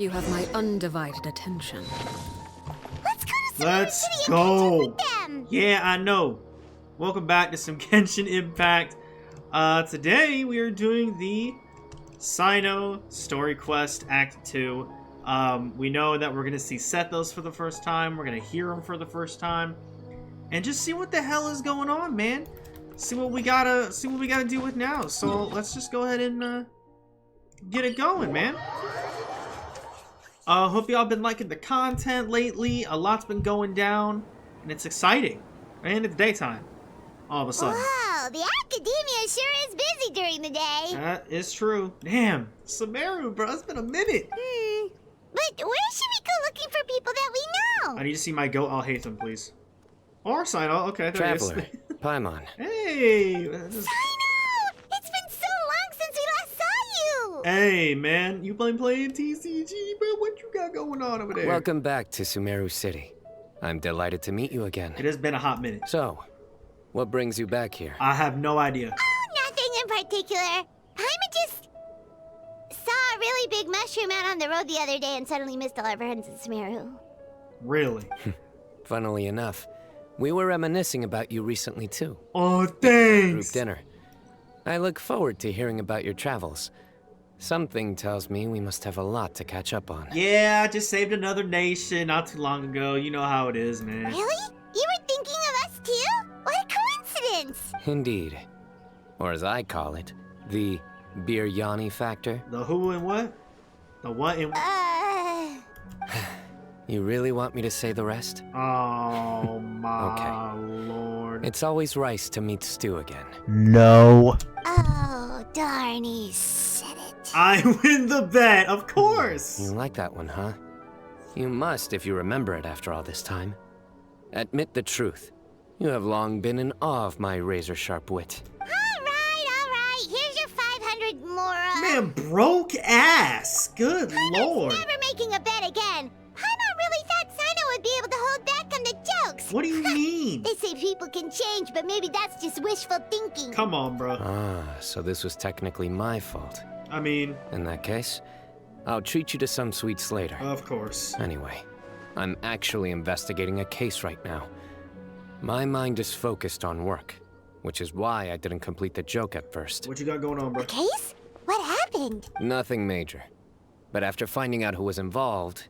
You have my undivided attention. Let's go to Let's City go. and catch up with them. Yeah, I know. Welcome back to some Genshin Impact. Today we are doing the Cyno Story Quest Act 2. We know that we're gonna see Sethos for the first time. We're gonna hear him for the first time, and just see what the hell is going on, man. See what we gotta deal with now. So let's just go ahead and get it going, man. Hope y'all been liking the content lately. A lot's been going down, and it's exciting. And it's daytime, all of a sudden. Wow, the academia sure is busy during the day. That is true. Damn, Sumeru, bro, it's been a minute. But where should we go looking for people that we know? I need to see my goat. I'll hate them, please. Or Cyno. Okay, there Traveler, it is. Paimon. Hey. Cyno! It's been so long since we last saw you! Hey, man, you playing TCG, bro? What you got going on over there? Welcome back to Sumeru City. I'm delighted to meet you again. It has been a hot minute. So, what brings you back here? I have no idea. Oh, nothing in particular. Paimon just saw a really big mushroom out on the road the other day and suddenly missed all our friends in Sumeru. Really? Funnily enough, we were reminiscing about you recently too. Oh, Group thanks. dinner. I look forward to hearing about your travels. Something tells me we must have a lot to catch up on. Yeah, I just saved another nation not too long ago. You know how it is, man. Really? You were thinking of us too? What a coincidence! Indeed. Or as I call it, the Biryani factor. The who and what? The what and... You really want me to say the rest? Oh, my Okay. lord. It's always rice to meet stew again. No. Oh, darn, he said it. I win the bet, of course. You like that one, huh? You must if you remember it after all this time. Admit the truth. You have long been in awe of my razor-sharp wit. All right. Here's your 500 Mora. Man, broke ass. Good lord. Never making a bet again. Paimon really thought Cyno would be able to hold back on the jokes. What do you mean? They say people can change, but maybe that's just wishful thinking. Come on, bro. Ah, so this was technically my fault. I mean, In that case, I'll treat you to some sweets later. of course. Anyway, I'm actually investigating a case right now. My mind is focused on work, which is why I didn't complete the joke at first. What you got going on, bro? Case? What happened? Nothing major. But after finding out who was involved,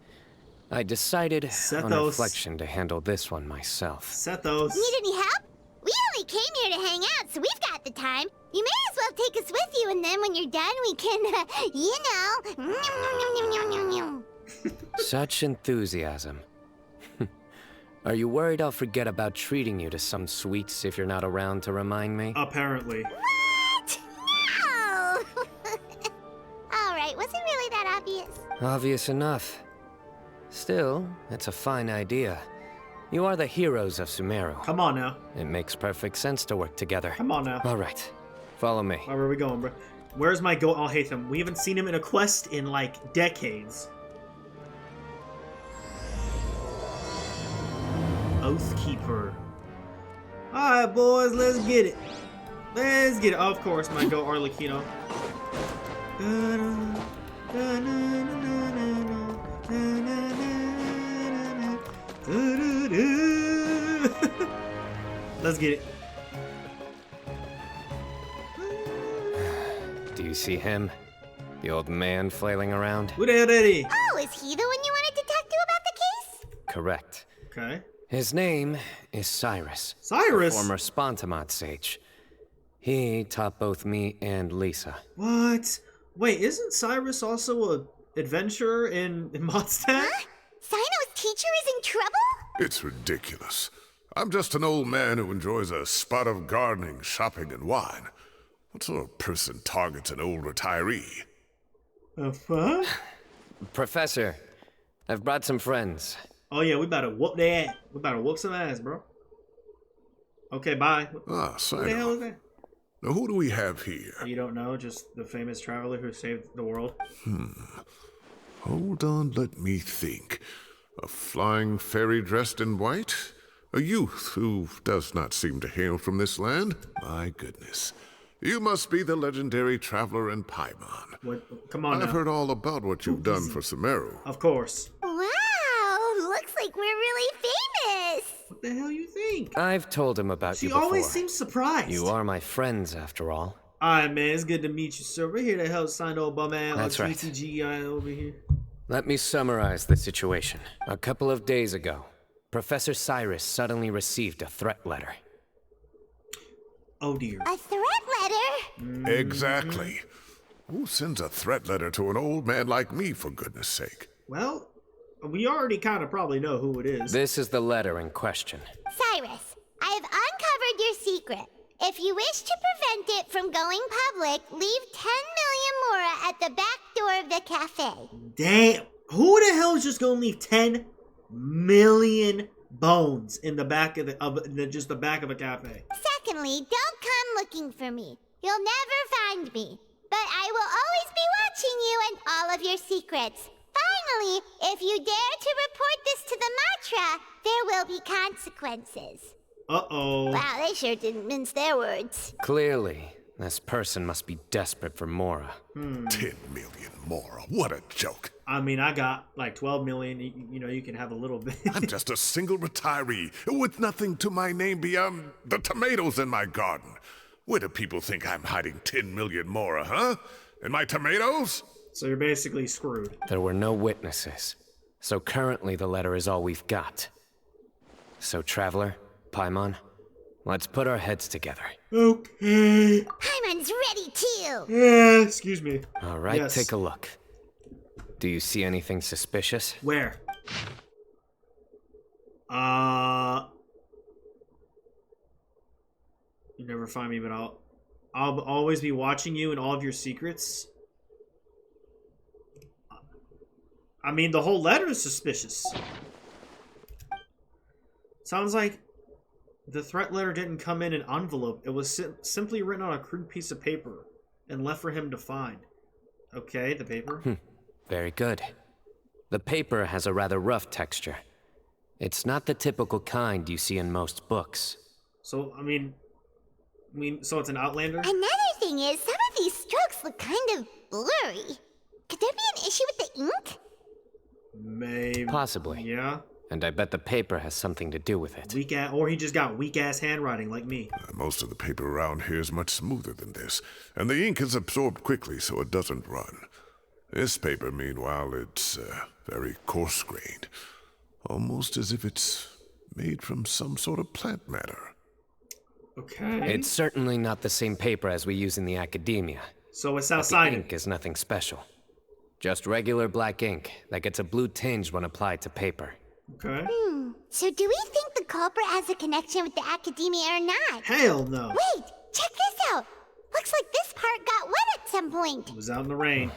I decided on Sethos. reflection to handle this one myself. Sethos. Need any help? We only came here to hang out, so we've got the time. You may as well take us with you, and then when you're done, we can, Such enthusiasm. Are you worried I'll forget about treating you to some sweets if you're not around to remind me? Apparently. What? No! All right, was it really that obvious? Obvious enough. Still, it's a fine idea. You are the heroes of Sumeru. Come on now. It makes perfect sense to work together. Come on now. All right, follow me. Where are we going, bro? Where's my goat? I'll hate him. We haven't seen him in a quest in, like, decades. Oathkeeper. Alright, boys, let's get it. Let's get it. Of course, my goat Arlecchino. Let's get it. Do you see him? The old man flailing around? Who the hell that is? Oh, is he the one you wanted to talk to about the case? Correct. Okay. His name is Cyrus. Cyrus? Former Spontamot sage. He taught both me and Lisa. What? Wait, isn't Cyrus also a adventurer in Mondstadt? Huh? Cyno's teacher is in trouble? It's ridiculous. I'm just an old man who enjoys a spot of gardening, shopping, and wine. What sort of person targets an old retiree? The fuck? Professor, I've brought some friends. Oh yeah, we about to whoop their ass. We about to whoop some ass, bro. Okay, bye. Ah, What the hell is Cyno. that? Now who do we have here? You don't know, just the famous traveler who saved the world. Hold on, let me think. A flying fairy dressed in white? A youth who does not seem to hail from this land? My goodness. You must be the legendary traveler in Paimon. What? Come on I've now. heard all about what you've done for Sumeru. Of course. Wow, looks like we're really famous. What the hell you think? I've told him about She you before. always seems surprised. You are my friends, after all. Alright, man. It's good to meet you, sir. We're here to help Cyno bum man. That's right. GTGI over here. Let me summarize the situation. A couple of days ago, Professor Cyrus suddenly received a threat letter. Oh dear. A threat letter? Exactly. Who sends a threat letter to an old man like me, for goodness sake? Well, we already kind of probably know who it is. This is the letter in question. Cyrus, I have uncovered your secret. If you wish to prevent it from going public, leave 10 million mora at the back door of the cafe. Damn. Who the hell is just gonna leave 10 million bones in the back of just the back of a cafe? Secondly, don't come looking for me. You'll never find me. But I will always be watching you and all of your secrets. Finally, if you dare to report this to the Matra, there will be consequences. Uh-oh. Wow, they sure didn't mince their words. Clearly, this person must be desperate for Mora. 10 million mora. What a joke. I mean, I got like 12 million. You know, you can have a little bit. I'm just a single retiree with nothing to my name beyond the tomatoes in my garden. Where do people think I'm hiding 10 million mora, huh? In my tomatoes? So you're basically screwed. There were no witnesses, so currently the letter is all we've got. So, Traveler, Paimon, let's put our heads together. Okay. Paimon's ready too. Yeah, excuse me. All right, Yes. take a look. Do you see anything suspicious? Where? You never find me, but I'll always be watching you and all of your secrets. I mean, the whole letter is suspicious. Sounds like the threat letter didn't come in an envelope. It was simply written on a crude piece of paper and left for him to find. Okay, the paper. Very good. The paper has a rather rough texture. It's not the typical kind you see in most books. So, I mean, so it's an Outlander? Another thing is, some of these strokes look kind of blurry. Could there be an issue with the ink? Maybe. Possibly. Yeah. And I bet the paper has something to do with it. Or he just got weak-ass handwriting like me. Most of the paper around here is much smoother than this, and the ink is absorbed quickly so it doesn't run. This paper, meanwhile, it's very coarse-grained, almost as if it's made from some sort of plant matter. Okay. It's certainly not the same paper as we use in the academia. So it's But the outside. ink is nothing special. Just regular black ink that gets a blue tinge when applied to paper. Okay. So do we think the culprit has a connection with the academia or not? Hell no. Wait, check this out. Looks like this part got wet at some point. It was out in the rain.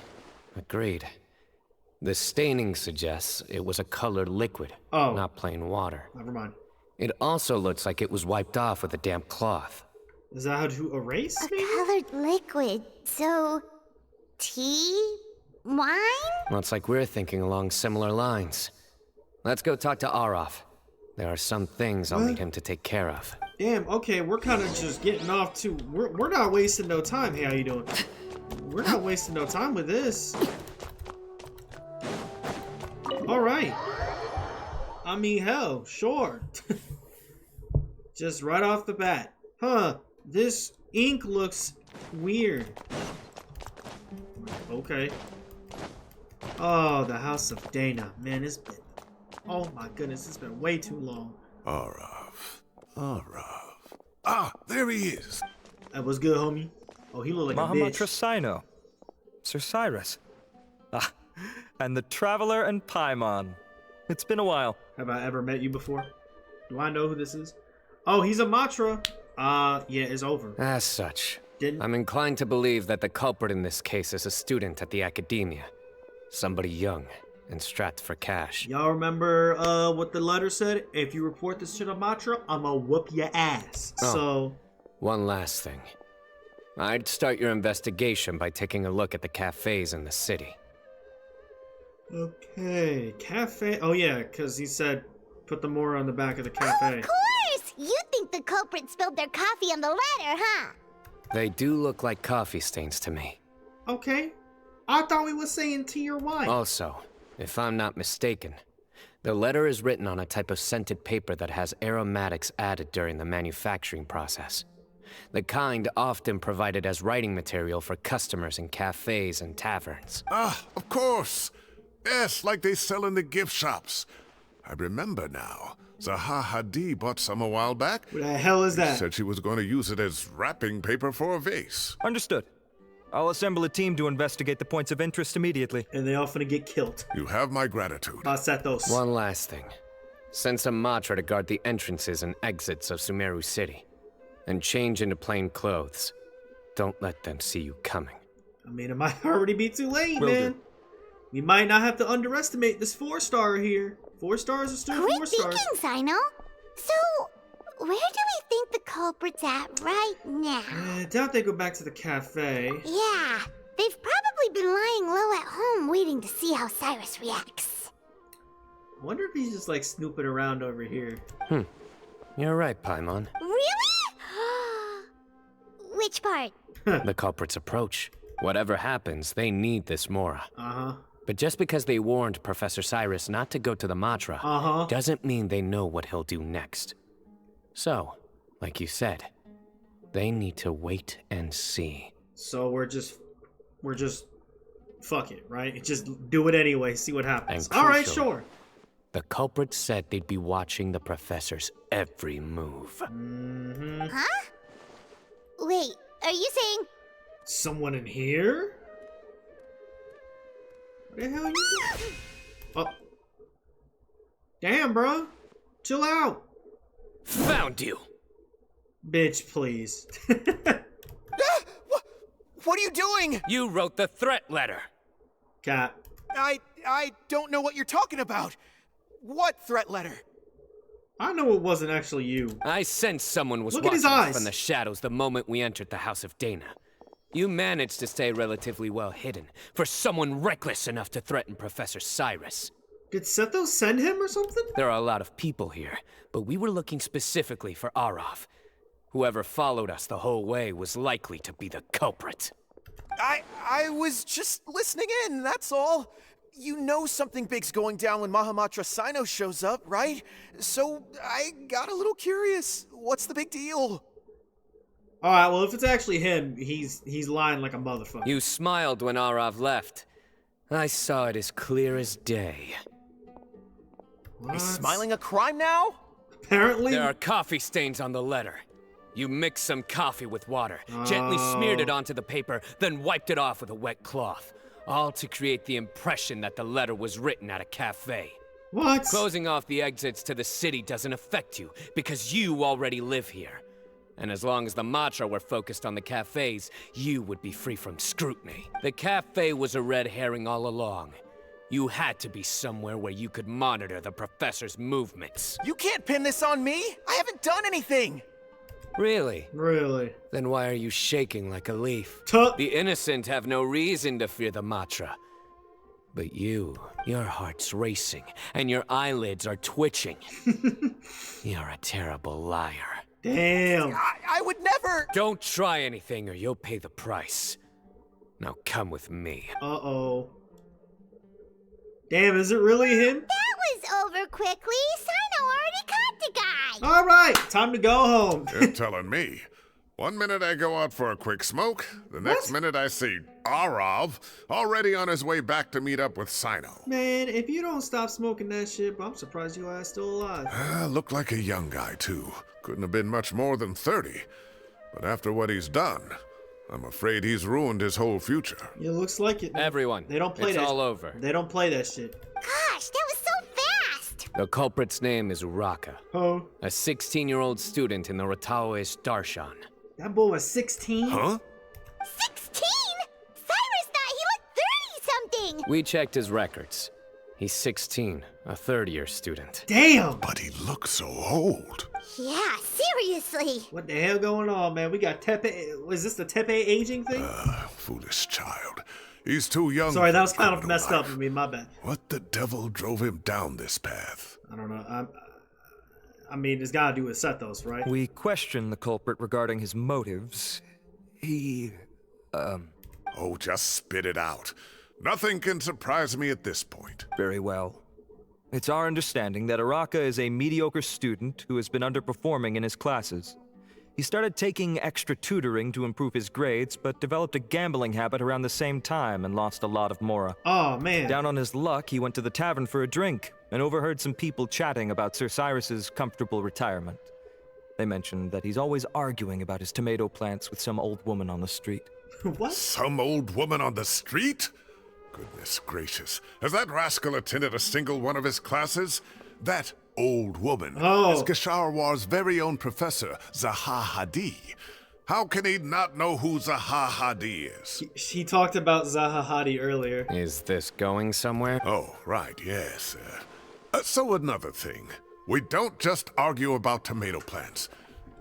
Agreed. The staining suggests it was a colored liquid, Oh. not plain water. Never mind. It also looks like it was wiped off with a damp cloth. Is that how to erase? A Maybe? colored liquid. So, tea? Wine? Looks like we're thinking along similar lines. Let's go talk to Arof. There are some things I'll need him to take care of. Damn. Okay, we're kind of just getting off to. We're not wasting no time. Hey, how you doing? We're not wasting no time with this. All right. I mean, hell, sure. Just right off the bat. Huh. This ink looks weird. Okay. Oh, the House of Dana. Man, it's been... Oh my goodness, it's been way too long. Arav. Ah, there he is. That was good, homie. Oh, he looked like a Mahamatra bitch. Cyno. Sir Cyrus. Ah, and the Traveler and Paimon. It's been a while. Have I ever met you before? Do I know who this is? Oh, he's a Matra. Yeah, it's over. As such, Didn't... I'm inclined to believe that the culprit in this case is a student at the academia. Somebody young and strapped for cash. Y'all remember what the letter said? If you report this to the Matra, I'ma whoop your ass. Oh. So, One last thing. I'd start your investigation by taking a look at the cafes in the city. okay, cafe. Oh yeah, because he said put the more on the back of the cafe. Of course! You think the culprit spilled their coffee on the ladder, huh? They do look like coffee stains to me. Okay. I thought we were saying tea or wine. Also, if I'm not mistaken, the letter is written on a type of scented paper that has aromatics added during the manufacturing process. The kind often provided as writing material for customers in cafes and taverns. Ah, of course. Yes, like they sell in the gift shops. I remember now. Zaha Hadid bought some a while back. What the hell is that? Said she was going to use it as wrapping paper for a vase. Understood. I'll assemble a team to investigate the points of interest immediately. And they all finna get killed. You have my gratitude. Basetos. One last thing. Send some Matra to guard the entrances and exits of Sumeru City. And change into plain clothes. Don't let them see you coming. I mean, it might already be too late, Will man. do. We might not have to underestimate this 4-star here. 4 stars are still 4 Great stars. thinking, Cyno. So, where do we think the culprit's at right now? I doubt they go back to the cafe. Yeah, they've probably been lying low at home waiting to see how Cyrus reacts. I wonder if he's just like snooping around over here. You're right, Paimon. Really? Which part? The culprit's approach. Whatever happens, they need this Mora. Uh-huh. But just because they warned Professor Cyrus not to go to the Matra Uh-huh. doesn't mean they know what he'll do next. So, like you said, they need to wait and see. So we're just fuck it, right? Just do it anyway, see what happens. And All right, crucially, sure. The culprit said they'd be watching the professor's every move. Huh? Wait, are you saying... Someone in here? What the hell are you doing? Oh. Damn, bro. Chill out. Found you! Bitch, please. What are you doing? You wrote the threat letter! Cat. I don't know what you're talking about. What threat letter? I know it wasn't actually you. I sensed someone was Look at watching his us eyes. from the shadows the moment we entered the House of Dana. You managed to stay relatively well hidden for someone reckless enough to threaten Professor Cyrus. Did Sethos send him or something? There are a lot of people here, but we were looking specifically for Arav. Whoever followed us the whole way was likely to be the culprit. I was just listening in, that's all. You know something big's going down when Mahamatra Cyno shows up, right? So I got a little curious. What's the big deal? Alright, well if it's actually him, he's lying like a motherfucker. You smiled when Arav left. I saw it as clear as day. What? He's smiling a crime now? Apparently. There are coffee stains on the letter. You mixed some coffee with water, gently smeared it onto the paper, then wiped it off with a wet cloth. All to create the impression that the letter was written at a cafe. What? Closing off the exits to the city doesn't affect you, because you already live here. And as long as the Matra were focused on the cafes, you would be free from scrutiny. The cafe was a red herring all along. You had to be somewhere where you could monitor the professor's movements. You can't pin this on me. I haven't done anything. Really? Really? Then why are you shaking like a leaf? Tuh. The innocent have no reason to fear the Matra. But you, your heart's racing, and your eyelids are twitching. You're a terrible liar. Damn. I would never. Don't try anything or you'll pay the price. Now come with me. Uh-oh. Damn, is it really him? That was over quickly. Cyno already caught the guy. Alright, time to go home. You're telling me. One minute I go out for a quick smoke, the next minute I see Arav already on his way back to meet up with Cyno. Man, if you don't stop smoking that shit, I'm surprised your ass still alive. Looked like a young guy, too. Couldn't have been much more than 30. But after what he's done, I'm afraid he's ruined his whole future. It looks like it. Everyone, They don't play it's that. all over. They don't play that shit. Gosh, that was so fast. The culprit's name is Uraka, Oh, a 16-year-old student in the Rataoist Darshan. that boy was 16? Huh? 16? Cyrus thought he looked 30-something. We checked his records. He's 16, a third-year student. Damn! But he looks so old. Yeah, seriously. What the hell going on, man? We got Tepe. Was this the Tepe aging thing? Foolish child. He's too young. Sorry, that for was kind of criminal messed up life. of me. My bad. What the devil drove him down this path? I don't know. I mean, it's got to do with Sethos, right? We questioned the culprit regarding his motives. He... Oh, just spit it out. Nothing can surprise me at this point. Very well. It's our understanding that Araka is a mediocre student who has been underperforming in his classes. He started taking extra tutoring to improve his grades, but developed a gambling habit around the same time and lost a lot of mora. Oh, man. Down on his luck, he went to the tavern for a drink and overheard some people chatting about Sir Cyrus's comfortable retirement. They mentioned that he's always arguing about his tomato plants with some old woman on the street. What? Some old woman on the street? Goodness gracious. Has that rascal attended a single one of his classes? That old woman is Gasharwar's very own professor, Zaha Hadi. How can he not know who Zaha Hadi is? He talked about Zaha Hadi earlier. Is this going somewhere? Oh, right, yes. So another thing. We don't just argue about tomato plants.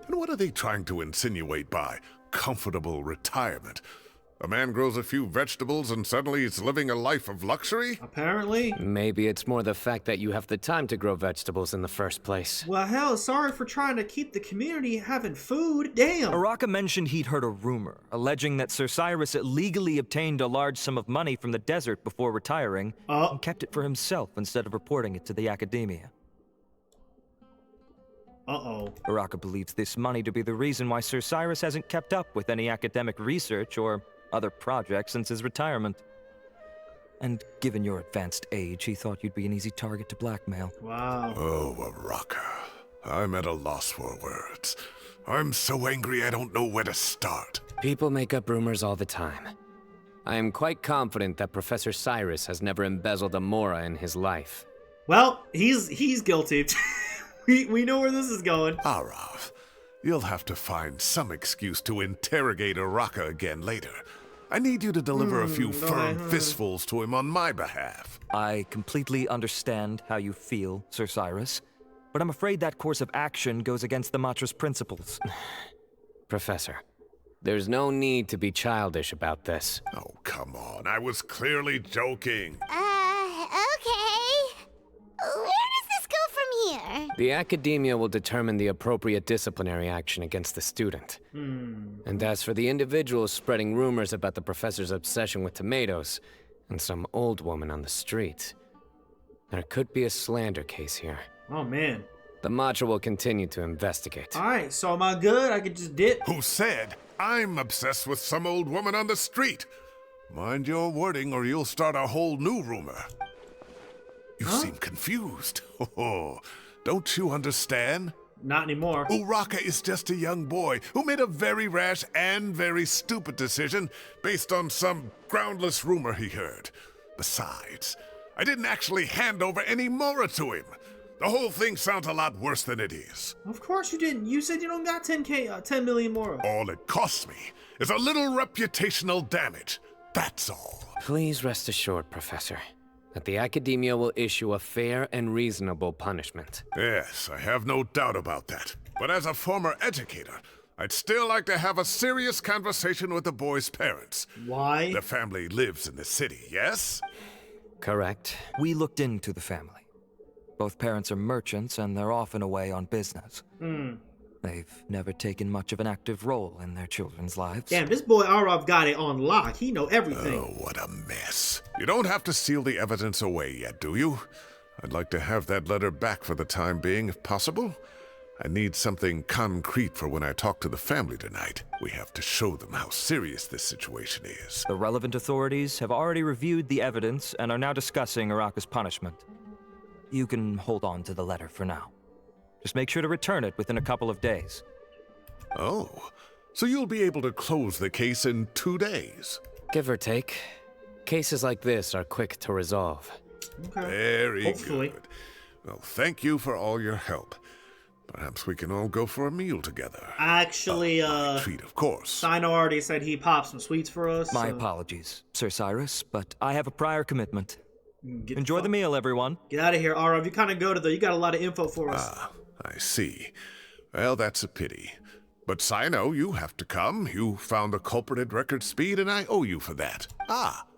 And what are they trying to insinuate by comfortable retirement? A man grows a few vegetables and suddenly he's living a life of luxury? Apparently. Maybe it's more the fact that you have the time to grow vegetables in the first place. Well, hell, sorry for trying to keep the community having food. Damn. Araka mentioned he'd heard a rumor, alleging that Sir Cyrus illegally obtained a large sum of money from the desert before retiring, and kept it for himself instead of reporting it to the academia. Araka believes this money to be the reason why Sir Cyrus hasn't kept up with any academic research or other projects since his retirement. And given your advanced age, he thought you'd be an easy target to blackmail. Wow. Oh, Araka. I'm at a loss for words. I'm so angry I don't know where to start. People make up rumors all the time. I am quite confident that Professor Cyrus has never embezzled a mora in his life. Well, he's guilty. we know where this is going. Arav, you'll have to find some excuse to interrogate Araka again later. I need you to deliver a few firm fistfuls to him on my behalf. I completely understand how you feel, Sir Cyrus, but I'm afraid that course of action goes against the Matra's principles. Professor, there's no need to be childish about this. Oh, come on. I was clearly joking. Okay. Where does this go from here? The academia will determine the appropriate disciplinary action against the student. And as for the individuals spreading rumors about the professor's obsession with tomatoes and some old woman on the street, there could be a slander case here. Oh, man. The Matra will continue to investigate. Alright, so am I good? I could just dip? Who said I'm obsessed with some old woman on the street? Mind your wording or you'll start a whole new rumor. You seem confused. Oh, don't you understand? Not anymore. Uraka is just a young boy who made a very rash and very stupid decision based on some groundless rumor he heard. Besides, I didn't actually hand over any mora to him. The whole thing sounds a lot worse than it is. Of course you didn't. You said you don't got 10 million more. All it costs me is a little reputational damage. That's all. Please rest assured, Professor, that the academia will issue a fair and reasonable punishment. Yes, I have no doubt about that. But as a former educator, I'd still like to have a serious conversation with the boy's parents. Why? The family lives in the city, yes? Correct. We looked into the family. Both parents are merchants and they're often away on business. They've never taken much of an active role in their children's lives. Damn, this boy Arav got it on lock. He know everything. Oh, what a mess. You don't have to seal the evidence away yet, do you? I'd like to have that letter back for the time being, if possible. I need something concrete for when I talk to the family tonight. We have to show them how serious this situation is. The relevant authorities have already reviewed the evidence and are now discussing Araka's punishment. You can hold on to the letter for now. Just make sure to return it within a couple of days. Oh, so you'll be able to close the case in 2 days? Give or take. Cases like this are quick to resolve. Okay. Very Hopefully. good. Well, thank you for all your help. Perhaps we can all go for a meal together. Actually, Treat, of course. Cyno already said he popped some sweets for us. My so apologies, Sir Cyrus, but I have a prior commitment. get Enjoy the meal, everyone. Get out of here, Arav. You kind of go to you got a lot of info for us. I see. Well, that's a pity. But Cyno, you have to come. You found the culprit at record speed, and I owe you for that.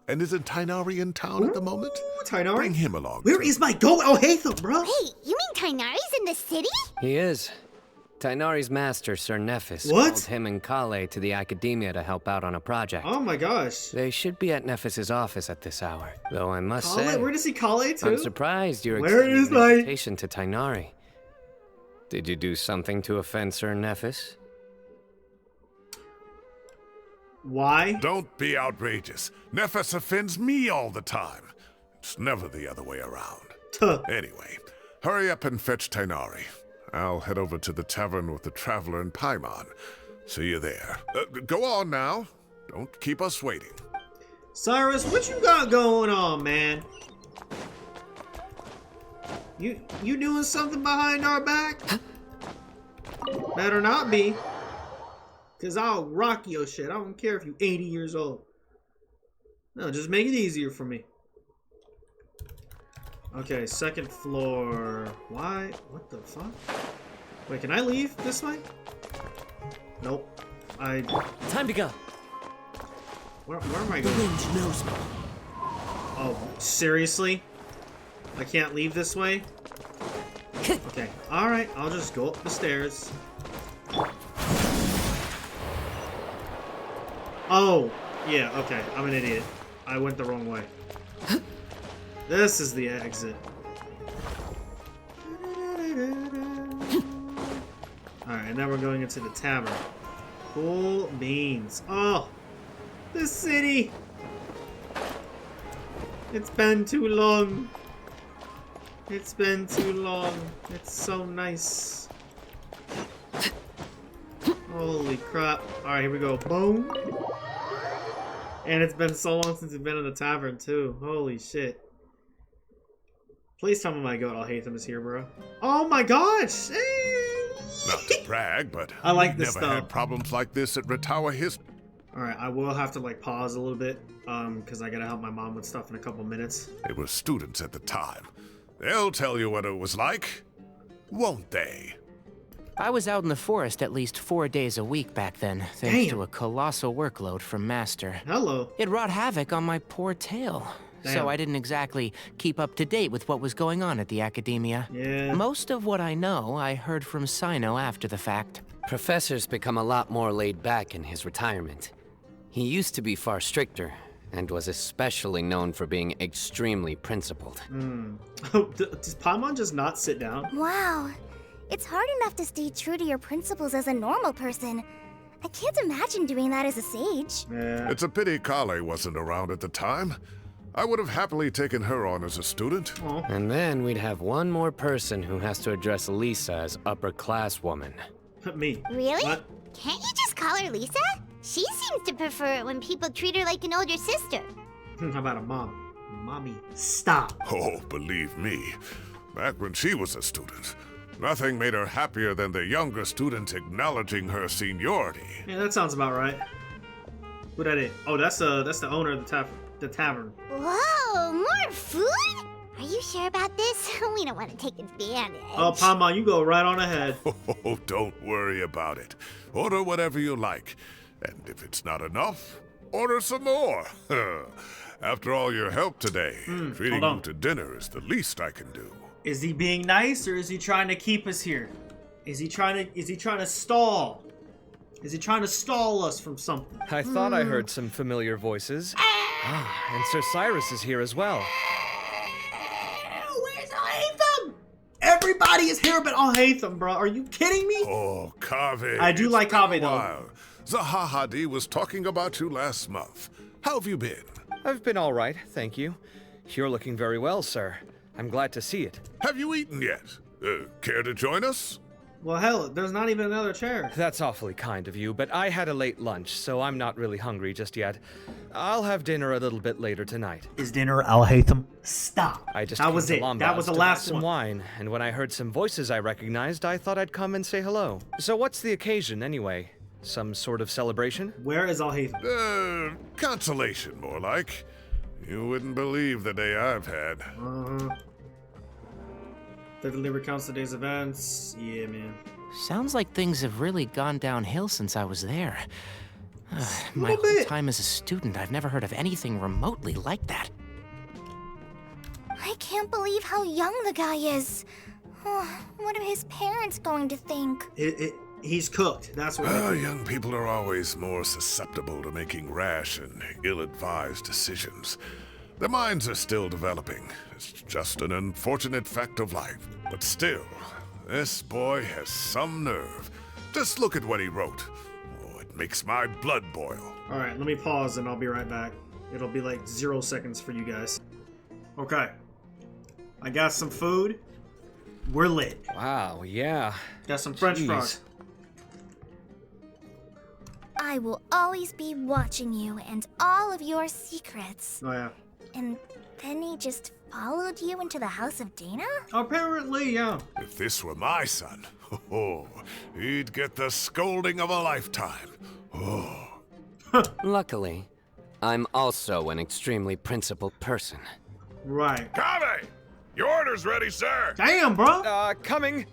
And isn't Tainari in town at the moment? Tainari? Bring him along. Where too. is my goat? Oh, Hatham, bro. Wait, you mean Tainari's in the city? He is. Tainari's master, Sir Nephis, What? called him and Kale to the academia to help out on a project. Oh my gosh. They should be at Nephis's office at this hour. Though I must Kale? say, Where does he Kale too? I'm surprised you're Where extending is an my- invitation to Tainari. Did you do something to offend Sir Nephis? Why? Don't be outrageous. Nephis offends me all the time. It's never the other way around. Tuh. Anyway, hurry up and fetch Tainari. I'll head over to the tavern with the Traveler and Paimon. See you there. Go on now. Don't keep us waiting. Cyrus, what you got going on, man? You doing something behind our back? Better not be. Cause I'll rock your shit. I don't care if you 80 years old. No, just make it easier for me. Okay, second floor. Why? What the fuck? Wait, can I leave this way? Nope. Time to go. Where am I going? Wind knows me. Oh, seriously? I can't leave this way? Okay, alright, I'll just go up the stairs. Oh, yeah, okay, I'm an idiot. I went the wrong way. This is the exit. Alright, and now we're going into the tavern. Cool beans. Oh, this city! It's been too long. It's been too long. It's so nice. Holy crap. Alright, here we go. Boom. And it's been so long since we've been in the tavern, too. Holy shit. Please tell me my goat Alhaitham is here, bro. Oh my gosh! Not to brag, but I like we've this never stuff. had problems like this at Ratawa history. Alright, I will have to like pause a little bit, because I gotta help my mom with stuff in a couple minutes. They were students at the time. They'll tell you what it was like, won't they? I was out in the forest at least 4 days a week back then, thanks Damn. to a colossal workload from Master. Hello. It wrought havoc on my poor tail. Damn. So I didn't exactly keep up to date with what was going on at the academia. Yeah. Most of what I know, I heard from Cyno after the fact. Professor's become a lot more laid back in his retirement. He used to be far stricter, and was especially known for being extremely principled. Oh, does Paimon just not sit down? Wow. It's hard enough to stay true to your principles as a normal person. I can't imagine doing that as a sage. Yeah. It's a pity Kale wasn't around at the time. I would have happily taken her on as a student. Aw. And then we'd have one more person who has to address Lisa as upper-class woman. Me. Really? What? Can't you just call her Lisa? She seems to prefer it when people treat her like an older sister. How about a mom? Mommy. Stop. Oh, believe me, back when she was a student, nothing made her happier than the younger students acknowledging her seniority. Yeah, that sounds about right. Who that is? Oh, that's the owner of the tavern. Whoa, more food? Are you sure about this? We don't want to take advantage. Oh, Paimon, you go right on ahead. Oh, don't worry about it. Order whatever you like. And if it's not enough, order some more. After all your help today, treating hold on. you to dinner is the least I can do. Is he being nice or is he trying to keep us here? Is he trying to stall? Is he trying to stall us from something? I thought I heard some familiar voices. Ah, and Sir Cyrus is here as well. Where's Alhaitham? Everybody is here but Alhaitham, bro. Are you kidding me? Oh, Kaveh. I do it's like been Kaveh, a though. while. Zahahadi was talking about you last month. How have you been? I've been all right, thank you. You're looking very well, sir. I'm glad to see it. Have you eaten yet? Care to join us? Well, hell, there's not even another chair. That's awfully kind of you, but I had a late lunch, so I'm not really hungry just yet. I'll have dinner a little bit later tonight. Is dinner Alhaitham? Stop. I just that came was to it. Lombard's That was the to buy last some one. wine, and when I heard some voices I recognized, I thought I'd come and say hello. So what's the occasion, anyway? Some sort of celebration? Where is Alhaitham? Consolation, more like. You wouldn't believe the day I've had. Vividly recounts the day's events. Yeah, man. Sounds like things have really gone downhill since I was there. My little whole bit. time as a student, I've never heard of anything remotely like that. I can't believe how young the guy is. What are his parents going to think? He's cooked. That's what. Young people are always more susceptible to making rash and ill-advised decisions. Their minds are still developing. It's just an unfortunate fact of life. But still, this boy has some nerve. Just look at what he wrote. Oh, it makes my blood boil. All right, let me pause and I'll be right back. It'll be like 0 seconds for you guys. Okay. I got some food. We're lit. Wow, yeah. Got some French Jeez. fries. I will always be watching you and all of your secrets. Oh yeah. And then he just followed you into the house of Dana? Apparently, yeah. If this were my son, he'd get the scolding of a lifetime. Oh. Luckily, I'm also an extremely principled person. Right. Kave! Your order's ready, sir! Damn, bro. Coming.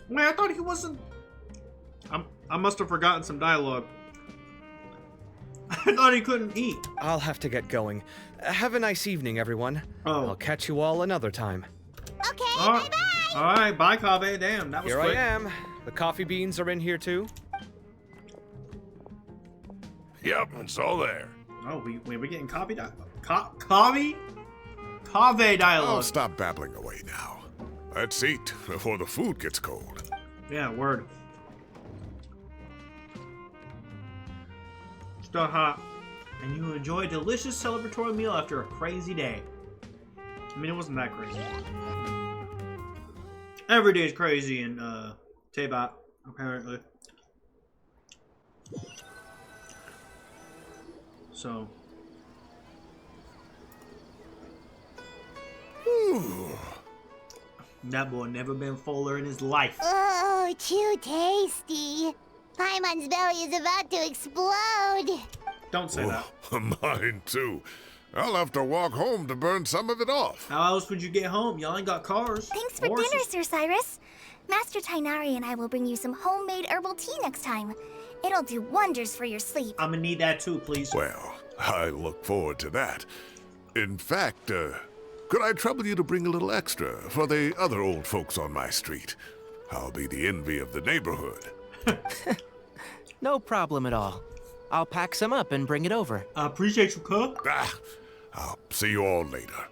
Man, I thought he wasn't. I must have forgotten some dialogue. I thought he couldn't eat. I'll have to get going. Have a nice evening, everyone. Oh. I'll catch you all another time. Okay, All right. bye-bye! All right, bye, Kave. Damn, that was Here quick. I am. The coffee beans are in here too. Yep, it's all there. Oh, we're getting Kave dialogue. Kave dialogue. Oh, stop babbling away now. Let's eat before the food gets cold. Yeah, word. Still hot. And you enjoy a delicious celebratory meal after a crazy day. I mean, it wasn't that crazy. Every day is crazy in Teyvat, apparently. So. That boy never been fuller in his life. Oh, too tasty. Paimon's belly is about to explode. Don't say that. Mine too. I'll have to walk home to burn some of it off. How else would you get home? Y'all ain't got cars. Thanks for horses. dinner, Sir Cyrus. Master Tainari and I will bring you some homemade herbal tea next time. It'll do wonders for your sleep. I'm gonna need that too, please. Well, I look forward to that. In fact, could I trouble you to bring a little extra for the other old folks on my street? I'll be the envy of the neighborhood. No problem at all. I'll pack some up and bring it over. I appreciate you, cook. I'll see you all later.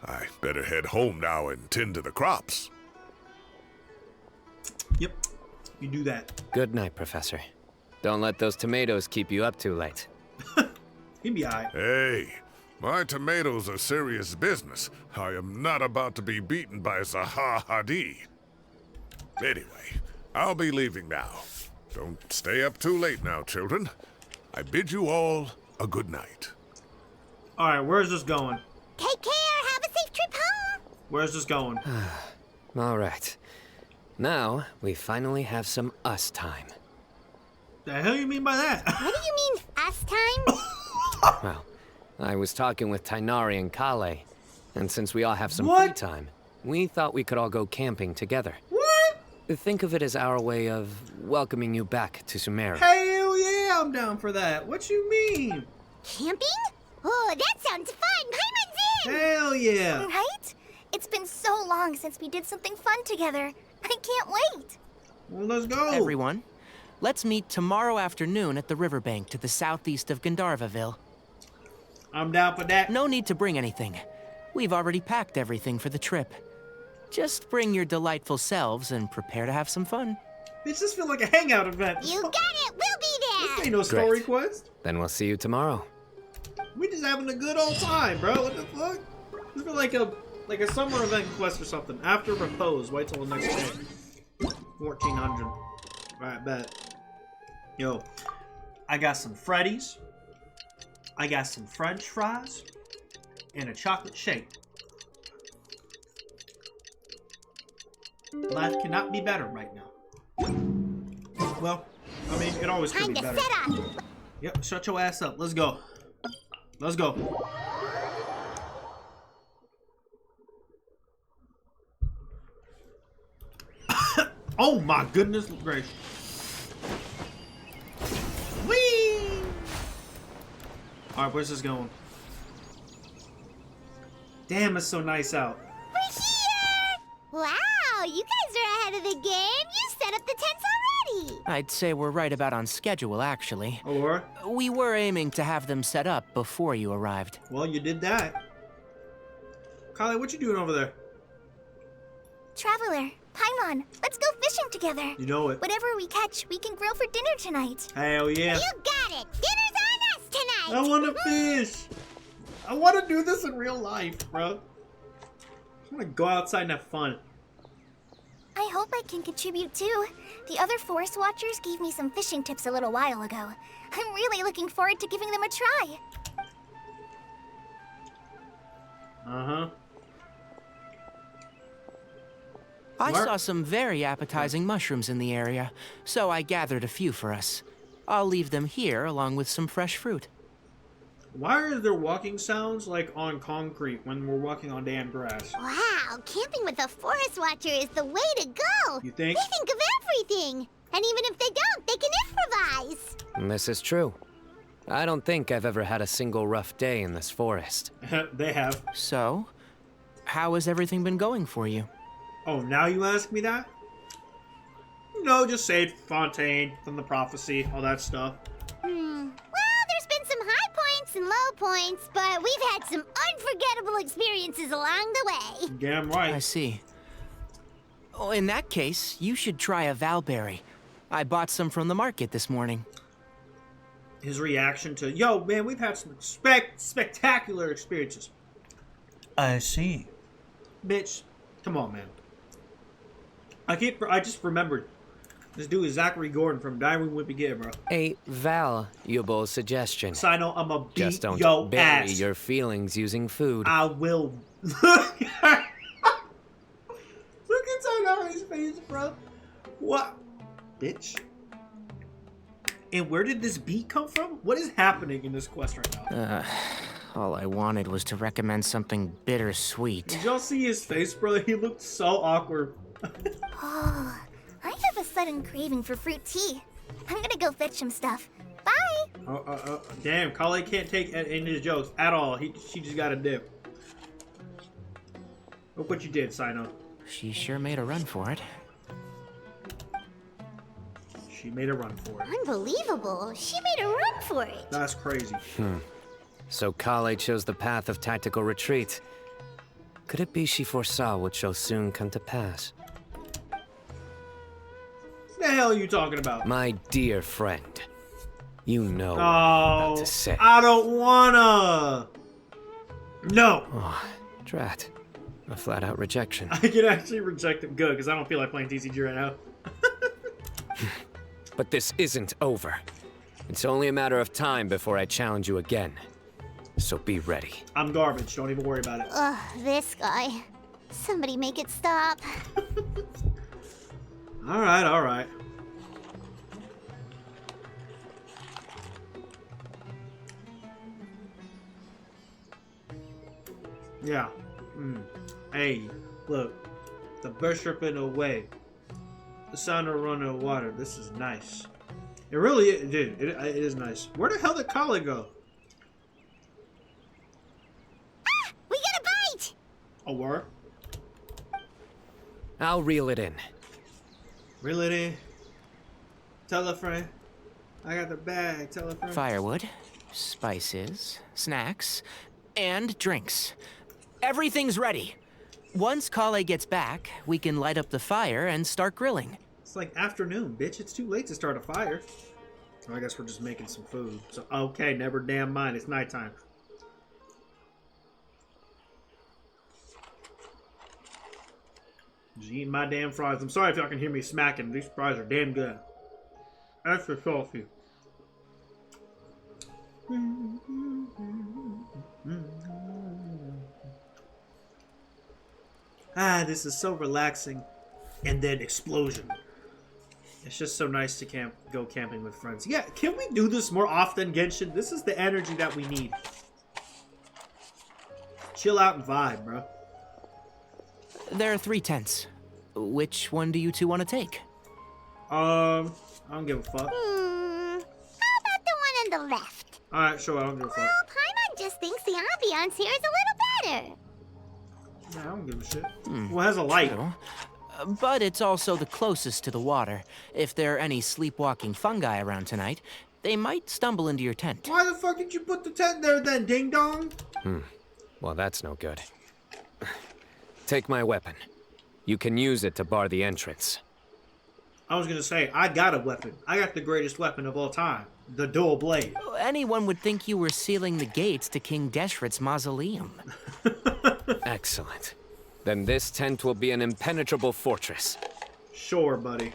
I better head home now and tend to the crops. Yep, you do that. Good night, Professor. Don't let those tomatoes keep you up too late. He'd be alright. Hey, my tomatoes are serious business. I am not about to be beaten by Zaha Hadi. Anyway, I'll be leaving now. Don't stay up too late now, children. I bid you all a good night. Alright, where's this going? Take care. Have a safe trip home. Where's this going? All right. Now, we finally have some us time. The hell you mean by that? What do you mean, us time? Well, I was talking with Tainari and Kale, and since we all have some free What? time, we thought we could all go camping together. What? Think of it as our way of welcoming you back to Sumeru. Hell yeah, I'm down for that. What you mean? Camping? Oh, that sounds fun. Paimon's in. Hell yeah. Right? It's been so long since we did something fun together. I can't wait. Well, let's go. Everyone, let's meet tomorrow afternoon at the riverbank to the southeast of Gandharvaville. I'm down for that. No need to bring anything. We've already packed everything for the trip. Just bring your delightful selves and prepare to have some fun. This just feel like a hangout event. You got it. We'll be This there. ain't no story Great. quest. Then we'll see you tomorrow. We just having a good old time, bro. What the fuck? This feel like a summer event quest or something. After repose, wait till the next day. 1400. Alright, bet. Yo, I got some Freddy's. I got some French fries. And a chocolate shake. Life cannot be better right now. Well, I mean, it always could Time be to better. set up. Yep, shut your ass up. Let's go. Let's go. Oh my goodness gracious. Whee! Alright, where's this going? Damn, it's so nice out. We're here. Wow, You guys are ahead of the game. You set up the tents already. I'd say we're right about on schedule, actually. Or, We were aiming to have them set up before you arrived. well, you did that. Kylie, what you doing over there? Traveler, Paimon, let's go fishing together. You know it. Whatever we catch, we can grill for dinner tonight. Hell yeah. You got it. Dinner's on us tonight. I want to fish. I want to do this in real life, bro. I want to go outside and have fun. I hope I can contribute too. The other forest watchers gave me some fishing tips a little while ago. I'm really looking forward to giving them a try. Uh-huh. I Mark? saw some very appetizing mushrooms in the area, so I gathered a few for us. I'll leave them here along with some fresh fruit. Why are there walking sounds like on concrete when we're walking on damn grass? Wow, camping with a forest watcher is the way to go. You think? They think of everything. And even if they don't, they can improvise. This is true. I don't think I've ever had a single rough day in this forest. They have. So, how has everything been going for you? Oh, now you ask me that? No, just Sage Fontaine from the prophecy, all that stuff. Well, there's been some high points and low points, but we've had some unforgettable experiences along the way. Damn I right. see. Oh, in that case, you should try a valberry. I bought some from the market this morning. His reaction to, yo, man, we've had some spectacular experiences. I see. Bitch, come on, man. I just remembered. This dude is Zachary Gordon from Diary Wimpy Kid, bro. A valuable suggestion. Cyno, I'm a beat Just don't yo bury ass. your feelings using food. I will. Look at Cyno's face, bro. What? Bitch. And where did this beat come from? What is happening in this quest right now? All I wanted was to recommend something bittersweet. Did y'all see his face, bro? He looked so awkward. Oh, I have a sudden craving for fruit tea. I'm gonna go fetch some stuff. Bye! Damn, Kale can't take any of his jokes at all. She just got a dip. Look what you did, Cyno. She sure made a run for it. She made a run for it. Unbelievable. She made a run for it. That's crazy. So Kale chose the path of tactical retreat. Could it be she foresaw what shall soon come to pass? What the hell are you talking about? My dear friend, you know what I'm Oh, about to say. I don't wanna. No. Oh, drat. A flat-out rejection. I can actually reject him good because I don't feel like playing TCG right now. But this isn't over. It's only a matter of time before I challenge you again. So be ready. I'm garbage. Don't even worry about it. Ugh, this guy. Somebody make it stop. All right, all right. Yeah. Hey, look. The bishop in the way. The sound of running water. This is nice. It really is, dude. It is nice. Where the hell did Kale go? Ah! We got a bite! Oh, where? I'll reel it in. Reel it in. Tell a friend. I got the bag. Tell a friend. Firewood, spices, snacks, and drinks. Everything's ready. Once Kale gets back, we can light up the fire and start grilling. It's like afternoon, bitch. It's too late to start a fire. I guess we're just making some food. So, okay, never damn mind. It's nighttime. Just eating my damn fries. I'm sorry if y'all can hear me smacking. These fries are damn good. Extra salty. Ah, this is so relaxing. And then explosion. It's just so nice to go camping with friends. Yeah, can we do this more often, Genshin? This is the energy that we need. Chill out and vibe, bro. There are 3 tents. Which one do you two want to take? I don't give a fuck. How about the one on the left? Alright, sure, I don't give a fuck. Well, Paimon just thinks the ambiance here is a little better. Nah, I don't give a shit. Well, it has a light. True. But it's also the closest to the water. If there are any sleepwalking fungi around tonight, they might stumble into your tent. Why the fuck did you put the tent there then, ding dong? Well, that's no good. Take my weapon. You can use it to bar the entrance. I was gonna say, I got a weapon. I got the greatest weapon of all time. The dual blade. Anyone would think you were sealing the gates to King Deshret's mausoleum. Excellent. Then this tent will be an impenetrable fortress. Sure, buddy.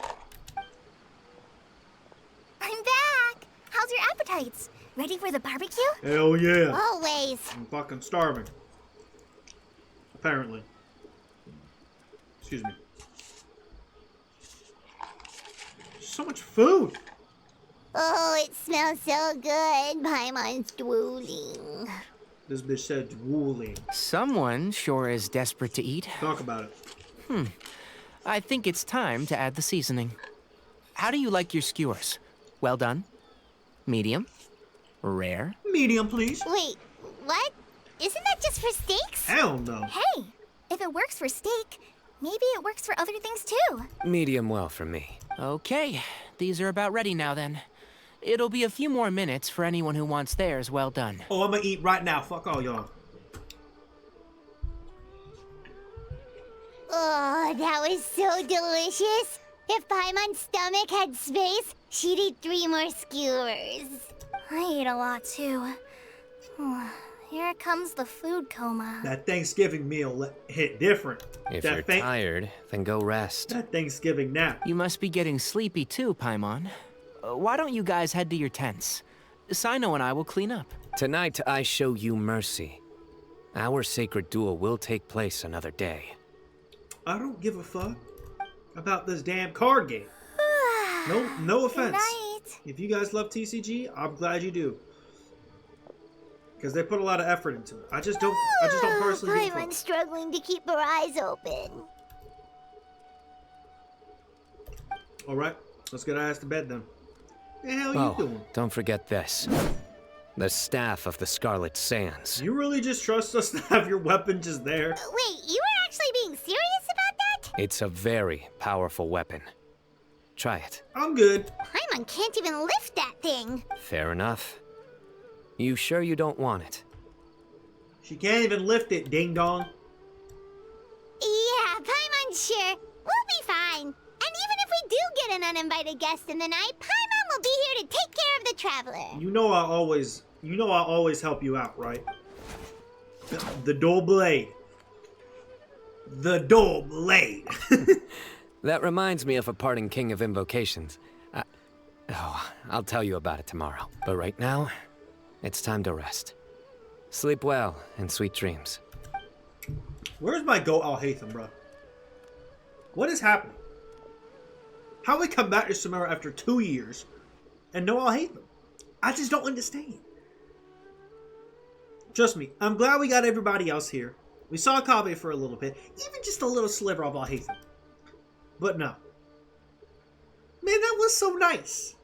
I'm back! How's your appetites? Ready for the barbecue? Hell yeah. Always. I'm fucking starving. Apparently. Excuse me. So much food. Oh, it smells so good. Paimon's drooling. This bitch said drooling. Someone sure is desperate to eat. Talk about it. I think it's time to add the seasoning. How do you like your skewers? Well done? Medium? Rare? Medium, please. Wait, what? Isn't that just for steaks? Hell no. Hey, if it works for steak, maybe it works for other things too. Medium well for me. Okay, these are about ready now then. It'll be a few more minutes for anyone who wants theirs well done. Oh, I'm gonna eat right now. Fuck all y'all. Oh, that was so delicious. If Paimon's stomach had space, she'd eat 3 more skewers. I ate a lot too. Here comes the food coma. That Thanksgiving meal hit different. If That you're tired, then go rest. That Thanksgiving nap. You must be getting sleepy too, Paimon. Why don't you guys head to your tents? Cyno and I will clean up. Tonight, I show you mercy. Our sacred duel will take place another day. I don't give a fuck about this damn card game. No offense. Good night. If you guys love TCG, I'm glad you do. Because they put a lot of effort into it. I just don't personally give a Paimon's fuck. struggling to keep her eyes open. Alright, let's get our ass to bed then. The hell you Oh, doing? don't forget this. The Staff of the Scarlet Sands. You really just trust us to have your weapon just there? Wait, you were actually being serious about that? It's a very powerful weapon. Try it. I'm good. Paimon can't even lift that thing. Fair enough. You sure you don't want it? She can't even lift it, ding dong. Yeah, Paimon's sure. We'll be fine. And even if we do get an uninvited guest in the night, Paimon will be here to take care of the traveler. You know I always help you out, right? The dual blade. The dual blade. That reminds me of a parting king of invocations. I'll tell you about it tomorrow. But right now, it's time to rest. Sleep well and sweet dreams. Where's my goat Al-Haytham, bro? What is happening? How we come back to Samara after 2 years and no Al-Haytham? I just don't understand. Trust me, I'm glad we got everybody else here. We saw Kaveh for a little bit, even just a little sliver of Al-Haytham. But no. Man, that was so nice.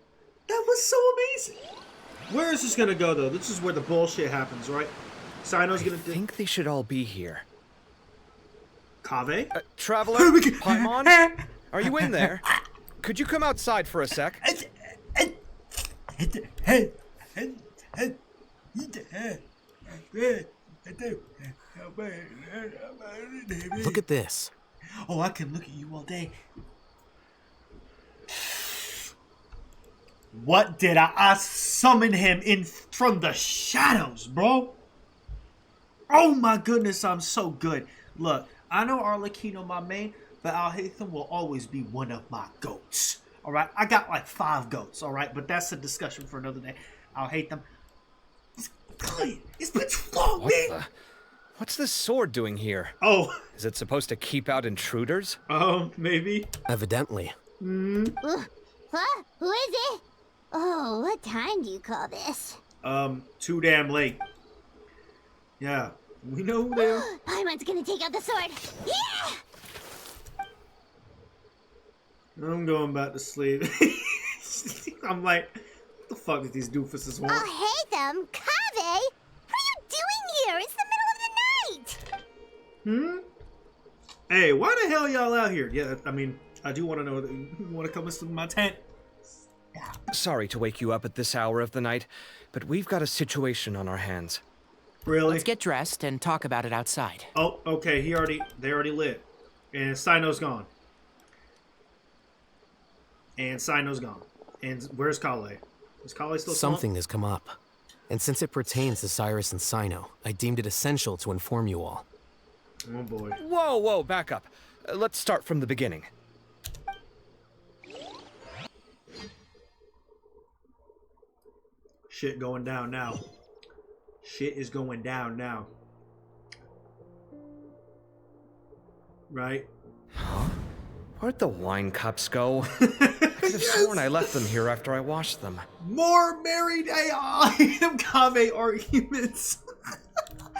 That was so amazing. Where is this gonna go, though? This is where the bullshit happens, right? Cyno's gonna I think they should all be here. Kaveh? Traveler, Paimon, are you in there? Could you come outside for a sec? Look at this. Oh, I can look at you all day. What did I summon him in from the shadows, bro? Oh my goodness, I'm so good. Look, I know Arlecchino my main, but Al-Haytham will always be one of my goats. Alright? I got like 5 goats, alright? But that's a discussion for another day. Al-Haytham. It's good. It's been too long, man. What's this sword doing here? Oh. Is it supposed to keep out intruders? Maybe. Evidently. What? Who is it? Oh, what time do you call this? Too damn late. Yeah, we know who they are. Paimon's gonna take out the sword. Yeah! I'm going back to sleep. I'm like, what the fuck is these doofuses want? Al-Haytham, Kaveh, what are you doing here? It's the middle of the night. Hey, why the hell y'all out here? Yeah, I mean, I do want to know. You want to come listen to my tent? Sorry to wake you up at this hour of the night, but we've got a situation on our hands. Really? Let's get dressed and talk about it outside. Oh, okay. They already lit, and Cyno's gone. And Cyno's gone. And where's Kale? Is Kale still Something has come up. And since it pertains to Cyrus and Cyno, I deemed it essential to inform you all. Oh boy. Whoa, back up. Let's start from the beginning. Shit going down now. Shit is going down now. Right? Where'd the wine cups go? I could have sworn I left them here after I washed them. More married AI and Kame arguments.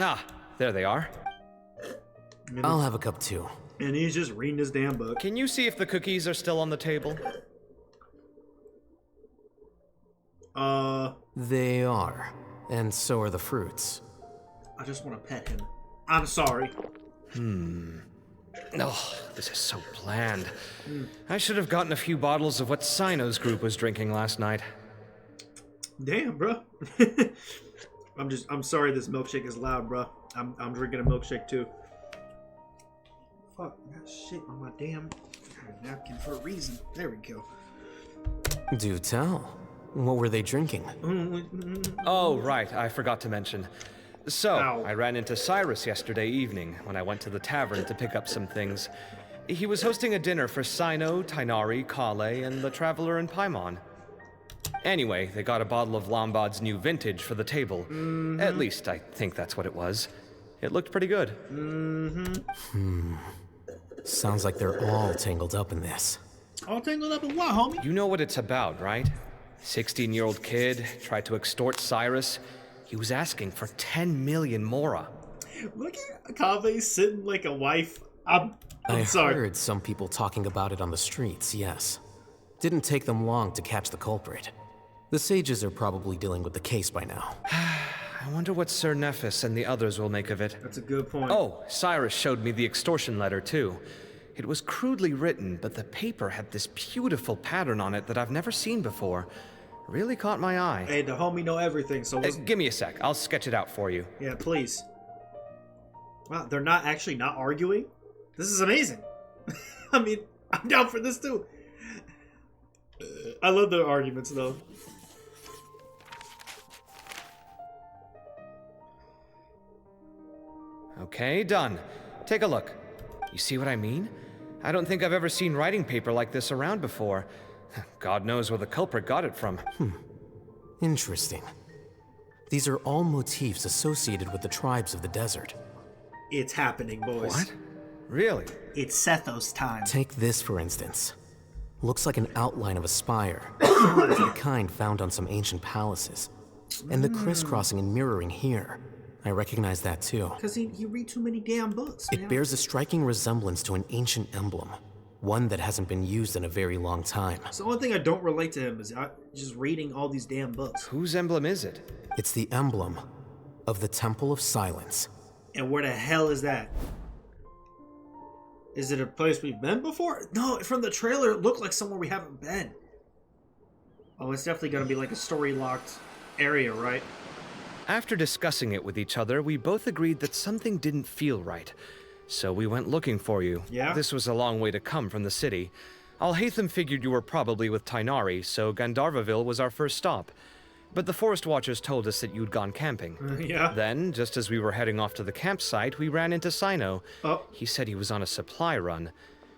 Ah, there they are. I'll have a cup too. And he's just reading his damn book. Can you see if the cookies are still on the table? They are. And so are the fruits. I just want to pet him. I'm sorry. Oh, this is so bland. I should have gotten a few bottles of what Cyno's group was drinking last night. Damn, bro. I'm sorry this milkshake is loud, bro. I'm drinking a milkshake too. Fuck, I got shit on my damn napkin for a reason. There we go. Do tell. What were they drinking? Oh, right, I forgot to mention. So, Ow. I ran into Cyrus yesterday evening when I went to the tavern to pick up some things. He was hosting a dinner for Cyno, Tighnari, Kale, and the Traveler and Paimon. Anyway, they got a bottle of Lombard's new vintage for the table. At least, I think that's what it was. It looked pretty good. Sounds like they're all tangled up in this. All tangled up in what, homie? You know what it's about, right? 16-year-old kid tried to extort Cyrus. He was asking for 10 million mora. Look at Kave sitting like a wife. I'm I sorry. heard some people talking about it on the streets, yes. Didn't take them long to catch the culprit. The sages are probably dealing with the case by now. I wonder what Sir Nephis and the others will make of it. That's a good point. Oh, Cyrus showed me the extortion letter, too. It was crudely written, but the paper had this beautiful pattern on it that I've never seen before. Really caught my eye. Hey, the homie know everything, so let's... Give me a sec. I'll sketch it out for you. Yeah, please. Wow, they're not arguing? This is amazing. I mean, I'm down for this too. I love their arguments though. Okay, done. Take a look. You see what I mean? I don't think I've ever seen writing paper like this around before. God knows where the culprit got it from. Interesting. These are all motifs associated with the tribes of the desert. It's happening, boys. What? Really? It's Sethos time. Take this, for instance. Looks like an outline of a spire, similar to the kind found on some ancient palaces. And the crisscrossing and mirroring here. I recognize that too. Because he read too many damn books, man. It bears a striking resemblance to an ancient emblem. One that hasn't been used in a very long time. So the only thing I don't relate to him is just reading all these damn books. Whose emblem is it? It's the emblem of the Temple of Silence. And where the hell is that? Is it a place we've been before? No, from the trailer it looked like somewhere we haven't been. Oh, it's definitely gonna be like a story-locked area, right? After discussing it with each other, we both agreed that something didn't feel right. So we went looking for you. Yeah? This was a long way to come from the city. Alhaitham figured you were probably with Tighnari, so Gandharvaville was our first stop. But the Forest Watchers told us that you'd gone camping. Yeah. Then, just as we were heading off to the campsite, we ran into Cyno. Oh. He said he was on a supply run.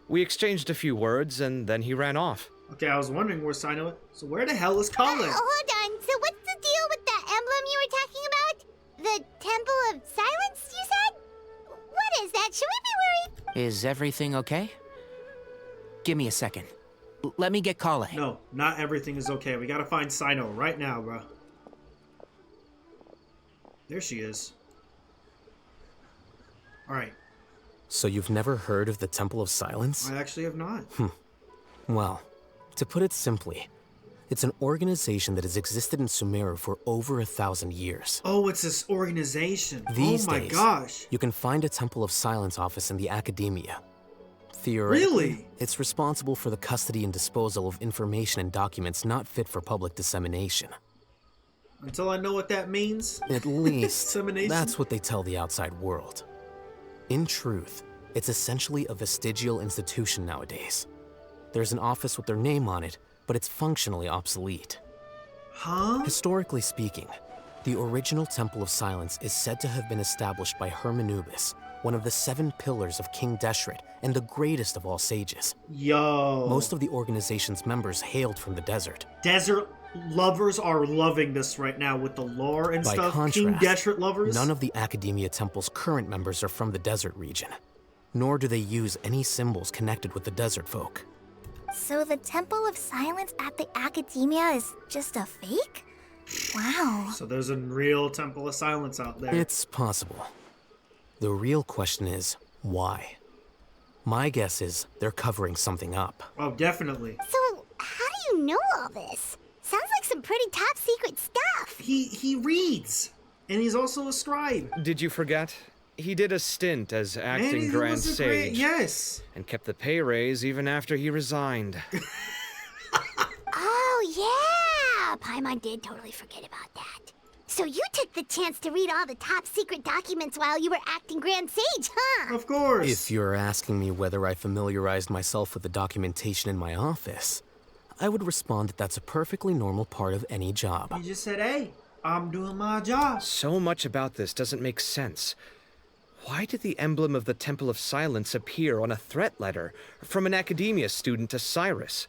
We exchanged a few words, and then he ran off. Okay, I was wondering where Cyno... So where the hell is Colin? Hold on. So what's the deal with that emblem you were talking about? The Temple of Silence, you said? What is that? Should we be worried? Is everything okay? Give me a second. Let me get Kale. No, not everything is okay. We gotta find Cyno right now, bro. There she is. Alright. So you've never heard of the Temple of Silence? I actually have not. Well, to put it simply, it's an organization that has existed in Sumeru for over 1,000 years. Oh, it's this organization. These oh my days, gosh. you can find a Temple of Silence office in the academia, Theoretically, Really? it's responsible for the custody and disposal of information and documents not fit for public dissemination. Until I know what that means. At least, Dissemination? that's what they tell the outside world. In truth, it's essentially a vestigial institution nowadays. There's an office with their name on it, but it's functionally obsolete. Huh? Historically speaking, the original Temple of Silence is said to have been established by Hermanubis, one of the 7 pillars of King Deshret and the greatest of all sages. Yo. Most of the organization's members hailed from the desert. Desert lovers are loving this right now with the lore and By stuff. contrast, King Deshret lovers. none of the Academia Temple's current members are from the desert region, nor do they use any symbols connected with the desert folk. So the Temple of Silence at the Academia is just a fake? Wow. So there's a real Temple of Silence out there. It's possible. The real question is, why? My guess is they're covering something up. Oh, definitely. So, how do you know all this? Sounds like some pretty top secret stuff. He reads, and he's also a scribe. Did you forget? He did a stint as acting And he Grand was a Sage. yes. And kept the pay raise even after he resigned. Oh, yeah! Paimon did totally forget about that. So you took the chance to read all the top secret documents while you were acting Grand Sage, huh? Of course. If you're asking me whether I familiarized myself with the documentation in my office, I would respond that that's a perfectly normal part of any job. He just said, hey, I'm doing my job. So much about this doesn't make sense. Why did the emblem of the Temple of Silence appear on a threat letter from an Academia student to Cyrus?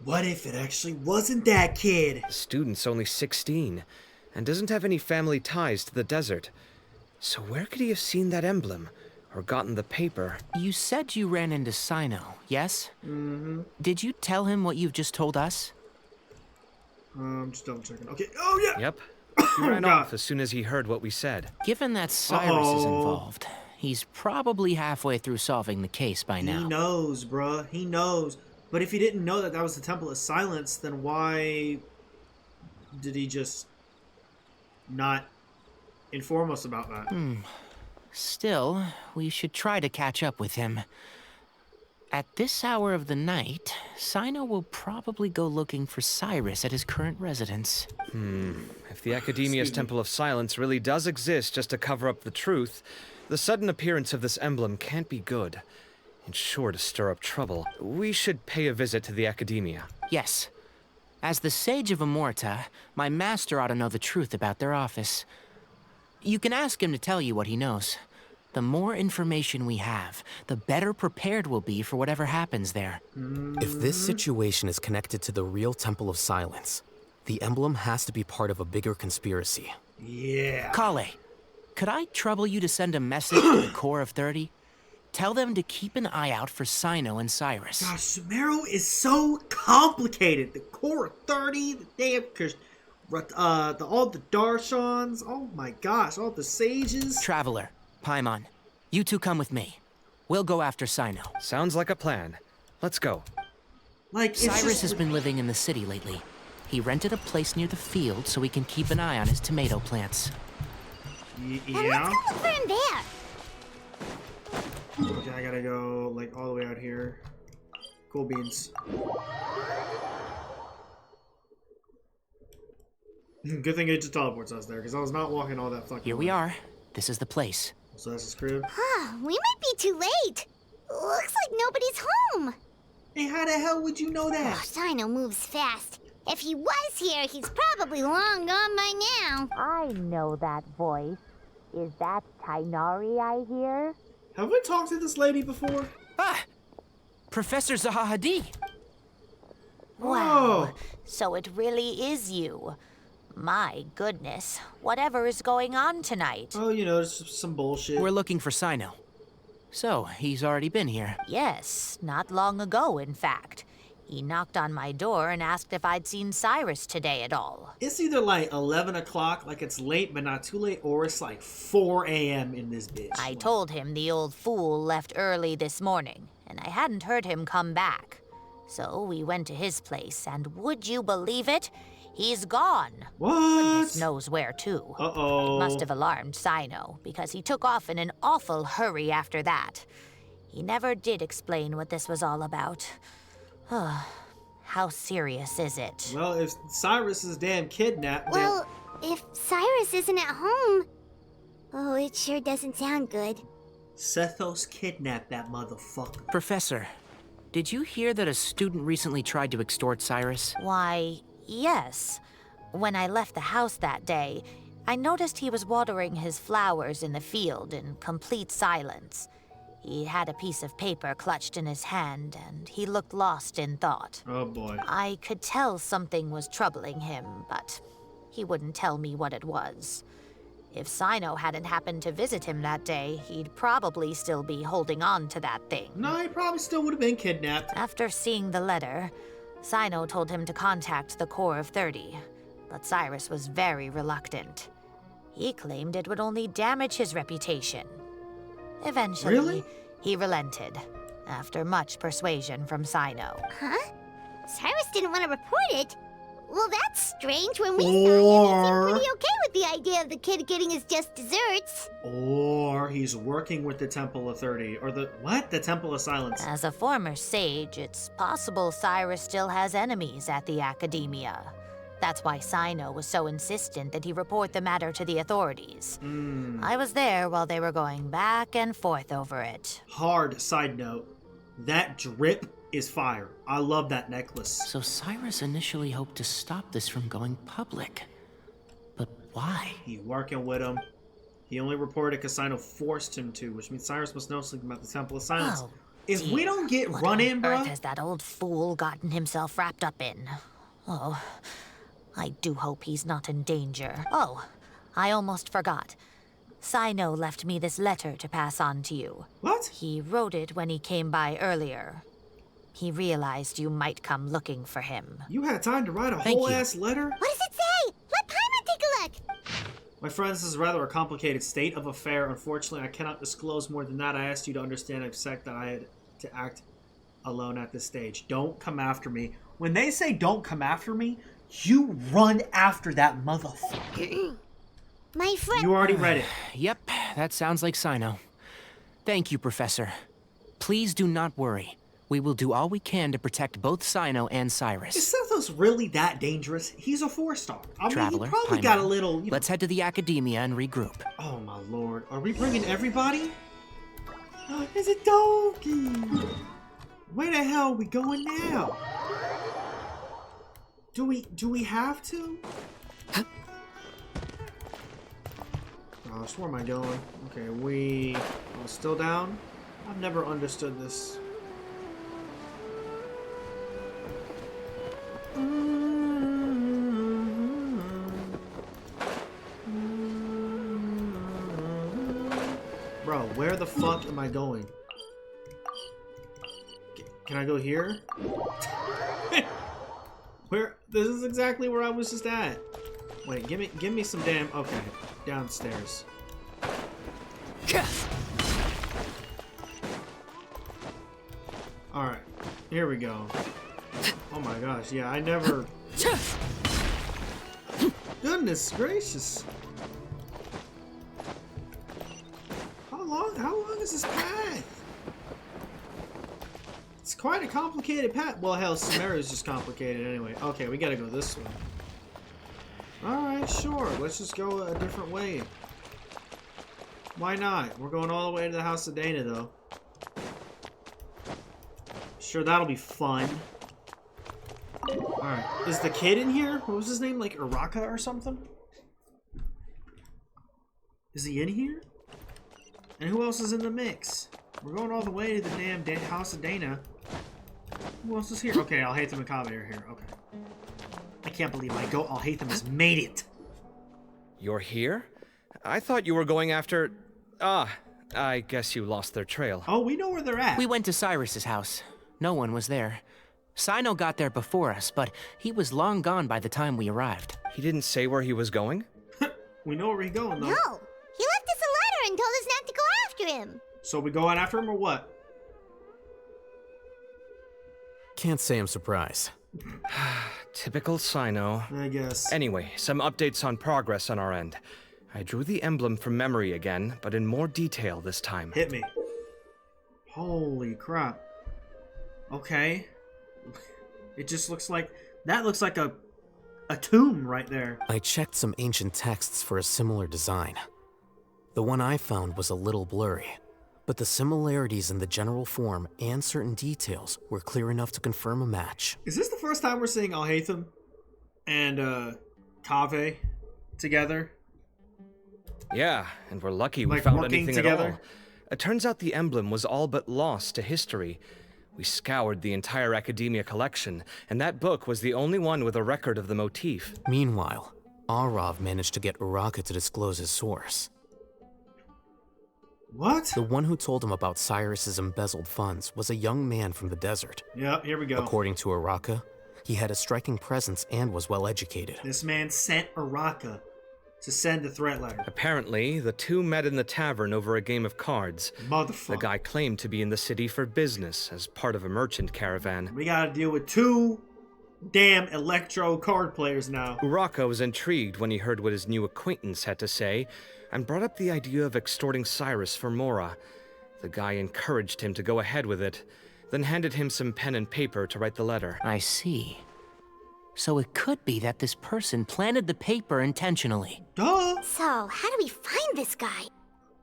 What if it actually wasn't that kid? The student's only 16 and doesn't have any family ties to the desert. So where could he have seen that emblem or gotten the paper? You said you ran into Cyno, yes? Mm-hmm. Did you tell him what you've just told us? Just double checking. Okay. Oh, yeah. Yep. He ran God. off as soon as he heard what we said. Given that Cyrus is Uh-oh. involved, he's probably halfway through solving the case by now. He knows, bruh. He knows. But if he didn't know that that was the Temple of Silence, then why did he just not inform us about that? Still, we should try to catch up with him. At this hour of the night, Cyno will probably go looking for Cyrus at his current residence. If the Academia's Temple of Silence really does exist just to cover up the truth, the sudden appearance of this emblem can't be good. It's sure to stir up trouble. We should pay a visit to the Academia. Yes. As the Sage of Amorta, my master ought to know the truth about their office. You can ask him to tell you what he knows. The more information we have, the better prepared we'll be for whatever happens there. If this situation is connected to the real Temple of Silence, the emblem has to be part of a bigger conspiracy. Yeah. Kale, could I trouble you to send a message to the Core of 30? Tell them to keep an eye out for Cyno and Cyrus. Gosh, Sumeru is so complicated. The core of 30, the damn, all the Darshans. Oh my gosh, all the sages. Traveler, Paimon, you two come with me. We'll go after Cyno. Sounds like a plan. Let's go. Like it's Cyrus just, has been living in the city lately. He rented a place near the field so we can keep an eye on his tomato plants. And yeah. let's go look for him there. Okay, I gotta go like all the way out here. Cool beans. Good thing it just teleports us there, because I was not walking all that fucking Here we way. are. This is the place. So that's his crib. We might be too late. Looks like nobody's home. Hey, how the hell would you know Oh, that? Cyno moves fast. If he was here, he's probably long gone by now. I know that voice. Is that Tainari I hear? Have we talked to this lady before? Ah! Professor Zahahadi! Whoa! So it really is you. My goodness, whatever is going on tonight? Oh, you know, it's some bullshit. We're looking for Cyno. So, he's already been here. Yes, not long ago, in fact. He knocked on my door and asked if I'd seen Cyrus today at all. It's either like 11 o'clock, like it's late but not too late, or it's like 4 a.m. in this bitch. I told him the old fool left early this morning, and I hadn't heard him come back. So we went to his place, and would you believe it? He's gone. What? Goodness knows where to. Uh-oh. Must have alarmed Cyno, because he took off in an awful hurry after that. He never did explain what this was all about. How serious is it? Well, if Cyrus is damn kidnapped, then... Well, if Cyrus isn't at home... Oh, it sure doesn't sound good. Sethos kidnapped that motherfucker. Professor, did you hear that a student recently tried to extort Cyrus? Why, yes. When I left the house that day, I noticed he was watering his flowers in the field in complete silence. He had a piece of paper clutched in his hand, and he looked lost in thought. Oh boy. I could tell something was troubling him, but he wouldn't tell me what it was. If Cyno hadn't happened to visit him that day, he'd probably still be holding on to that thing. No, he probably still would have been kidnapped. After seeing the letter, Cyno told him to contact the Corps of 30, but Cyrus was very reluctant. He claimed it would only damage his reputation. Eventually, Really? he relented, after much persuasion from Cyno. Huh? Cyrus didn't want to report it? Well, that's strange. When we saw him, he seemed pretty okay with the idea of the kid getting his just desserts. Or he's working with the Temple of 30. Or the... What? The Temple of Silence. As a former sage, it's possible Cyrus still has enemies at the Academia. That's why Cyno was so insistent that he report the matter to the authorities. I was there while they were going back and forth over it. Hard side note. That drip is fire. I love that necklace. So Cyrus initially hoped to stop this from going public. But why? He's working with him. He only reported because Cyno forced him to, which means Cyrus must know something about the Temple of Silence. Oh, if we don't get what run on in, bro. earth has that old fool gotten himself wrapped up in? Oh, I do hope he's not in danger. Oh, I almost forgot. Cyno left me this letter to pass on to you. What? He wrote it when he came by earlier. He realized you might come looking for him. You had time to write a Thank whole you. ass letter? What does it say? Let Paimon take a look. My friends, this is rather a complicated state of affair. Unfortunately, I cannot disclose more than that. I asked you to understand and accept that I had to act alone at this stage. Don't come after me. When they say don't come after me, you run after that motherfucker. My friend... You already read it. Yep, that sounds like Cyno. Thank you, Professor. Please do not worry. We will do all we can to protect both Cyno and Cyrus. Is Sethos really that dangerous? He's a 4-star. I mean, Traveler, he probably Paimon, got a little... You know... Let's head to the Academia and regroup. Oh, my lord. Are we bringing everybody? It's a donkey. Where the hell are we going now? Do we have to? Where am I going? Okay, still down? I've never understood this. Bro, where the fuck am I going? Can I go here? Where? This is exactly where I was just at. Wait, give me some damn... Okay, downstairs. Alright, here we go. Oh my gosh, yeah, I never... Goodness gracious. How long is this path? It's quite a complicated path. Well, hell, Sumeru is just complicated anyway. Okay, we gotta go this way. Alright, sure. Let's just go a different way. Why not? We're going all the way to the House of Dana, though. Sure, that'll be fun. Alright. Is the kid in here? What was his name? Like Uraka or something? Is he in here? And who else is in the mix? We're going all the way to the damn House of Dana. Who else is here? Okay, Alhaitham and Kaveh are here. Okay. I can't believe my goat Alhaitham has made it. You're here? I thought you were going after... Ah, I guess you lost their trail. Oh, we know where they're at. We went to Cyrus's house. No one was there. Cyno got there before us, but he was long gone by the time we arrived. He didn't say where he was going? We know where he's going, though. No, he left us a letter and told us not to go after him. So we go out after him or what? Can't say I'm surprised. Typical Cyno. I guess. Anyway, some updates on progress on our end. I drew the emblem from memory again, but in more detail this time. Hit me. Holy crap. Okay. It just looks like... That looks like a tomb right there. I checked some ancient texts for a similar design. The one I found was a little blurry, but the similarities in the general form and certain details were clear enough to confirm a match. Is this the first time we're seeing Alhaitham and Kaveh together? Yeah, and we're lucky we Like found working anything together? at all. It turns out the emblem was all but lost to history. We scoured the entire Academia collection, and that book was the only one with a record of the motif. Meanwhile, Arav managed to get Uraka to disclose his source. What? The one who told him about Cyrus's embezzled funds was a young man from the desert. Yep, here we go. According to Uraka, he had a striking presence and was well educated. This man sent Uraka to send the threat letter. Apparently, the two met in the tavern over a game of cards. Motherfucker. The guy claimed to be in the city for business as part of a merchant caravan. We gotta deal with two damn electro card players now. Uraka was intrigued when he heard what his new acquaintance had to say, and brought up the idea of extorting Cyrus for Mora. The guy encouraged him to go ahead with it, then handed him some pen and paper to write the letter. I see. So it could be that this person planted the paper intentionally. Duh! So, how do we find this guy?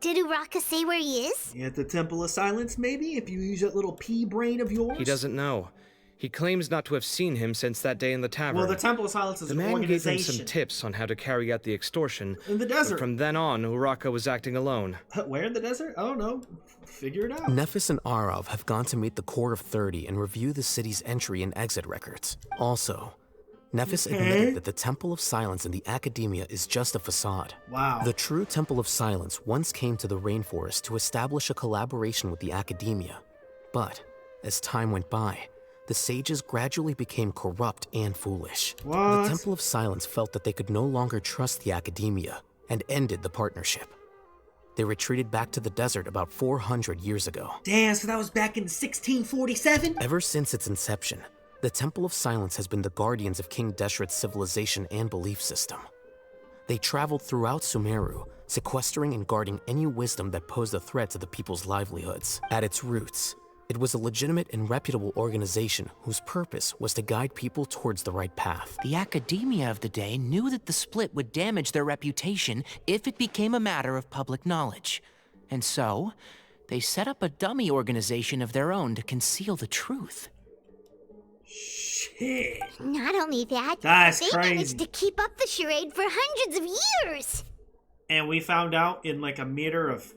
Did Uraka say where he is? At the Temple of Silence, maybe? If you use that little pea brain of yours? He doesn't know. He claims not to have seen him since that day in the tavern. Well, the Temple of Silence is the an man gave him organization. some tips on how to carry out the extortion. In the desert. But from then on, Uraka was acting alone. Where in the desert? I don't know. Figure it out. Nephis and Arav have gone to meet the Core of 30 and review the city's entry and exit records. Also, Nephis admitted that the Temple of Silence in the Academia is just a facade. Wow. The true Temple of Silence once came to the rainforest to establish a collaboration with the Academia. But, as time went by, the sages gradually became corrupt and foolish. What? The Temple of Silence felt that they could no longer trust the Academia and ended the partnership. They retreated back to the desert about 400 years ago. Damn, so that was back in 1647? Ever since its inception, the Temple of Silence has been the guardians of King Deshret's civilization and belief system. They traveled throughout Sumeru, sequestering and guarding any wisdom that posed a threat to the people's livelihoods. At its roots, it was a legitimate and reputable organization whose purpose was to guide people towards the right path. The academia of the day knew that the split would damage their reputation if it became a matter of public knowledge. And so, they set up a dummy organization of their own to conceal the truth. Shit. Not only that, That's they crazy. managed to keep up the charade for hundreds of years. And we found out in like a matter of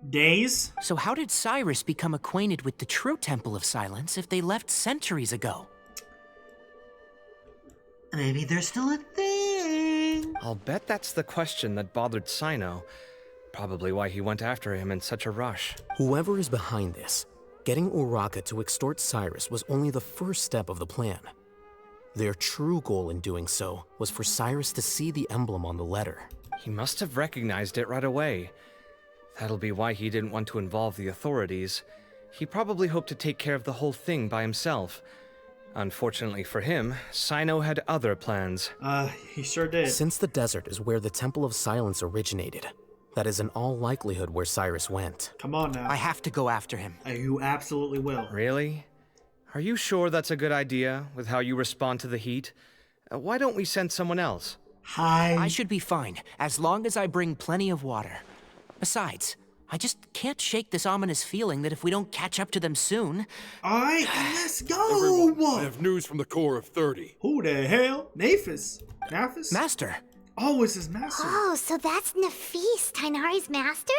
days? So how did Cyrus become acquainted with the true Temple of Silence if they left centuries ago? Maybe there's still a thing. I'll bet that's the question that bothered Cyno. Probably why he went after him in such a rush. Whoever is behind this, getting Uraka to extort Cyrus was only the first step of the plan. Their true goal in doing so was for Cyrus to see the emblem on the letter. He must have recognized it right away. That'll be why he didn't want to involve the authorities. He probably hoped to take care of the whole thing by himself. Unfortunately for him, Cyno had other plans. He sure did. Since the desert is where the Temple of Silence originated, that is in all likelihood where Cyrus went. Come on now. I have to go after him. You absolutely will. Really? Are you sure that's a good idea, with how you respond to the heat? Why don't we send someone else? Hi. I should be fine, as long as I bring plenty of water. Besides, I just can't shake this ominous feeling that if we don't catch up to them soon... Alright, let's go! I have news from the Core of 30. Who the hell? Nephis? Master! Oh, it's his master. Oh, so that's Nafis, Tainari's master?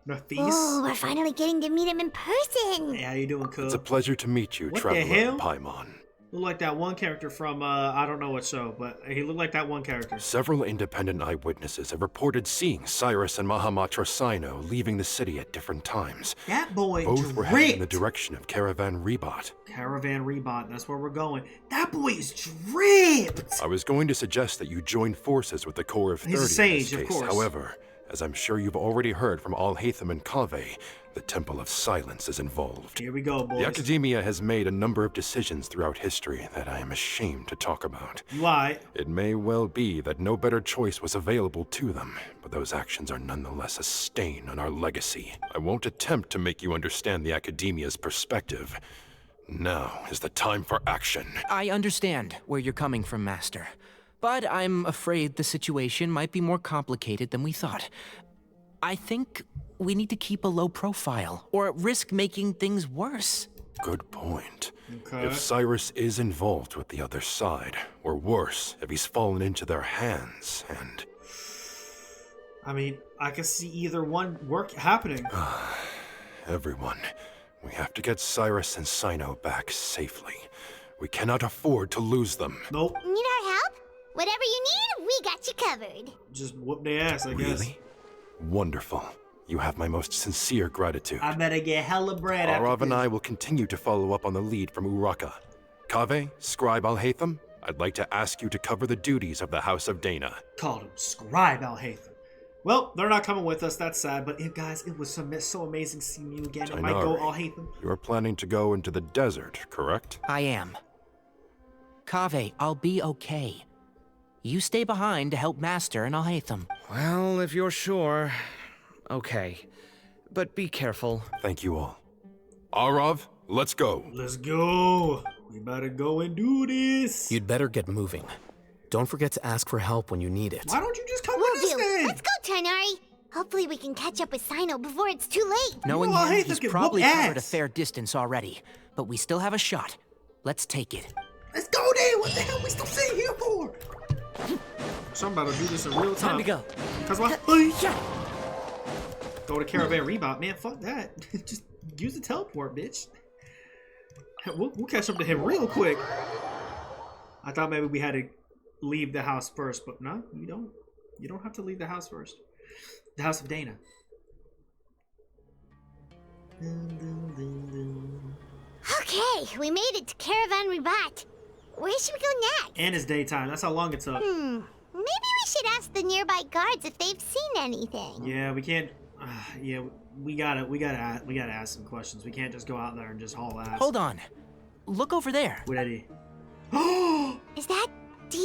Nafis? Oh, we're finally getting to meet him in person. Hey, how you doing, cuz? It's a pleasure to meet you, What the Traveler hell? Paimon. Look like that one character from, I don't know what show, but he looked like that one character. Several independent eyewitnesses have reported seeing Cyrus and Mahamatra Cyno leaving the city at different times. That boy Both were heading in the dripped. direction of Caravan Rebot. Caravan Rebot, that's where we're going. That boy is dripped! I was going to suggest that you join forces with the Core of 30 He's a in sage, this of case. course. However, As I'm sure you've already heard from Alhaitham and Kaveh, the Temple of Silence is involved. Here we go, boys. The Academia has made a number of decisions throughout history that I am ashamed to talk about. Why? It may well be that no better choice was available to them, but those actions are nonetheless a stain on our legacy. I won't attempt to make you understand the Academia's perspective. Now is the time for action. I understand where you're coming from, Master. But I'm afraid the situation might be more complicated than we thought. I think we need to keep a low profile, or risk making things worse. Good point. Okay. If Cyrus is involved with the other side, or worse, if he's fallen into their hands, and... I mean, I can see either one happening. Everyone, we have to get Cyrus and Cyno back safely. We cannot afford to lose them. Nope. Need our help? Whatever you need, we got you covered. Just whoop their ass, I guess. Really? Wonderful. You have my most sincere gratitude. I better get hella bread after Arav and this. I will continue to follow up on the lead from Uraka. Kaveh, Scribe Alhaitham, I'd like to ask you to cover the duties of the House of Dana. Called him Scribe Alhaitham. Well, they're not coming with us, that's sad, but guys, it was so amazing seeing you again. It might go Alhaitham. You are planning to go into the desert, correct? I am. Kaveh, I'll be okay. You stay behind to help Master and Alhaitham. Well, if you're sure. Okay. But be careful. Thank you all. Arav, let's go. Let's go. We better go and do this. You'd better get moving. Don't forget to ask for help when you need it. Why don't you just come Will with us do. then? Let's go, Tighnari. Hopefully we can catch up with Cyno before it's too late. Knowing Well, him, Alhaitham he's can probably whoop covered a ass. fair distance already. But we still have a shot. Let's take it. Let's go then. What the hell we still sitting here for? So I'm about to do this in real time. Time to go. Cause what? Go to Caravan Rebot, man. Fuck that. Just use the teleport, bitch. We'll catch up to him real quick. I thought maybe we had to leave the house first, but no, you don't. You don't have to leave the house first. The House of Dana. Okay, we made it to Caravan Rebot. Where should we go next? And it's daytime. That's how long it took. Maybe we should ask the nearby guards if they've seen anything. Yeah, we can't. Yeah, we gotta ask some questions. We can't just go out there and just haul ass. Hold on. Look over there. What Eddie? Is that Dia?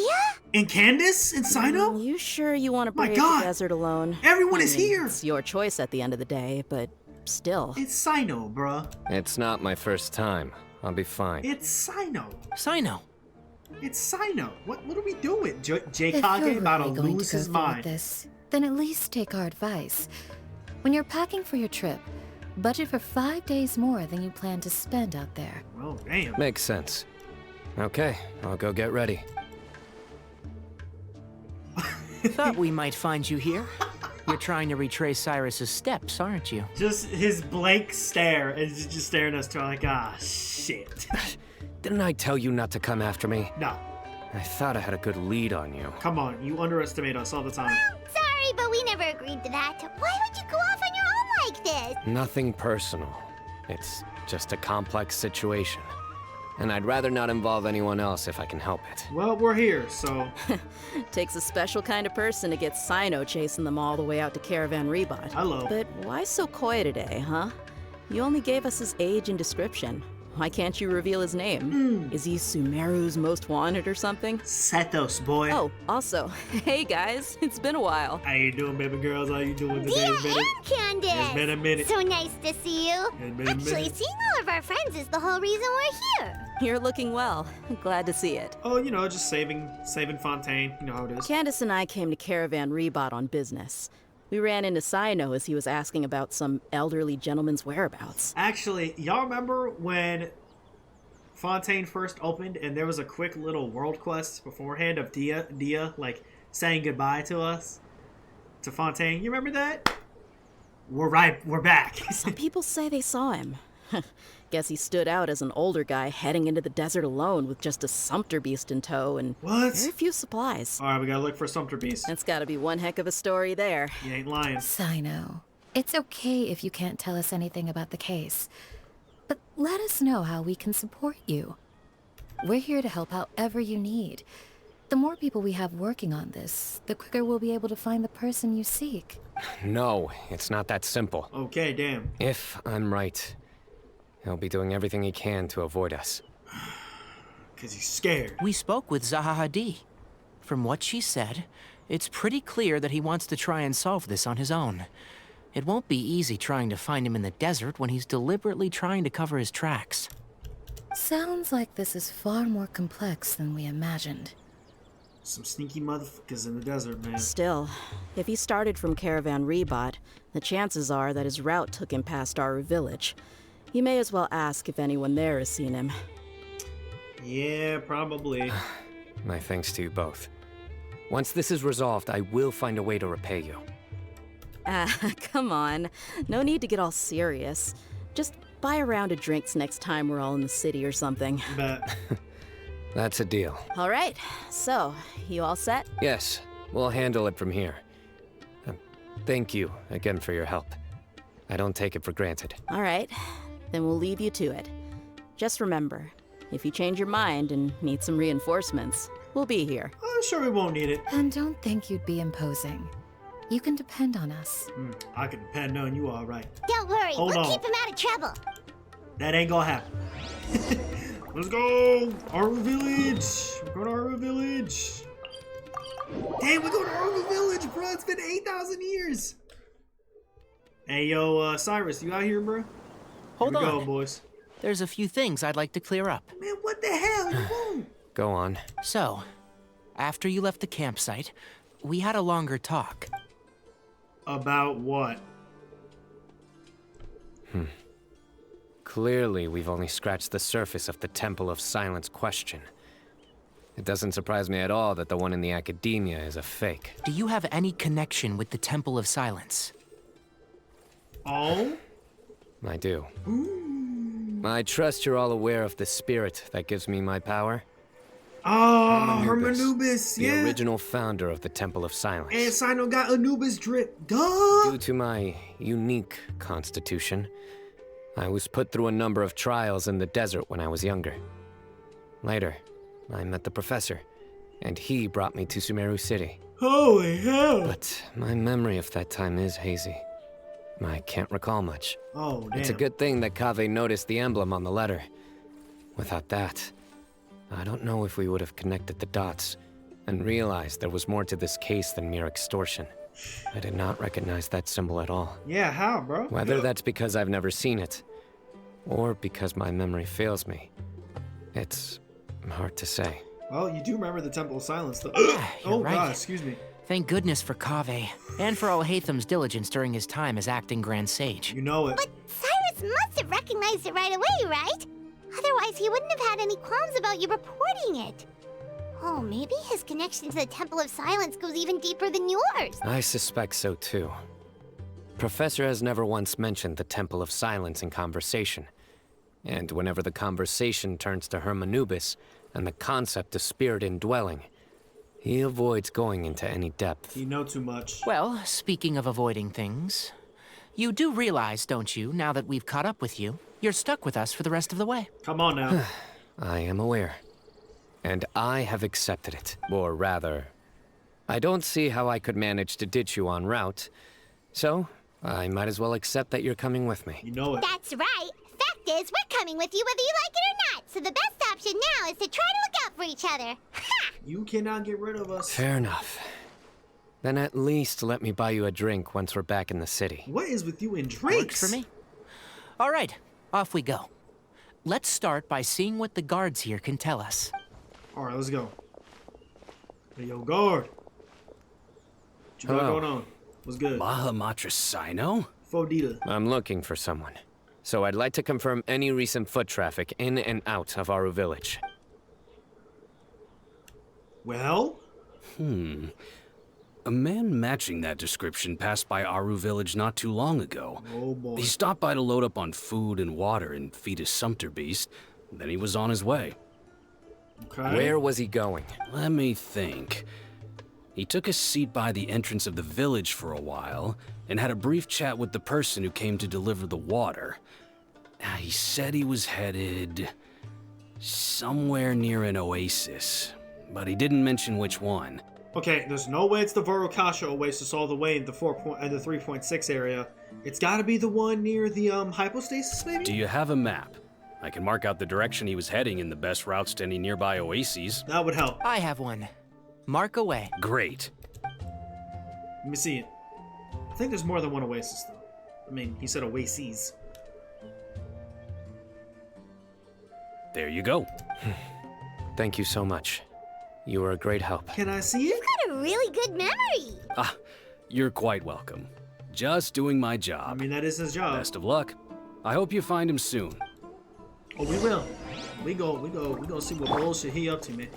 And Candace and Cyno? You sure you want to My brave God. the desert alone? Everyone is here. It's your choice at the end of the day, but still. It's Cyno, bruh. It's not my first time. I'll be fine. It's Cyno. Cyno. It's Cyno. What are we doing? If J-Kage you're about to really going lose to go his through mind. with this, then at least take our advice. When you're packing for your trip, budget for 5 days more than you plan to spend out there. Well, damn. Makes sense. Okay, I'll go get ready. Thought we might find you here. You're trying to retrace Cyrus's steps, aren't you? Just his blank stare and just staring at us to like, ah, shit. Didn't I tell you not to come after me? No. I thought I had a good lead on you. Come on, you underestimate us all the time. Sorry, but we never agreed to that. Why would you go off on your own like this? Nothing personal. It's just a complex situation. And I'd rather not involve anyone else if I can help it. Well, we're here, so... Takes a special kind of person to get Cyno chasing them all the way out to Caravan Rebot. Hello. But why so coy today, huh? You only gave us his age and description. Why can't you reveal his name? Is he Sumeru's most wanted or something? Sethos, boy. Oh, also, hey guys, it's been a while. How you doing, baby girls? How you doing today? Dia and Candace! It's been a minute. So nice to see you. It's been a Actually, minute. seeing all of our friends is the whole reason we're here. You're looking well. Glad to see it. Oh, you know, just saving Fontaine. You know how it is. Candace and I came to Caravan Rebot on business. We ran into Cyno as he was asking about some elderly gentleman's whereabouts. Actually, y'all remember when Fontaine first opened and there was a quick little world quest beforehand of Dia like saying goodbye to us? To Fontaine? You remember that? We're back. Some people say they saw him. Guess he stood out as an older guy heading into the desert alone with just a sumpter beast in tow and What? very few supplies. Alright, we gotta look for Sumpter Beast. That's gotta be one heck of a story there. You ain't lying. Cyno, it's okay if you can't tell us anything about the case, but let us know how we can support you. We're here to help however you need. The more people we have working on this, the quicker we'll be able to find the person you seek. No, it's not that simple. Okay, damn. If I'm right, he'll be doing everything he can to avoid us. Because he's scared. We spoke with Zaha Hadid. From what she said, it's pretty clear that he wants to try and solve this on his own. It won't be easy trying to find him in the desert when he's deliberately trying to cover his tracks. Sounds like this is far more complex than we imagined. Some sneaky motherfuckers in the desert, man. Still, if he started from Caravan Rebot, the chances are that his route took him past Aru village. You may as well ask if anyone there has seen him. Yeah, probably. My thanks to you both. Once this is resolved, I will find a way to repay you. Come on. No need to get all serious. Just buy a round of drinks next time we're all in the city or something. Bet. That's a deal. All right. So, you all set? Yes, we'll handle it from here. Thank you again for your help. I don't take it for granted. All right. Then we'll leave you to it. Just remember, if you change your mind and need some reinforcements, we'll be here. I'm sure we won't need it. And don't think you'd be imposing. You can depend on us. I can depend on you, all right. Don't worry, Hold we'll on. keep him out of trouble. That ain't gonna happen. Let's go! Aru Village! We're going to Aru Village! Damn, we're going to Aru Village, bro! It's been 8,000 years! Hey, yo, Cyrus, you out here, bro? Hold here we on. go, boys. There's a few things I'd like to clear up. Man, what the hell? You won't. Go on. So, after you left the campsite, we had a longer talk. About what? Clearly, we've only scratched the surface of the Temple of Silence question. It doesn't surprise me at all that the one in the academia is a fake. Do you have any connection with the Temple of Silence? Oh? I do. I trust you're all aware of the spirit that gives me my power. Oh, Hermanubis, the yeah. original founder of the Temple of Silence. And Cyno got Anubis drip. Duh! Due to my unique constitution, I was put through a number of trials in the desert when I was younger. Later, I met the professor, and he brought me to Sumeru City. Holy hell! But my memory of that time is hazy. I can't recall much. Oh, damn. It's a good thing that Kaveh noticed the emblem on the letter. Without that, I don't know if we would have connected the dots and realized there was more to this case than mere extortion. I did not recognize that symbol at all. Yeah, how, bro? Whether that's because I've never seen it, or because my memory fails me, it's hard to say. Well, you do remember the Temple of Silence, though. You're Oh, right. God, excuse me. Thank goodness for Kaveh, and for Al-Haytham's diligence during his time as acting Grand Sage. You know it. But Cyrus must have recognized it right away, right? Otherwise, he wouldn't have had any qualms about you reporting it. Oh, maybe his connection to the Temple of Silence goes even deeper than yours. I suspect so too. Professor has never once mentioned the Temple of Silence in conversation. And whenever the conversation turns to Hermanubis and the concept of spirit indwelling, he avoids going into any depth. You know too much. Well, speaking of avoiding things, you do realize, don't you, now that we've caught up with you, you're stuck with us for the rest of the way. Come on now. I am aware. And I have accepted it. Or rather, I don't see how I could manage to ditch you en route. So, I might as well accept that you're coming with me. You know it. That's right. Fact is, we're coming with you whether you like it or not. So the best option now is to try to look out for each other. Ha! You cannot get rid of us. Fair enough. Then at least let me buy you a drink once we're back in the city. What is with you and drinks? Works for me. All right, off we go. Let's start by seeing what the guards here can tell us. All right, let's go. Hey, yo, guard. What you got Hello. going on? What's good? Mahamatra Cyno? Fodita. I'm looking for someone. So I'd like to confirm any recent foot traffic in and out of Aru Village. Well? A man matching that description passed by Aru Village not too long ago. Oh boy. He stopped by to load up on food and water and feed his sumpter beast. Then he was on his way. Okay. Where was he going? Let me think. He took a seat by the entrance of the village for a while and had a brief chat with the person who came to deliver the water. He said he was headed somewhere near an oasis. but he didn't mention which one. Okay, there's no way it's the Vorokasha Oasis all the way in the 3.6 area. It's got to be the one near the hypostasis, maybe? Do you have a map? I can mark out the direction he was heading and the best routes to any nearby oases. That would help. I have one. Mark away. Great. Let me see it. I think there's more than one oasis, though. I mean, he said oases. There you go. Thank you so much. You were a great help. Can I see it? You got a really good memory. Ah, you're quite welcome. Just doing my job. I mean, that is his job. Best of luck. I hope you find him soon. Oh, we will. We go see what bullshit he up to, man.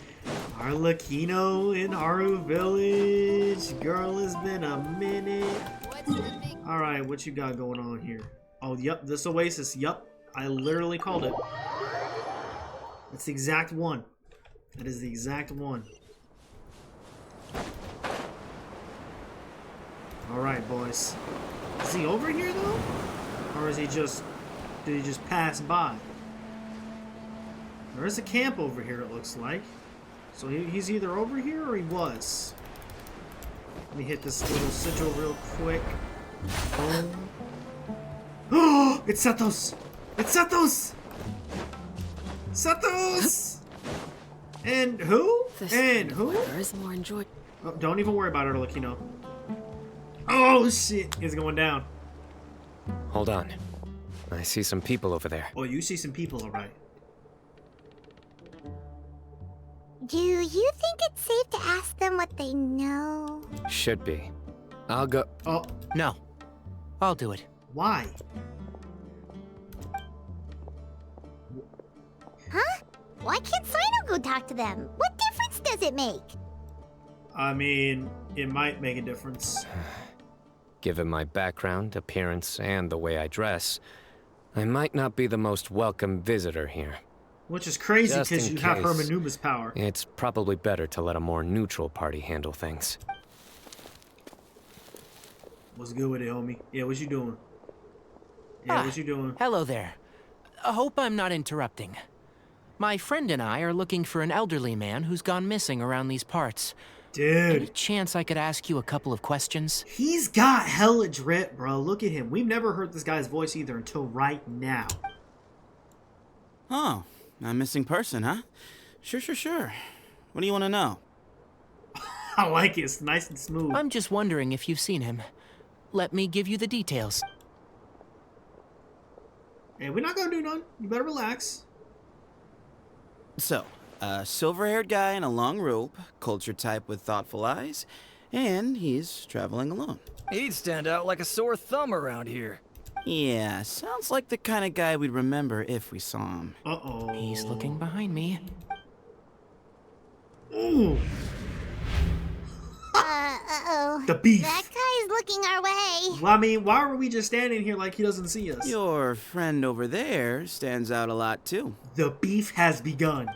Arlecchino in Haru Village. Girl, it's been a minute. Alright, what you got going on here? Oh, yep, this oasis. Yep, I literally called it. It's the exact one. That is the exact one. Alright, boys. Is he over here, though? Or is he just... did he just pass by? There is a camp over here, it looks like. So he's either over here or he was. Let me hit this little sigil real quick. Boom. Oh! It's Sethos! It's Sethos! Sethos! And who? And who? Is more enjoy. Oh, don't even worry about it, Arlecchino. Oh shit! He's going down. Hold on. I see some people over there. Oh, you see some people, alright. Do you think it's safe to ask them what they know? Should be. I'll go. Oh. No. I'll do it. Why? Huh? Why can't Cyno go talk to them? What difference does it make? I mean, it might make a difference. Given my background, appearance, and the way I dress, I might not be the most welcome visitor here. Which is crazy Just because in you have case, Hermanuma's power. It's probably better to let a more neutral party handle things. What's good with it, homie? Yeah, what you doing? Yeah, what you doing? Hello there. I hope I'm not interrupting. My friend and I are looking for an elderly man who's gone missing around these parts. Dude. Any chance I could ask you a couple of questions? He's got hella drip, bro. Look at him. We've never heard this guy's voice either until right now. Oh, a missing person, huh? Sure. What do you want to know? I like it. It's nice and smooth. I'm just wondering if you've seen him. Let me give you the details. Hey, we're not gonna do none. You better relax. So, a silver-haired guy in a long robe, culture type with thoughtful eyes, and he's traveling alone. He'd stand out like a sore thumb around here. Yeah, sounds like the kind of guy we'd remember if we saw him. Uh-oh. He's looking behind me. Ooh. Uh-oh. The beef. That guy's looking our way. Well, I mean, why were we just standing here like he doesn't see us? Your friend over there stands out a lot, too. The beef has begun.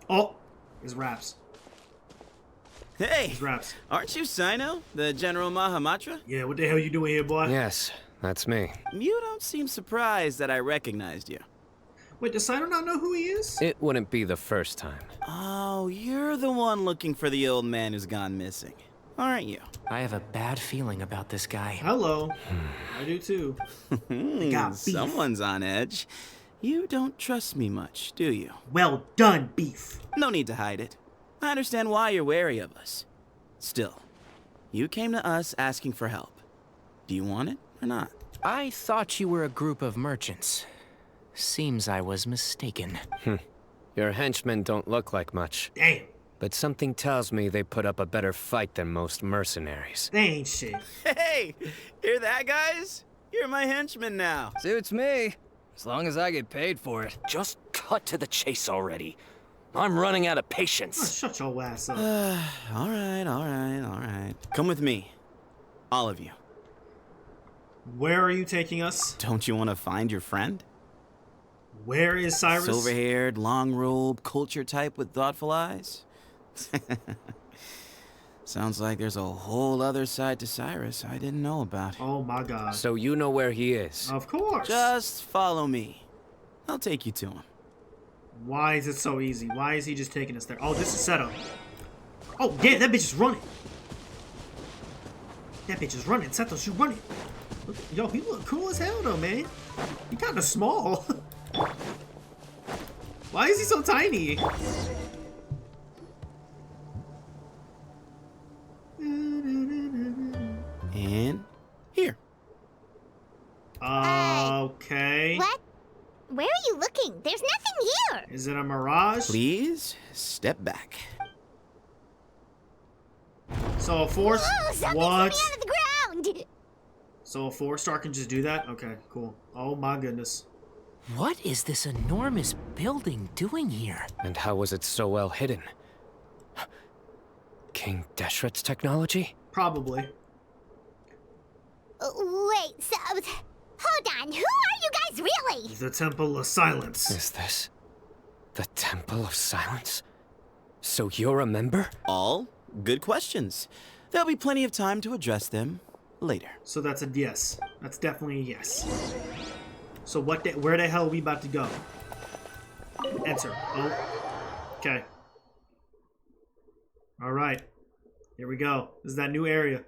Oh, his raps. Hey, His raps. aren't you Cyno, the General Mahamatra? Yeah, what the hell you doing here, boy? Yes, that's me. You don't seem surprised that I recognized you. Wait, does Cyno not know who he is? It wouldn't be the first time. Oh, you're the one looking for the old man who's gone missing, aren't you? I have a bad feeling about this guy. Hello. I do too. They got beef. Someone's on edge. You don't trust me much, do you? Well done, beef. No need to hide it. I understand why you're wary of us. Still, you came to us asking for help. Do you want it or not? I thought you were a group of merchants. Seems I was mistaken. Your henchmen don't look like much. Damn. But something tells me they put up a better fight than most mercenaries. They ain't shit. Hey, hear that, guys? You're my henchman now. Suits me. As long as I get paid for it. Just cut to the chase already. I'm running out of Oh, patience. shut your ass up. All right. Come with me. All of you. Where are you taking us? Don't you want to find your friend? Where is Cyrus? Silver-haired, long robe, culture type with thoughtful eyes? Sounds like there's a whole other side to Cyrus I didn't know about. Oh my god. So you know where he is? Of course. Just follow me. I'll take you to him. Why is it so easy? Why is he just taking us there? Oh, this is setup. Oh, damn, that bitch is running. That bitch is running. Sethos, you running. Look, yo, he look cool as hell, though, man. He kind of small. Why is he so tiny? And here. Okay. What? Where are you looking? There's nothing here. Is it a mirage? Please step back. So a force. Whoa, something's What? coming out of the ground. So a 4-star can just do that? Okay, cool. Oh my goodness. What is this enormous building doing here? And how was it so well hidden? King Deshret's technology? Probably. Wait, so... Hold on, who are you guys really? The Temple of Silence. Is this the Temple of Silence? So you're a member? All good questions. There'll be plenty of time to address them later. So that's a yes. That's definitely a yes. So where the hell are we about to go? Enter. Oh. Okay. Alright. Here we go. This is that new area.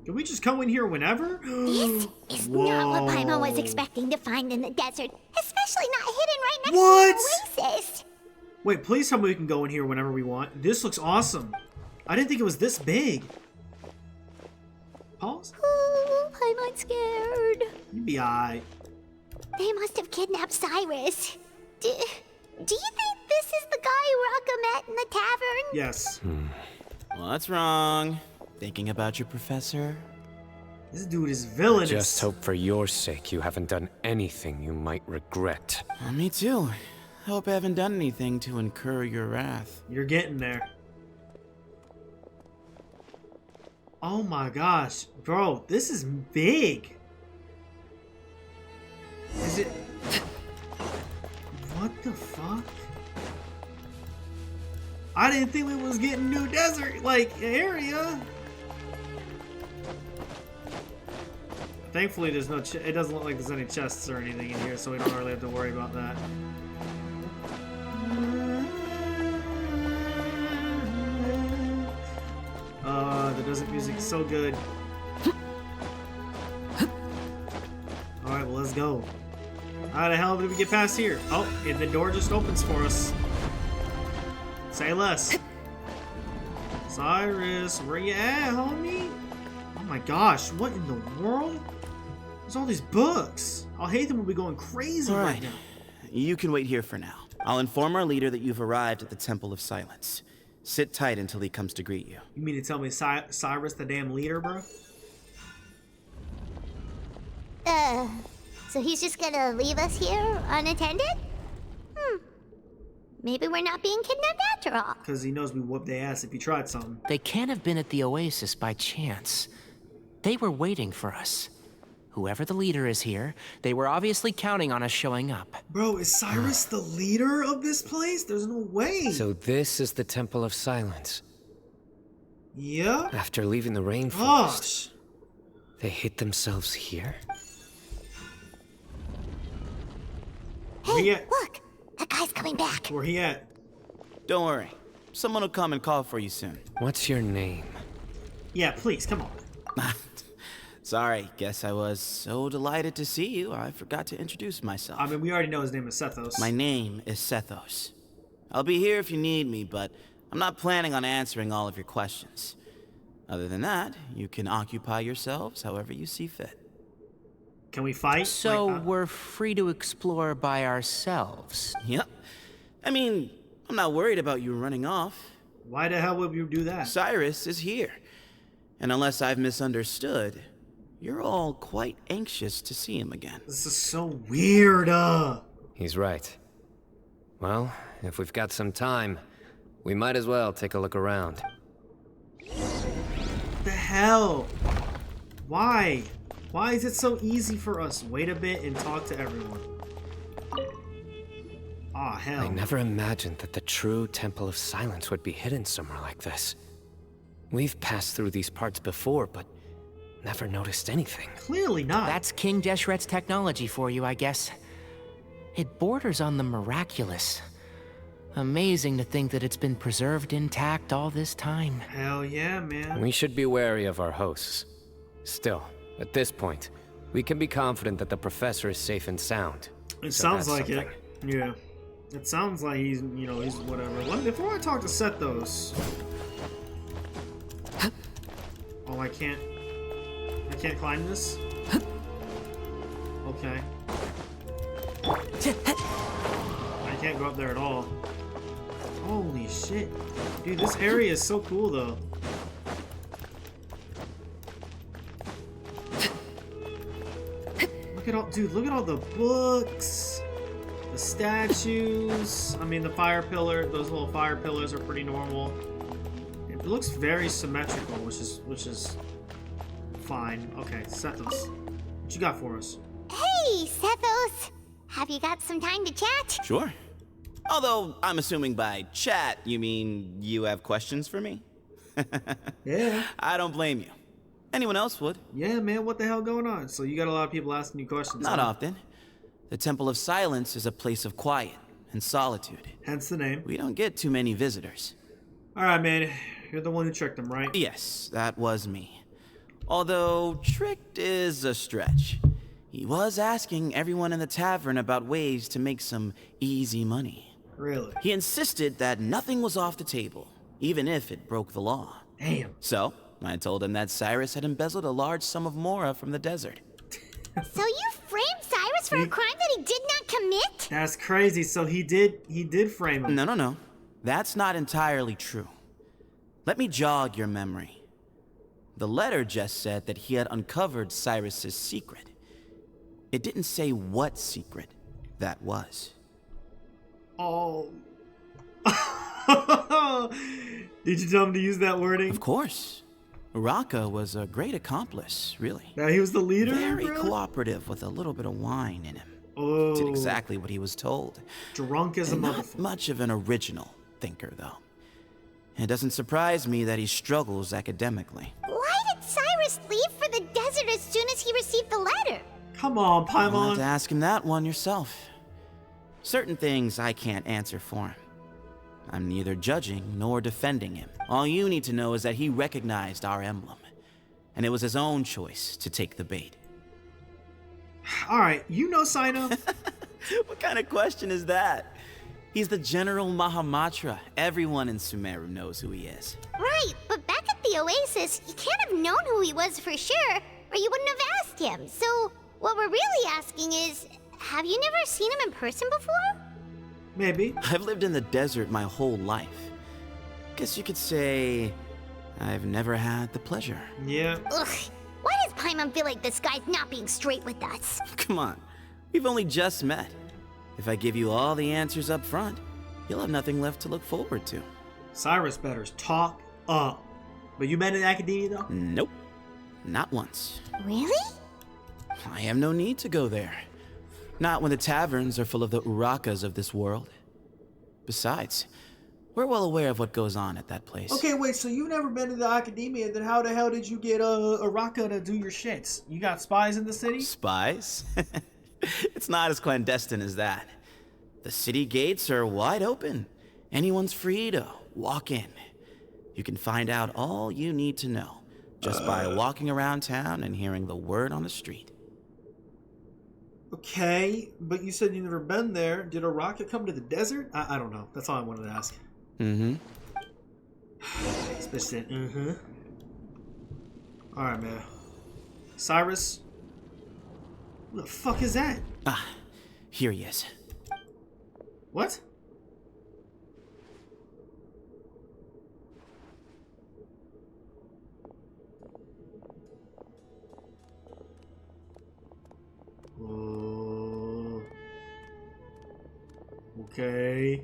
Can we just come in here whenever? This is not what Paimon was expecting to find in the desert, especially not hidden right next What? to the oasis. Wait, please tell me we can go in here whenever we want. This looks awesome. I didn't think it was this big. Pause? Ooh, Paimon's scared. You be alright. They must have kidnapped Cyrus. Do you think this is the guy Raka met in the tavern? Yes. What's wrong? Thinking about your professor? This dude is villainous. Just hope for your sake you haven't done anything you might regret. Me too. Hope I haven't done anything to incur your wrath. You're getting there. Oh my gosh. Bro, this is big. Is it... What the fuck? I didn't think we was getting new desert, like, area. Thankfully, there's no... it doesn't look like there's any chests or anything in here, so we don't really have to worry about that. The desert music is so good. Alright, well, let's go. How the hell did we get past here? Oh, and the door just opens for us. Say less. Cyrus, where you at, homie? Oh my gosh, what in the world? There's all these books. I'll hate them when we going crazy right now. You can wait here for now. I'll inform our leader that you've arrived at the Temple of Silence. Sit tight until he comes to greet you. You mean to tell me Cyrus the damn leader, bro? So he's just gonna leave us here unattended? Maybe we're not being kidnapped after all. Because he knows we whoop their ass if you tried something. They can't have been at the oasis by chance. They were waiting for us. Whoever the leader is here, they were obviously counting on us showing up. Bro, is Cyrus the leader of this place? There's no way. So this is the Temple of Silence. Yeah? After leaving the rainforest, Gosh. they hid themselves here? Hey, look! That guy's coming back. Where he at? Don't worry. Someone will come and call for you soon. What's your name? Yeah, please, come on. Sorry, guess I was so delighted to see you, I forgot to introduce myself. I mean, we already know his name is Sethos. My name is Sethos. I'll be here if you need me, but I'm not planning on answering all of your questions. Other than that, you can occupy yourselves however you see fit. Can we fight? So we're free to explore by ourselves? Yep. I mean, I'm not worried about you running off. Why the hell would you do that? Cyrus is here. And unless I've misunderstood, you're all quite anxious to see him again. This is so weird, He's right. Well, if we've got some time, we might as well take a look around. The hell? Why? Why is it so easy for us? Wait a bit and talk to everyone. Aw, hell. I never imagined that the true Temple of Silence would be hidden somewhere like this. We've passed through these parts before, but never noticed anything. Clearly not. That's King Deshret's technology for you, I guess. It borders on the miraculous. Amazing to think that it's been preserved intact all this time. Hell yeah, man. We should be wary of our hosts. Still, at this point, we can be confident that the professor is safe and sound. It So sounds that's like something. it. Yeah. It sounds like he's, he's whatever. Before I talk to Sethos. Oh, I can't climb this? Okay. I can't go up there at all. Holy shit. Dude, this area is so cool though. Look at all the books, the statues. I mean, the fire pillar, those little fire pillars are pretty normal. It looks very symmetrical, which is fine. Okay, Sethos, what you got for us? Hey, Sethos! Have you got some time to chat? Sure. Although, I'm assuming by chat, you mean you have questions for me? Yeah. I don't blame you. Anyone else would. Yeah, man, what the hell going on? So you got a lot of people asking you questions. Not huh? often. The Temple of Silence is a place of quiet and solitude. Hence the name. We don't get too many visitors. Alright, man. You're the one who tricked them, right? Yes, that was me. Although, tricked is a stretch. He was asking everyone in the tavern about ways to make some easy money. Really? He insisted that nothing was off the table, even if it broke the law. Damn. So, I told him that Cyrus had embezzled a large sum of mora from the desert. So you framed Cyrus for a crime that he did not commit? That's crazy. So he did frame him. No. That's not entirely true. Let me jog your memory. The letter just said that he had uncovered Cyrus's secret. It didn't say what secret that was. Oh. Did you tell him to use that wording? Of course. Raka was a great accomplice, really. Now he was the leader? Very really? cooperative with a little bit of wine in him. Oh. Did exactly what he was told. Drunk as a Not motherfucker. much of an original thinker, though. It doesn't surprise me that he struggles academically. Why did Cyrus leave for the desert as soon as he received the letter? Come on, You'll have Paimon. to ask him that one yourself. Certain things I can't answer for him. I'm neither judging nor defending him. All you need to know is that he recognized our emblem, and it was his own choice to take the bait. Alright, you know Cyno. What kind of question is that? He's the General Mahamatra. Everyone in Sumeru knows who he is. Right, but back at the Oasis, you can't have known who he was for sure, or you wouldn't have asked him. So, what we're really asking is, have you never seen him in person before? Maybe. I've lived in the desert my whole life. Guess you could say I've never had the pleasure. Yeah. Ugh, why does Paimon feel like this guy's not being straight with us? Come on, we've only just met. If I give you all the answers up front, you'll have nothing left to look forward to. Cyrus better talk up. But you met in academia though? Nope, not once. Really? I have no need to go there. Not when the taverns are full of the Urakas of this world. Besides, we're well aware of what goes on at that place. Okay, wait, so you've never been to the academia, then how the hell did you get Araka to do your shits? You got spies in the city? Spies? It's not as clandestine as that. The city gates are wide open. Anyone's free to walk in. You can find out all you need to know just by walking around town and hearing the word on the street. Okay, but you said you've never been there. Did Araka come to the desert? I don't know. That's all I wanted to ask. Mm-hmm. This bitch said, mm-hmm. Alright, man. Cyrus? What the fuck is that? Ah, here he is. What? Oh. Okay.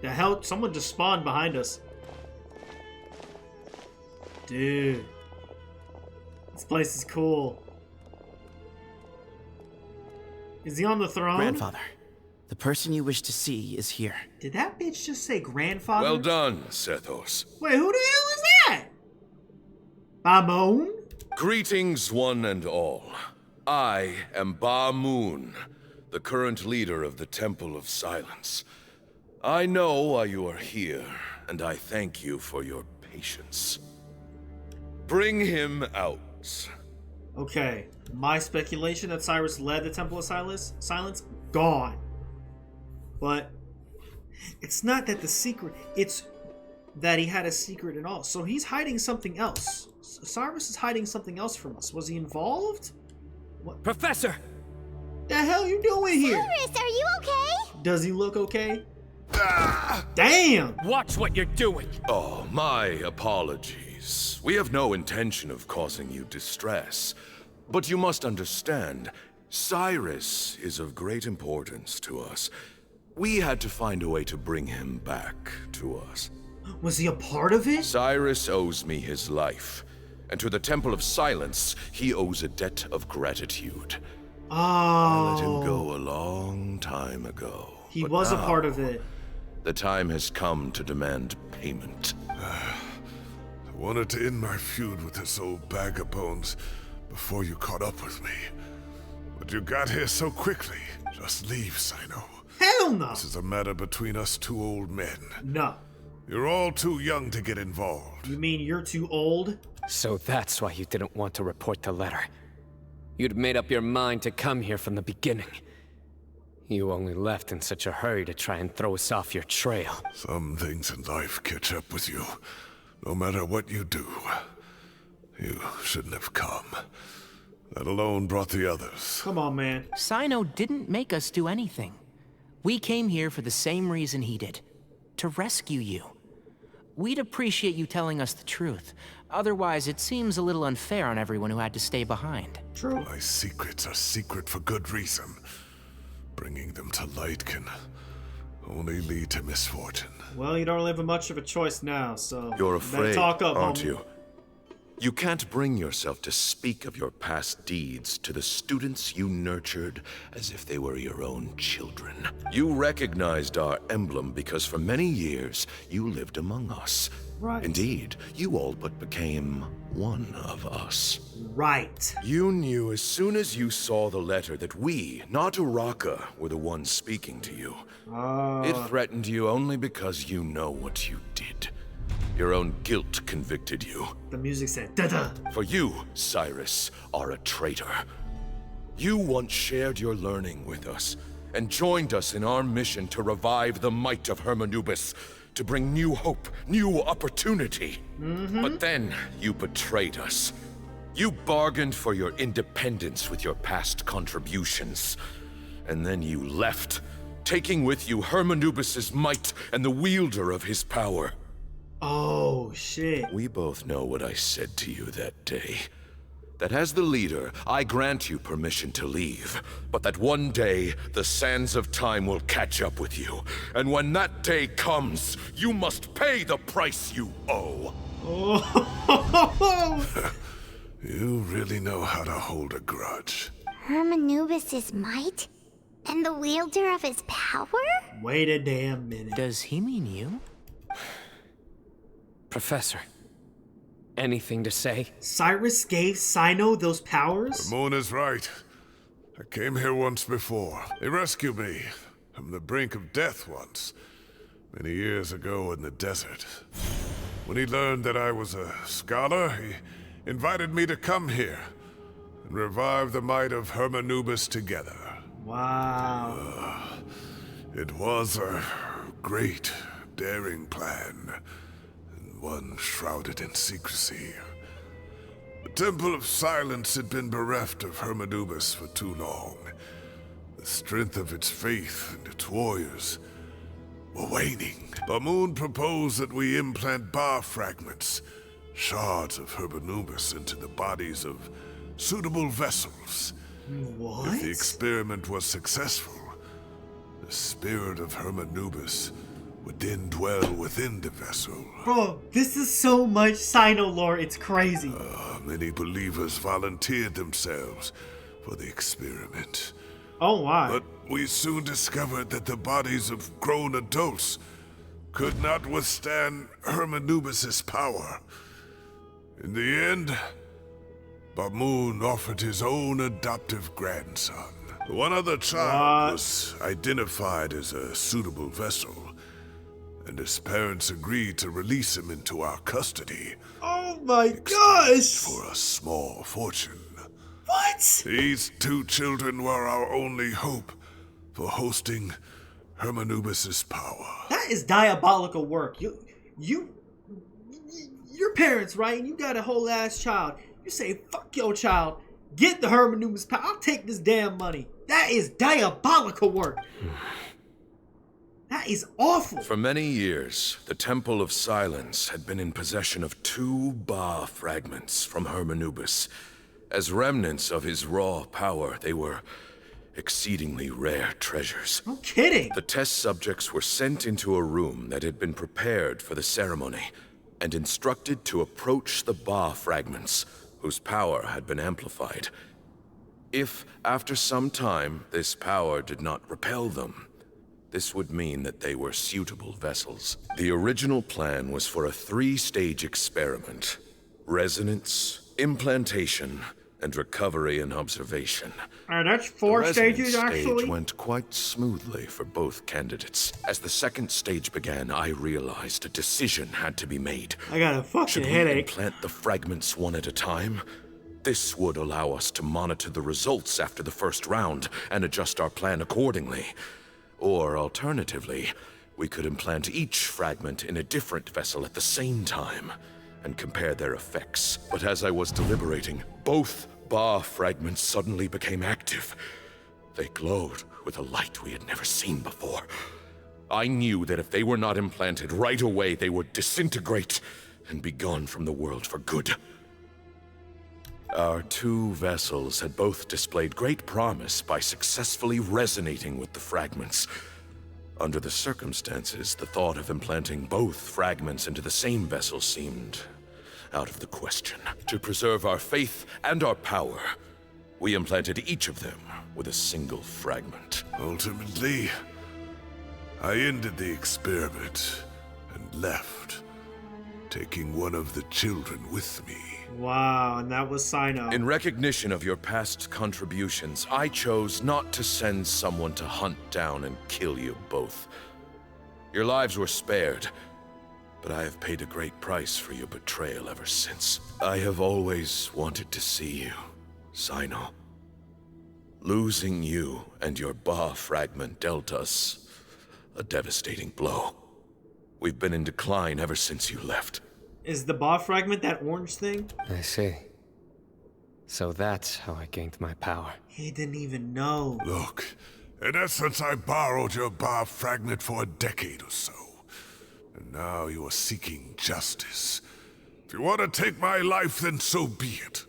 The hell? Someone just spawned behind us. Dude. This place is cool. Is he on the throne? Grandfather, the person you wish to see is here. Did that bitch just say grandfather? Well done, Sethos. Wait, who the hell is that? Bamon? Greetings, one and all. I am Ba Moon, the current leader of the Temple of Silence. I know why you are here, and I thank you for your patience. Bring him out. Okay, my speculation that Cyrus led the Temple of Silence, gone. But it's not that the secret, it's that he had a secret and all. So he's hiding something else. Cyrus is hiding something else from us. Was he involved? What? Professor! The hell you doing here? Cyrus, are you okay? Does he look okay? Damn! Watch what you're doing! Oh, my apologies. We have no intention of causing you distress. But you must understand, Cyrus is of great importance to us. We had to find a way to bring him back to us. Was he a part of it? Cyrus owes me his life. And to the Temple of Silence, he owes a debt of gratitude. Oh. I let him go a long time ago. He was a part of it. The time has come to demand payment. I wanted to end my feud with this old bag of bones before you caught up with me. But you got here so quickly. Just leave, Cyno. Hell no! This is a matter between us two old men. No. You're all too young to get involved. You mean you're too old? So that's why you didn't want to report the letter. You'd made up your mind to come here from the beginning. You only left in such a hurry to try and throw us off your trail. Some things in life catch up with you. No matter what you do, you shouldn't have come. That alone brought the others. Come on, man. Cyno didn't make us do anything. We came here for the same reason he did. To rescue you. We'd appreciate you telling us the truth. Otherwise, it seems a little unfair on everyone who had to stay behind. True. My secrets are secret for good reason. Bringing them to light can only lead to misfortune. Well, you don't have much of a choice now, so... You're afraid, talk up, aren't homie. you? You can't bring yourself to speak of your past deeds to the students you nurtured as if they were your own children. You recognized our emblem because for many years you lived among us. Right. Indeed, you all but became one of us. Right. You knew as soon as you saw the letter that we, not Uraka, were the ones speaking to you. It threatened you only because you know what you did. Your own guilt convicted you. The music said, da-da. For you, Cyrus, are a traitor. You once shared your learning with us, and joined us in our mission to revive the might of Hermanubis, to bring new hope, new opportunity. But then, you betrayed us. You bargained for your independence with your past contributions. And then you left, taking with you Hermanubis' might and the wielder of his power. Oh, shit. We both know what I said to you that day. That as the leader, I grant you permission to leave, but that one day, the sands of time will catch up with you. And when that day comes, you must pay the price you owe. Oh. You really know how to hold a grudge. Hermanubis' might? And the wielder of his power? Wait a damn minute. Does he mean you? Professor, anything to say? Cyrus gave Cyno those powers? The moon is right. I came here once before. He rescued me from the brink of death once, many years ago in the desert. When he learned that I was a scholar, he invited me to come here and revive the might of Hermanubis together. Wow. It was a great, daring plan. One shrouded in secrecy. The Temple of Silence had been bereft of Hermanubis for too long. The strength of its faith and its warriors were waning. Bamoon proposed that we implant bar fragments, shards of Hermanubis, into the bodies of suitable vessels. What? If the experiment was successful, the spirit of Hermanubis would then dwell within the vessel. Bro, this is so much Cyno lore, it's crazy. Many believers volunteered themselves for the experiment. Oh, wow. But we soon discovered that the bodies of grown adults could not withstand Hermanubis' power. In the end, Bamoon offered his own adoptive grandson. One other child was identified as a suitable vessel, and his parents agreed to release him into our custody. Oh my gosh! For a small fortune. What? These two children were our only hope for hosting Hermanubis's power. That is diabolical work. Your parents, right? You got a whole ass child. You say, fuck your child. Get the Hermanubis power. I'll take this damn money. That is diabolical work. That is awful. For many years, the Temple of Silence had been in possession of 2 Ba fragments from Hermanubis. As remnants of his raw power, they were exceedingly rare treasures. No kidding. The test subjects were sent into a room that had been prepared for the ceremony and instructed to approach the Ba fragments, whose power had been amplified. If, after some time, this power did not repel them, this would mean that they were suitable vessels. The original plan was for a 3-stage experiment: resonance, implantation, and recovery and observation. That's 4 stages, The actually? resonance stage went quite smoothly for both candidates. As the 2nd stage began, I realized a decision had to be made. I got a fucking Should we headache. implant the fragments one at a time? This would allow us to monitor the results after the first round and adjust our plan accordingly. Or alternatively, we could implant each fragment in a different vessel at the same time and compare their effects. But as I was deliberating, both Ba fragments suddenly became active. They glowed with a light we had never seen before. I knew that if they were not implanted right away, they would disintegrate and be gone from the world for good. Our 2 vessels had both displayed great promise by successfully resonating with the fragments. Under the circumstances, the thought of implanting both fragments into the same vessel seemed out of the question. To preserve our faith and our power, we implanted each of them with a single fragment. Ultimately, I ended the experiment and left, taking one of the children with me. Wow, and that was Cyno. In recognition of your past contributions, I chose not to send someone to hunt down and kill you both. Your lives were spared, but I have paid a great price for your betrayal ever since. I have always wanted to see you, Cyno. Losing you and your Ba fragment dealt us a devastating blow. We've been in decline ever since you left. Is the Ba fragment that orange thing? I see. So that's how I gained my power. He didn't even know. Look, in essence, I borrowed your Ba fragment for a decade or so. And now you are seeking justice. If you want to take my life, then so be it.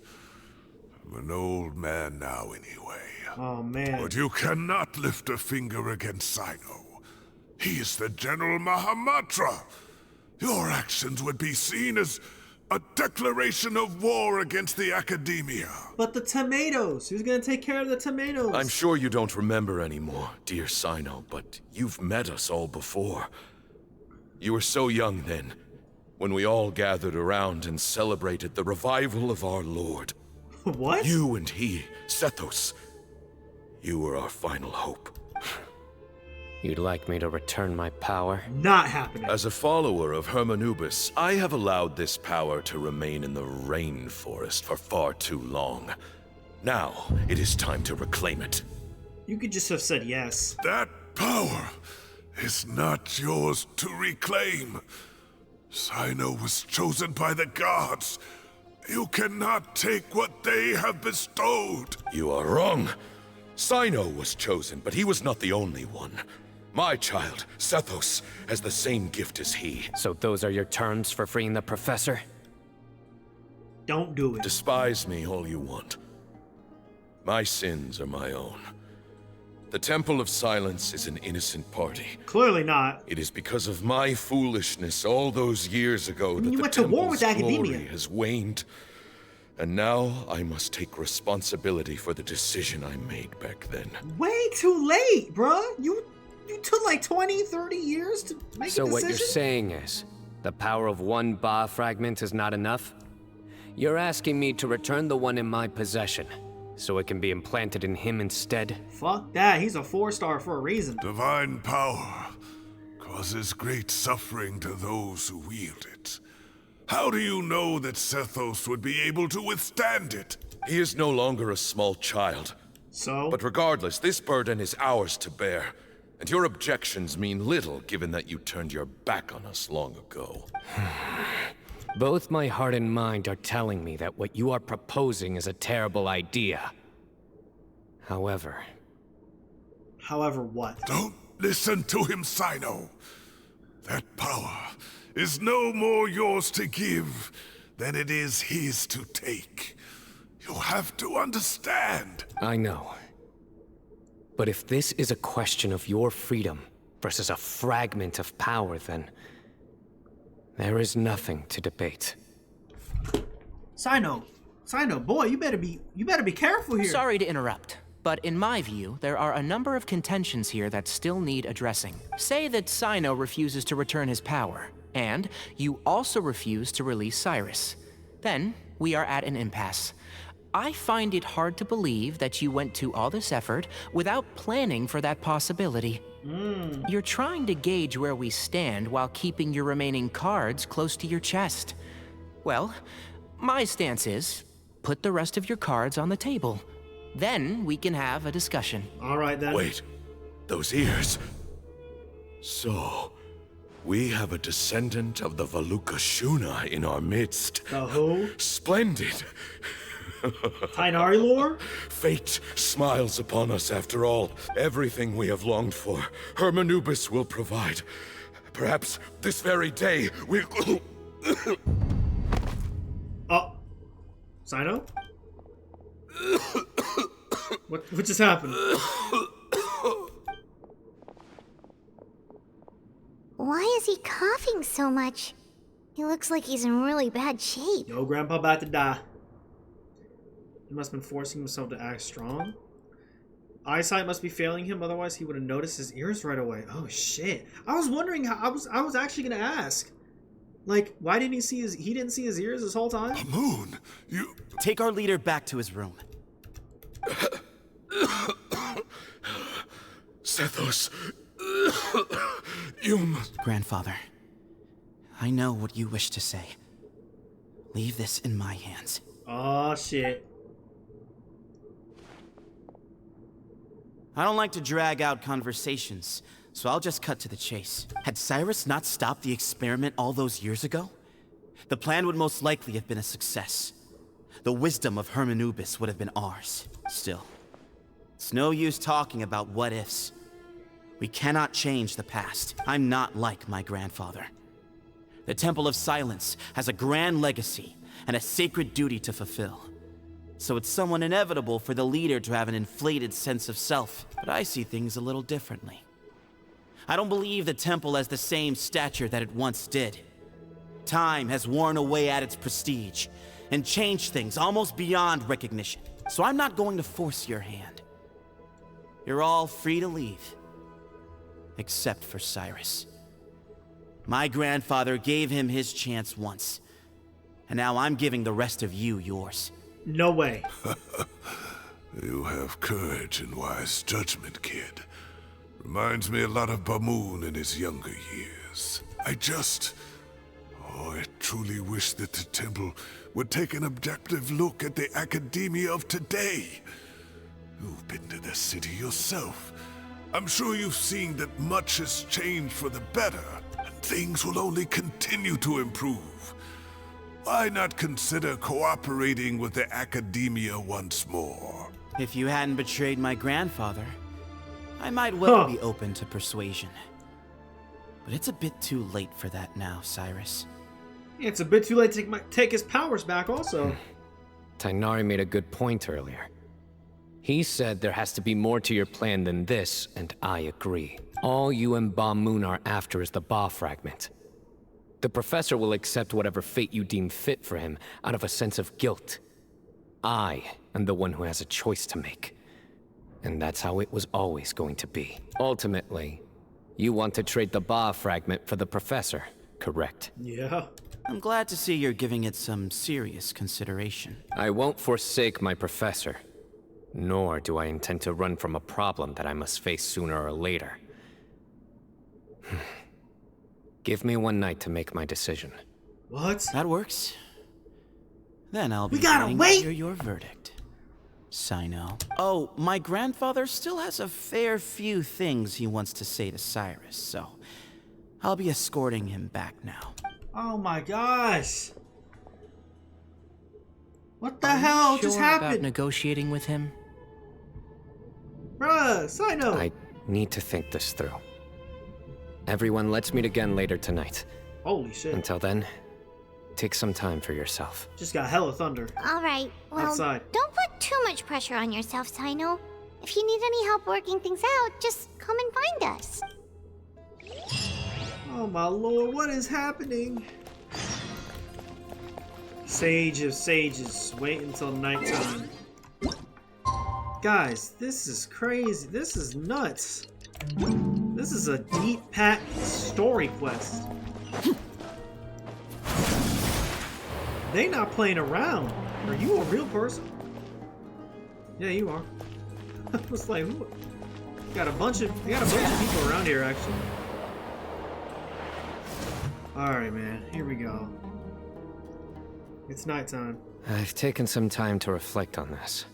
I'm an old man now anyway. Oh, man. But you cannot lift a finger against Cyno. He is the General Mahamatra. Your actions would be seen as a declaration of war against the Academia. But the tomatoes! Who's gonna take care of the tomatoes? I'm sure you don't remember anymore, dear Cyno, but you've met us all before. You were so young then, when we all gathered around and celebrated the revival of our Lord. What? You and he, Sethos. You were our final hope. You'd like me to return my power? Not happening. As a follower of Hermanubis, I have allowed this power to remain in the rainforest for far too long. Now, it is time to reclaim it. You could just have said yes. That power is not yours to reclaim. Cyno was chosen by the gods. You cannot take what they have bestowed. You are wrong. Cyno was chosen, but he was not the only one. My child, Sethos, has the same gift as he. So those are your terms for freeing the professor? Don't do it. Despise me all you want. My sins are my own. The Temple of Silence is an innocent party. Clearly not. It is because of my foolishness all those years ago that you the went to war Temple's with academia. glory has waned. And now I must take responsibility for the decision I made back then. Way too late, bruh. You took like 20, 30 years to make a decision? So what you're saying is, the power of one Ba fragment is not enough? You're asking me to return the one in my possession. so it can be implanted in him instead? Fuck that, he's a 4-star for a reason. Divine power causes great suffering to those who wield it. How do you know that Sethos would be able to withstand it? He is no longer a small child. So? But regardless, this burden is ours to bear. And your objections mean little, given that you turned your back on us long ago. Both my heart and mind are telling me that what you are proposing is a terrible idea. However... However what? Don't listen to him, Cyno. That power is no more yours to give than it is his to take. You have to understand. I know. But if this is a question of your freedom versus a fragment of power, then there is nothing to debate. Cyno, boy, you better be careful here. Sorry to interrupt, but in my view, there are a number of contentions here that still need addressing. Say that Cyno refuses to return his power, and you also refuse to release Cyrus. Then we are at an impasse. I find it hard to believe that you went to all this effort without planning for that possibility. You're trying to gauge where we stand while keeping your remaining cards close to your chest. Well, my stance is, put the rest of your cards on the table. Then we can have a discussion. All right, then. Wait, those ears. So, we have a descendant of the Valuka Shuna in our midst. The who? Splendid. Tighnari lore? Fate smiles upon us after all. Everything we have longed for, Hermanubis will provide. Perhaps this very day we'll... Oh. Cyno? What just happened? Why is he coughing so much? He looks like he's in really bad shape. Yo, Grandpa about to die. He must have been forcing himself to act strong. Eyesight must be failing him, otherwise he would have noticed his ears right away. Oh shit. I was wondering how I was actually gonna ask. Like, why didn't he didn't see his ears this whole time? Moon, you take our leader back to his room. Sethos, you must... Grandfather, I know what you wish to say. Leave this in my hands. Oh shit. I don't like to drag out conversations, so I'll just cut to the chase. Had Cyrus not stopped the experiment all those years ago, the plan would most likely have been a success. The wisdom of Hermanubis would have been ours. Still, it's no use talking about what-ifs. We cannot change the past. I'm not like my grandfather. The Temple of Silence has a grand legacy and a sacred duty to fulfill. So it's somewhat inevitable for the leader to have an inflated sense of self. But I see things a little differently. I don't believe the temple has the same stature that it once did. Time has worn away at its prestige and changed things almost beyond recognition. So I'm not going to force your hand. You're all free to leave. Except for Cyrus. My grandfather gave him his chance once. And now I'm giving the rest of you yours. No way. You have courage and wise judgment, kid. Reminds me a lot of Bamoon in his younger years. I truly wish that the temple would take an objective look at the academia of today. You've been to the city yourself. I'm sure you've seen that much has changed for the better, and things will only continue to improve. Why not consider cooperating with the academia once more? If you hadn't betrayed my grandfather, I might well be open to persuasion. But it's a bit too late for that now, Cyrus. It's a bit too late to take his powers back also. Tighnari made a good point earlier. He said there has to be more to your plan than this, and I agree. All you and Bamoon are after is the Ba fragment. The professor will accept whatever fate you deem fit for him out of a sense of guilt. I am the one who has a choice to make. And that's how it was always going to be. Ultimately, you want to trade the Ba fragment for the professor, correct? Yeah. I'm glad to see you're giving it some serious consideration. I won't forsake my professor. nor do I intend to run from a problem that I must face sooner or later. Give me one night to make my decision. What? That works. Then I'll be We gotta waiting wait! to hear your verdict. Cyno. Oh, my grandfather still has a fair few things he wants to say to Cyrus, so I'll be escorting him back now. Oh my gosh! What the Are hell you just sure about happened? negotiating with him? Bruh, Cyno! I need to think this through. Everyone, let's meet again later tonight. Holy shit. Until then, take some time for yourself. Just got hella thunder. Alright, well, Outside. don't put too much pressure on yourself, Cyno. If you need any help working things out, just come and find us. Oh my lord, what is happening? Sage of sages, wait until nighttime. Guys, this is crazy. This is nuts. This is a deep packed story quest. They not playing around. Are you a real person? Yeah, you are. I was like, who? Got a bunch of people around here actually. Alright, man, here we go. It's nighttime. I've taken some time to reflect on this.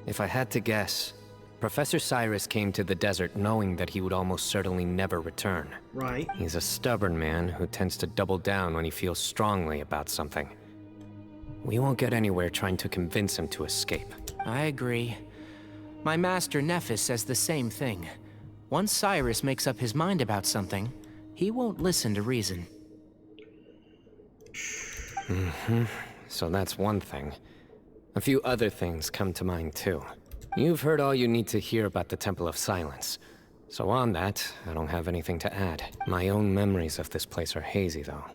If I had to guess, Professor Cyrus came to the desert knowing that he would almost certainly never return. Right. He's a stubborn man who tends to double down when he feels strongly about something. We won't get anywhere trying to convince him to escape. I agree. My master Nephis says the same thing. Once Cyrus makes up his mind about something, he won't listen to reason. So that's one thing. A few other things come to mind too. You've heard all you need to hear about the Temple of Silence. So on that, I don't have anything to add. My own memories of this place are hazy though.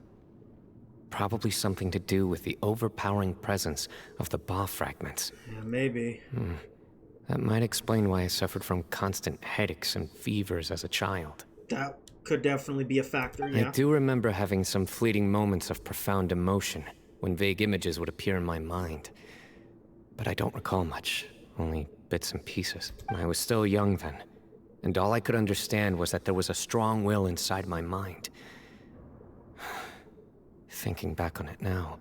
Probably something to do with the overpowering presence of the Ba fragments. Yeah, maybe. That might explain why I suffered from constant headaches and fevers as a child. That could definitely be a factor, yeah. I do remember having some fleeting moments of profound emotion when vague images would appear in my mind. But I don't recall much, only bits and pieces. I was still young then, and all I could understand was that there was a strong will inside my mind. Thinking back on it now,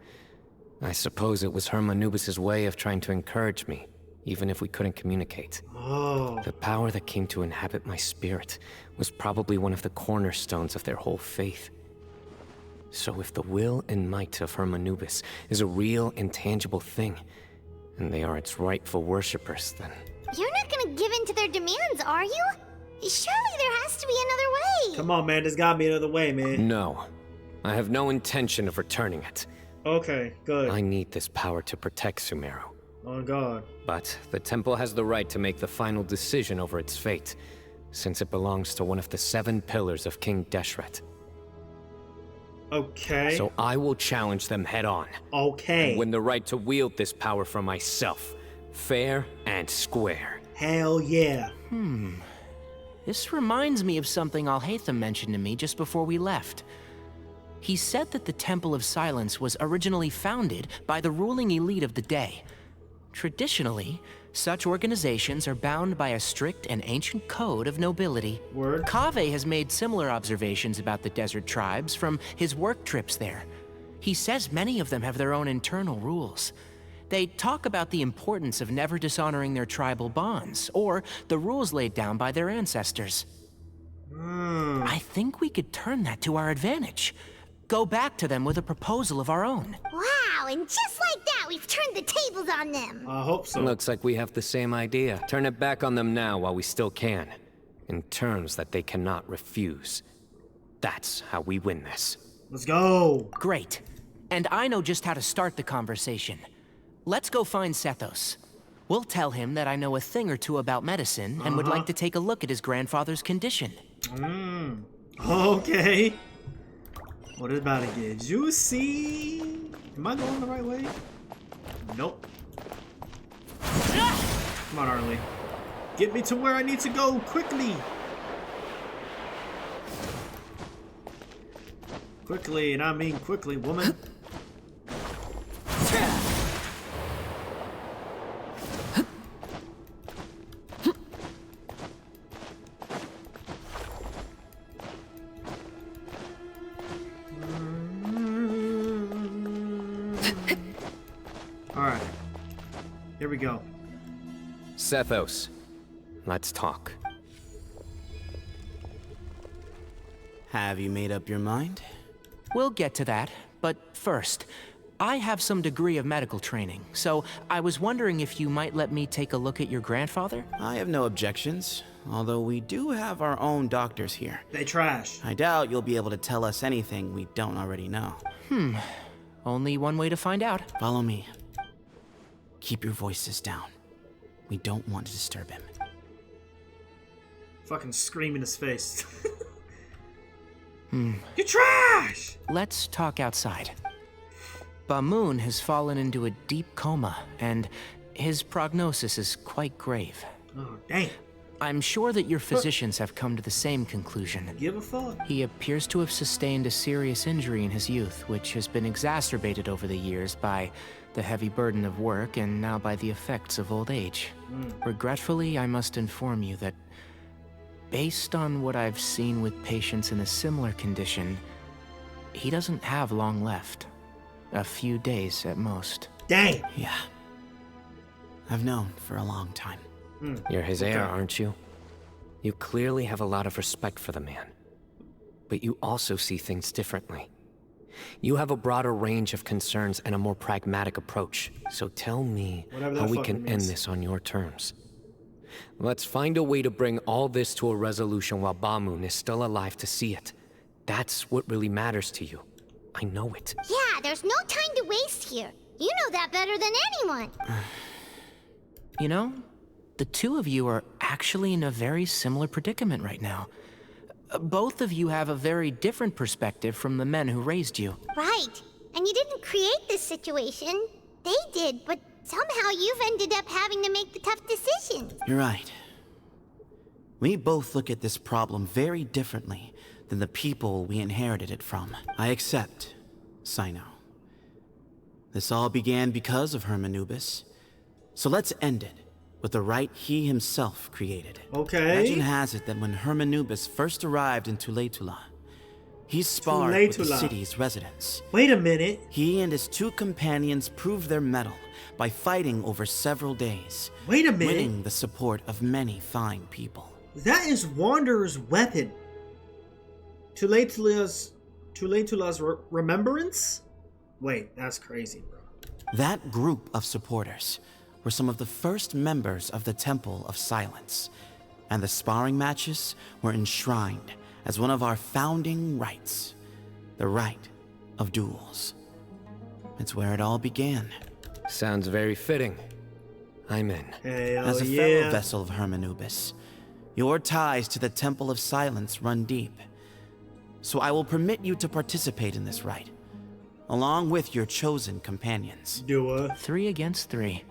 I suppose it was Hermanubis' way of trying to encourage me, even if we couldn't communicate. Oh. The power that came to inhabit my spirit was probably one of the cornerstones of their whole faith. So if the will and might of Hermanubis is a real, intangible thing, and they are its rightful worshippers, then... You're not gonna give in to their demands, are you? Surely there has to be another way. Come on, man, there's gotta be another way, man. No. I have no intention of returning it. Okay, good. I need this power to protect Sumeru. Oh god. But the temple has the right to make the final decision over its fate, since it belongs to one of the 7 pillars of King Deshret. Okay. So I will challenge them head on. Okay. And win the right to wield this power for myself, fair and square. Hell yeah. This reminds me of something Alhaitham mentioned to me just before we left. He said that the Temple of Silence was originally founded by the ruling elite of the day. Traditionally, such organizations are bound by a strict and ancient code of nobility. Word. Kaveh has made similar observations about the desert tribes from his work trips there. He says many of them have their own internal rules. They talk about the importance of never dishonoring their tribal bonds, or the rules laid down by their ancestors. I think we could turn that to our advantage. Go back to them with a proposal of our own. Wow, and just like that, we've turned the tables on them. I hope so. Looks like we have the same idea. Turn it back on them now while we still can, in terms that they cannot refuse. That's how we win this. Let's go. Great. And I know just how to start the conversation. Let's go find Sethos. We'll tell him that I know a thing or two about medicine and would like to take a look at his grandfather's condition. Okay. What is about to get juicy? Am I going the right way? Nope. Come on, Arlie. Get me to where I need to go quickly. Quickly, and I mean quickly, woman. Here we go. Sethos, let's talk. Have you made up your mind? We'll get to that, but first, I have some degree of medical training, so I was wondering if you might let me take a look at your grandfather? I have no objections, although we do have our own doctors here. They trash. I doubt you'll be able to tell us anything we don't already know. Only one way to find out. Follow me. Keep your voices down. We don't want to disturb him. Fucking scream in his face. You trash! Let's talk outside. Bamoon has fallen into a deep coma, and his prognosis is quite grave. Oh, dang. I'm sure that your physicians have come to the same conclusion. Give a fuck. He appears to have sustained a serious injury in his youth, which has been exacerbated over the years by the heavy burden of work and now by the effects of old age. Regretfully, I must inform you that based on what I've seen with patients in a similar condition, he doesn't have long left. A few days at most. Dang! Yeah. I've known for a long time. You're his heir, aren't you? You clearly have a lot of respect for the man. But you also see things differently. You have a broader range of concerns and a more pragmatic approach. So tell me how we can end this on your terms. Let's find a way to bring all this to a resolution while Bamoon is still alive to see it. That's what really matters to you. I know it. Yeah, there's no time to waste here. You know that better than anyone. You know, the two of you are actually in a very similar predicament right now. Both of you have a very different perspective from the men who raised you. Right. And you didn't create this situation. They did, but somehow you've ended up having to make the tough decisions. You're right. We both look at this problem very differently than the people we inherited it from. I accept, Cyno. This all began because of Hermanubis. So let's end it with the rite he himself created. Okay. Legend has it that when Hermanubis first arrived in Tuletula, he sparred with the city's residents. Wait a minute. He and his two companions proved their mettle by fighting over several days. Wait a minute. Winning the support of many fine people. That is Wanderer's weapon. Tuletula's remembrance? Wait, that's crazy, bro. That group of supporters were some of the first members of the Temple of Silence, and the sparring matches were enshrined as one of our founding rites, the rite of duels. It's where it all began. Sounds very fitting. I'm in. As a fellow vessel of Hermanubis, your ties to the Temple of Silence run deep. So I will permit you to participate in this rite, along with your chosen companions. 3 against 3.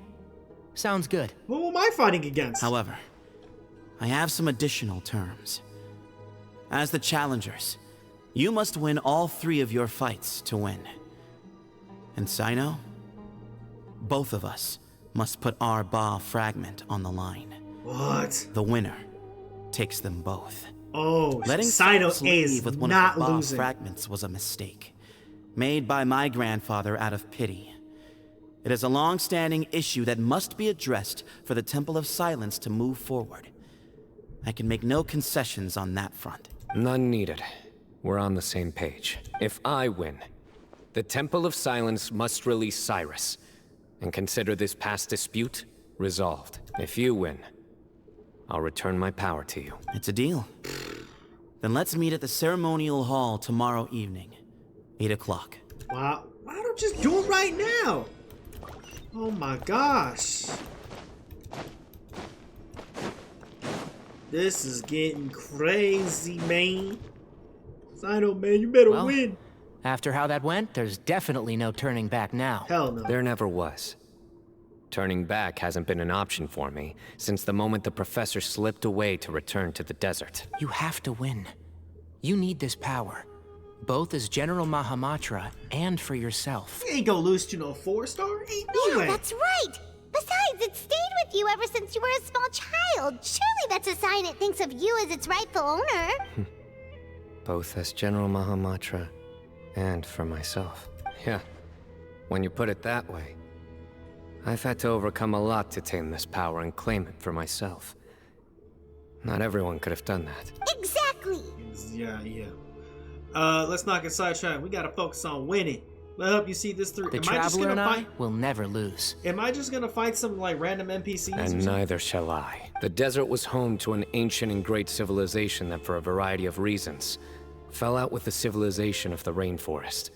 Sounds good. Who am I fighting against? However, I have some additional terms. As the challengers, you must win all 3 of your fights to win. And Cyno, both of us must put our Ba fragment on the line. What? The winner takes them both. Oh, letting Cyno Cyno is with one not of the Ba losing. fragments was a mistake, made by my grandfather out of pity. It is a long-standing issue that must be addressed for the Temple of Silence to move forward. I can make no concessions on that front. None needed. We're on the same page. If I win, the Temple of Silence must release Cyrus, and consider this past dispute resolved. If you win, I'll return my power to you. It's a deal. Then let's meet at the ceremonial hall tomorrow evening, 8 o'clock. Wow. Why don't you just do it right now? Oh my gosh. This is getting crazy, man. Cyno, man, you better win. After how that went, there's definitely no turning back now. Hell no. There never was. Turning back hasn't been an option for me since the moment the professor slipped away to return to the desert. You have to win. You need this power, both as General Mahamatra and for yourself. You ain't gonna lose to no 4-star. Ain't no way. That's right. Besides, it stayed with you ever since you were a small child. Surely that's a sign it thinks of you as its rightful owner. Both as General Mahamatra and for myself. Yeah, when you put it that way, I've had to overcome a lot to tame this power and claim it for myself. Not everyone could have done that. Exactly. Yeah. Let's not get sidetracked. We gotta focus on winning. Let's help you see this through. The Traveler and I will never lose. Am I just gonna fight some like random NPCs? And neither shall I. The desert was home to an ancient and great civilization that, for a variety of reasons, fell out with the civilization of the rainforest.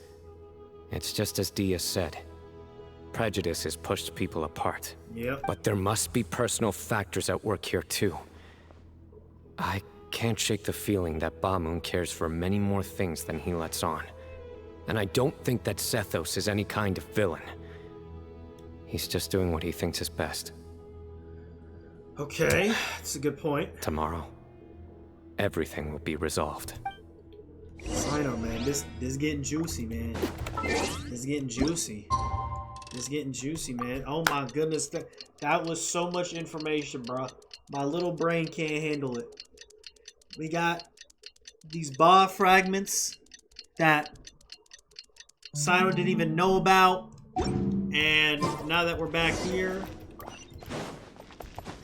It's just as Dia said. Prejudice has pushed people apart. Yep. But there must be personal factors at work here too. I can't shake the feeling that Bamoon cares for many more things than he lets on. And I don't think that Sethos is any kind of villain. He's just doing what he thinks is best. Okay, that's a good point. Tomorrow, everything will be resolved. Cyno, man, this getting juicy, man. This getting juicy. This getting juicy, man. Oh my goodness, that was so much information, bro. My little brain can't handle it. We got these bar fragments that Cyno didn't even know about, and now that we're back here,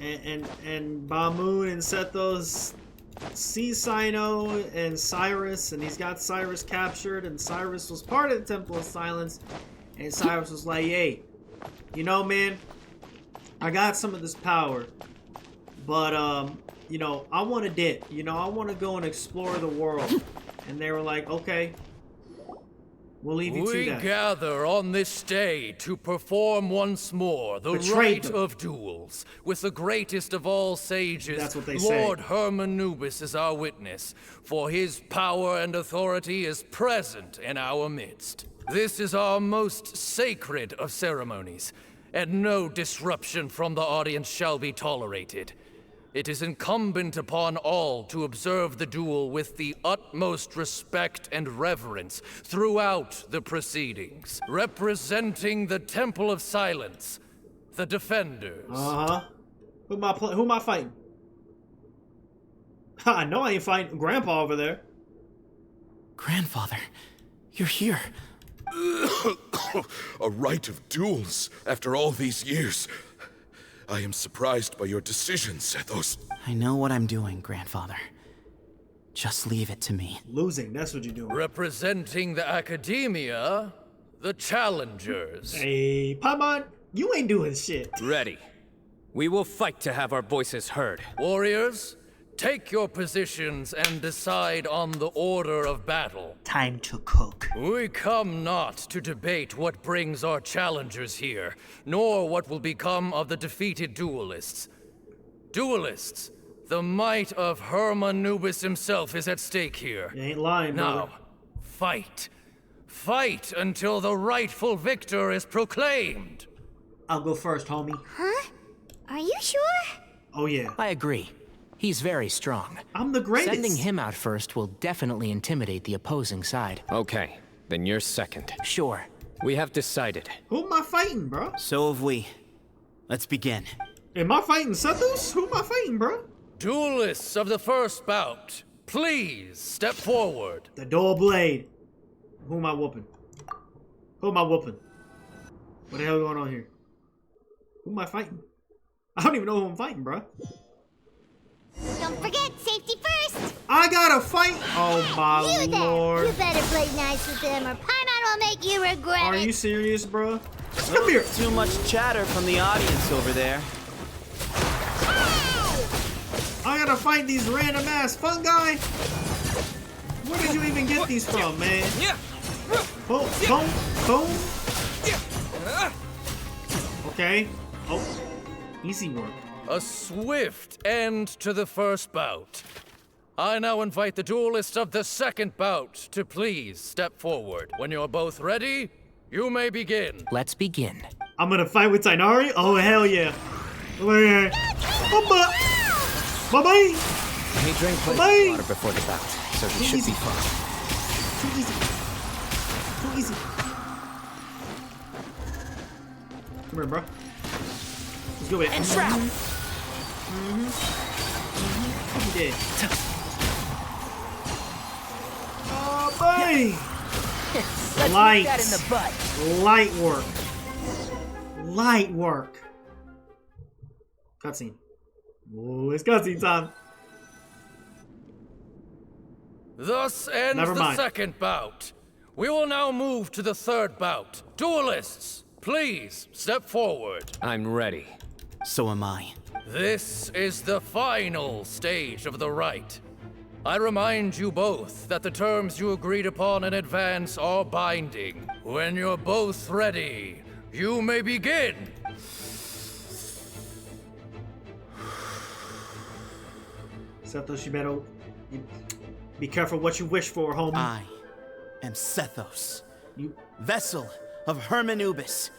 and Bamoon and Sethos see Cyno and Cyrus, and he's got Cyrus captured, and Cyrus was part of the Temple of Silence, and Cyrus was like, hey, you know, man, I got some of this power, but you know, I want to dip, you know, I want to go and explore the world. And they were like, okay, we'll leave you to that. We gather on this day to perform once more the rite of duels, with the greatest of all sages, That's what they Lord say. Hermanubis is our witness, for his power and authority is present in our midst. This is our most sacred of ceremonies, and no disruption from the audience shall be tolerated. It is incumbent upon all to observe the duel with the utmost respect and reverence throughout the proceedings. Representing the Temple of Silence, the Defenders. Who am I fighting? I know I ain't fighting Grandpa over there. Grandfather, you're here. A rite of duels after all these years. I am surprised by your decision, Sethos. I know what I'm doing, Grandfather. Just leave it to me. Losing, that's what you're doing. Representing the Academia, the Challengers. Hey, Paimon, you ain't doing shit. Ready. We will fight to have our voices heard. Warriors, take your positions and decide on the order of battle. Time to cook. We come not to debate what brings our challengers here, nor what will become of the defeated duelists. Duelists, the might of Hermanubis himself is at stake here. You ain't lying, brother. Now, fight. Fight until the rightful victor is proclaimed. I'll go first, homie. Huh? Are you sure? Oh, yeah. I agree. He's very strong. I'm the greatest. Sending him out first will definitely intimidate the opposing side. Okay, then you're second. Sure. We have decided. Who am I fighting, bro? So have we. Let's begin. Am I fighting Sethos? Who am I fighting, bro? Duelists of the first bout, please step forward. The dual blade. Who am I whooping? Who am I whooping? What the hell going on here? Who am I fighting? I don't even know who I'm fighting, bro. Don't forget, safety first! I gotta fight! Oh my You there! lord. You better play nice with them or Paimon will make you regret Are it! you serious, bro? Come here! Too much chatter from the audience over there. I gotta fight these random ass fungi! Where did you even get these from, man? Boom, boom, boom! Okay. Oh, easy work. A swift end to the first bout. I now invite the duelists of the second bout to please step forward. When you're both ready, you may begin. Let's begin. I'm gonna fight with Tighnari? Oh, hell yeah. Bye-bye. Bye-bye. He drank plenty of water before the bout, so he should be fine. Too easy. Too easy. Come here, bro. Let's go with it. And Shroud. What you did? Oh, bang! Let's Light. put that in the butt. Light work. Light work. Cutscene. Ooh, it's cutscene time. Thus ends Never the mind. second bout. We will now move to the third bout. Duelists, please step forward. I'm ready. So am I. This is the final stage of the rite. I remind you both that the terms you agreed upon in advance are binding. When you're both ready, you may begin. Sethos, you better be careful what you wish for, homie. I am Sethos, vessel of Hermanubis,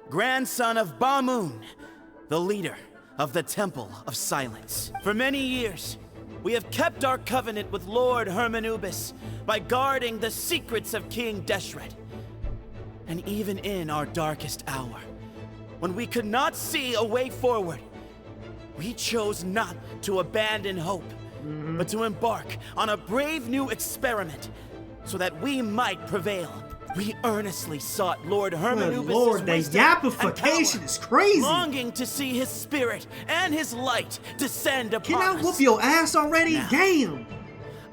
grandson of Bamoon, the leader of the Temple of Silence. For many years, we have kept our covenant with Lord Hermanubis by guarding the secrets of King Deshret. And even in our darkest hour, when we could not see a way forward, we chose not to abandon hope, but to embark on a brave new experiment so that we might prevail. We earnestly sought Lord Hermanubis' Lord, the wisdom and yapification power, is crazy. longing to see his spirit and his light descend upon us. Can I whoop your ass already? Now, Damn.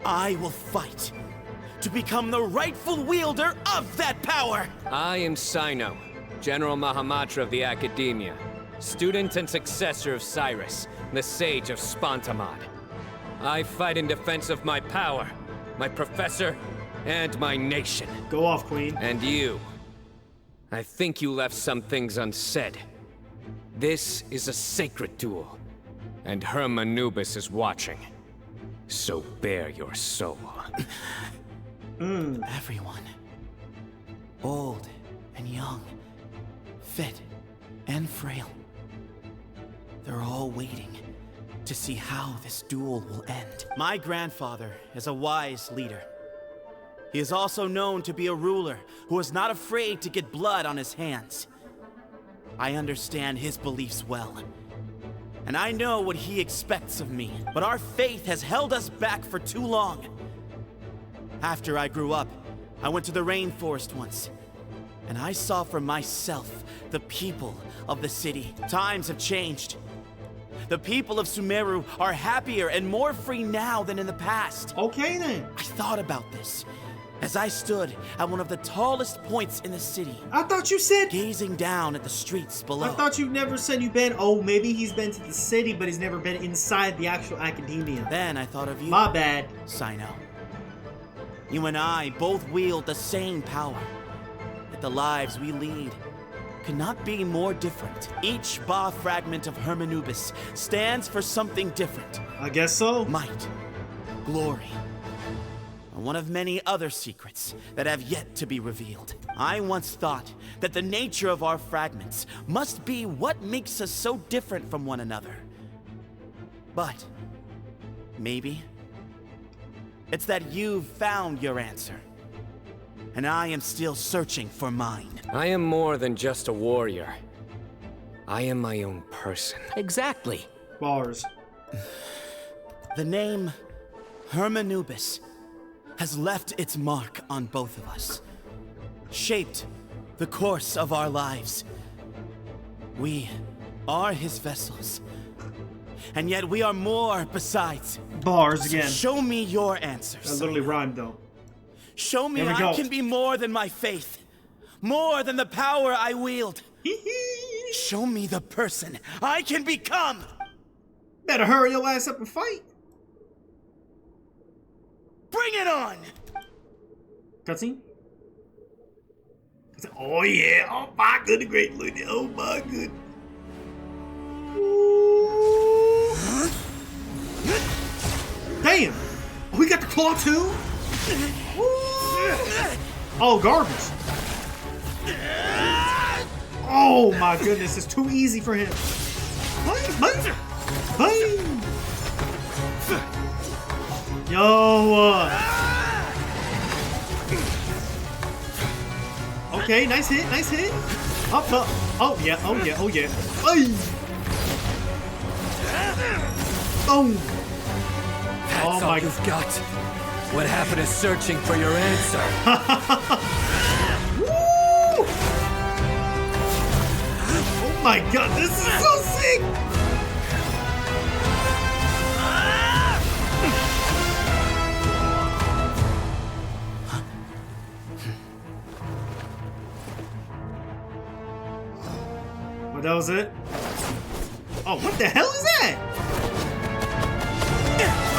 I will fight to become the rightful wielder of that power. I am Cyno, General Mahamatra of the Academia, student and successor of Cyrus, the Sage of Spontamod. I fight in defense of my power, my professor, and my nation. Go off, Queen. And you. I think you left some things unsaid. This is a sacred duel, and Hermanubis is watching. So bare your soul. Everyone, old and young, fit and frail, they're all waiting to see how this duel will end. My grandfather is a wise leader. He is also known to be a ruler who is not afraid to get blood on his hands. I understand his beliefs well, and I know what he expects of me, but our faith has held us back for too long. After I grew up, I went to the rainforest once, and I saw for myself the people of the city. Times have changed. The people of Sumeru are happier and more free now than in the past. Okay then. I thought about this as I stood at one of the tallest points in the city. I thought you said... Gazing down at the streets below. I thought you never said you've been... Oh, maybe he's been to the city, but he's never been inside the actual academia. Then I thought of you. My bad. Cyno. You and I both wield the same power. Yet the lives we lead could not be more different. Each Ba fragment of Hermanubis stands for something different. I guess so. Might, glory, and one of many other secrets that have yet to be revealed. I once thought that the nature of our fragments must be what makes us so different from one another. But maybe it's that you've found your answer, and I am still searching for mine. I am more than just a warrior. I am my own person. Exactly. Bars. The name Hermanubis has left its mark on both of us, shaped the course of our lives. We are his vessels, and yet we are more besides. Bars again. So show me your answers. That literally rhymed though. Show me I can be more than my faith, more than the power I wield. Show me the person I can become. Better hurry your ass up and fight. Bring it on. Cutscene. Oh yeah! Oh my goodness, great lord! Oh my good. Damn! We got the claw too. Oh, garbage! Oh my goodness, it's too easy for him. Bang! Bang! Yo! Okay, nice hit, nice hit. Up, up. Oh yeah, oh yeah, oh yeah. Ay! Boom! That's all you've got. What happened is searching for your answer. Woo! my god, this is so sick! Well, that was it? Oh, what the hell is that?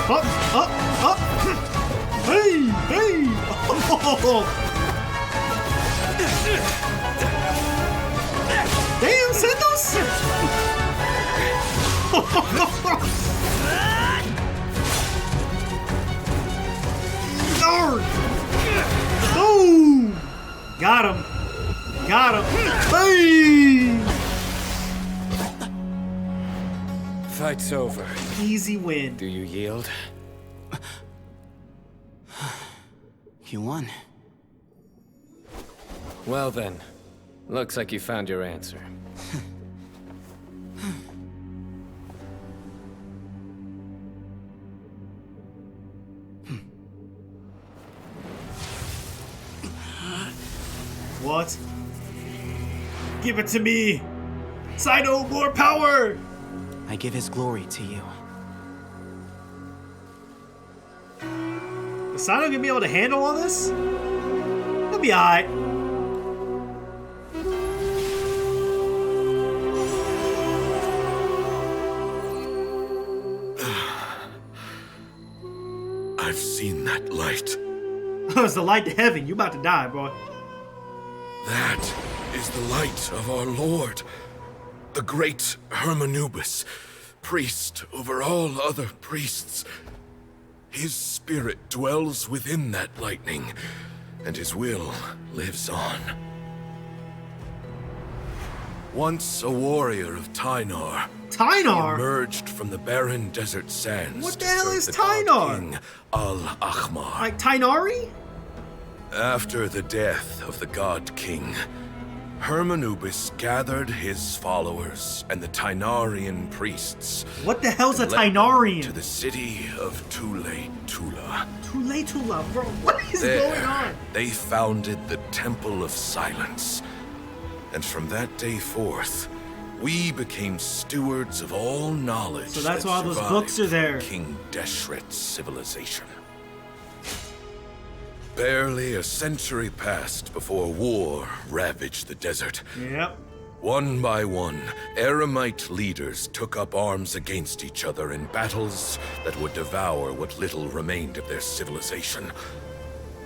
Up, up, up! Hey, hey! Oh. Damn, Sendos! Boom! Got him. Got him. Hey! Fight's over. Easy win. Do you yield? You won. Well then, looks like you found your answer. What? Give it to me! Cyno, more power! I give his glory to you. Is Cyno gonna be able to handle all this? He'll be alright. I've seen that light. It's the light to heaven. You about to die, bro. That is the light of our Lord, the great Hermanubis, priest over all other priests. His spirit dwells within that lightning, and his will lives on. Once a warrior of Tynar, Tynar? he emerged from the barren desert sands. What the to hell serve is the god Tynar? King Al-Ahmar. Like Tynari? After the death of the god king, Hermanubis gathered his followers and the Tynarian priests. What the hell's a and led them Tynarian? to the city of Tule Tula. Tule Tula, bro. What is There, going on? they founded the Temple of Silence. And from that day forth, we became stewards of all knowledge. So that's that why all those survived books are there. from King Deshret's civilization. Barely a century passed before war ravaged the desert. Yep. One by one, Eremite leaders took up arms against each other in battles that would devour what little remained of their civilization.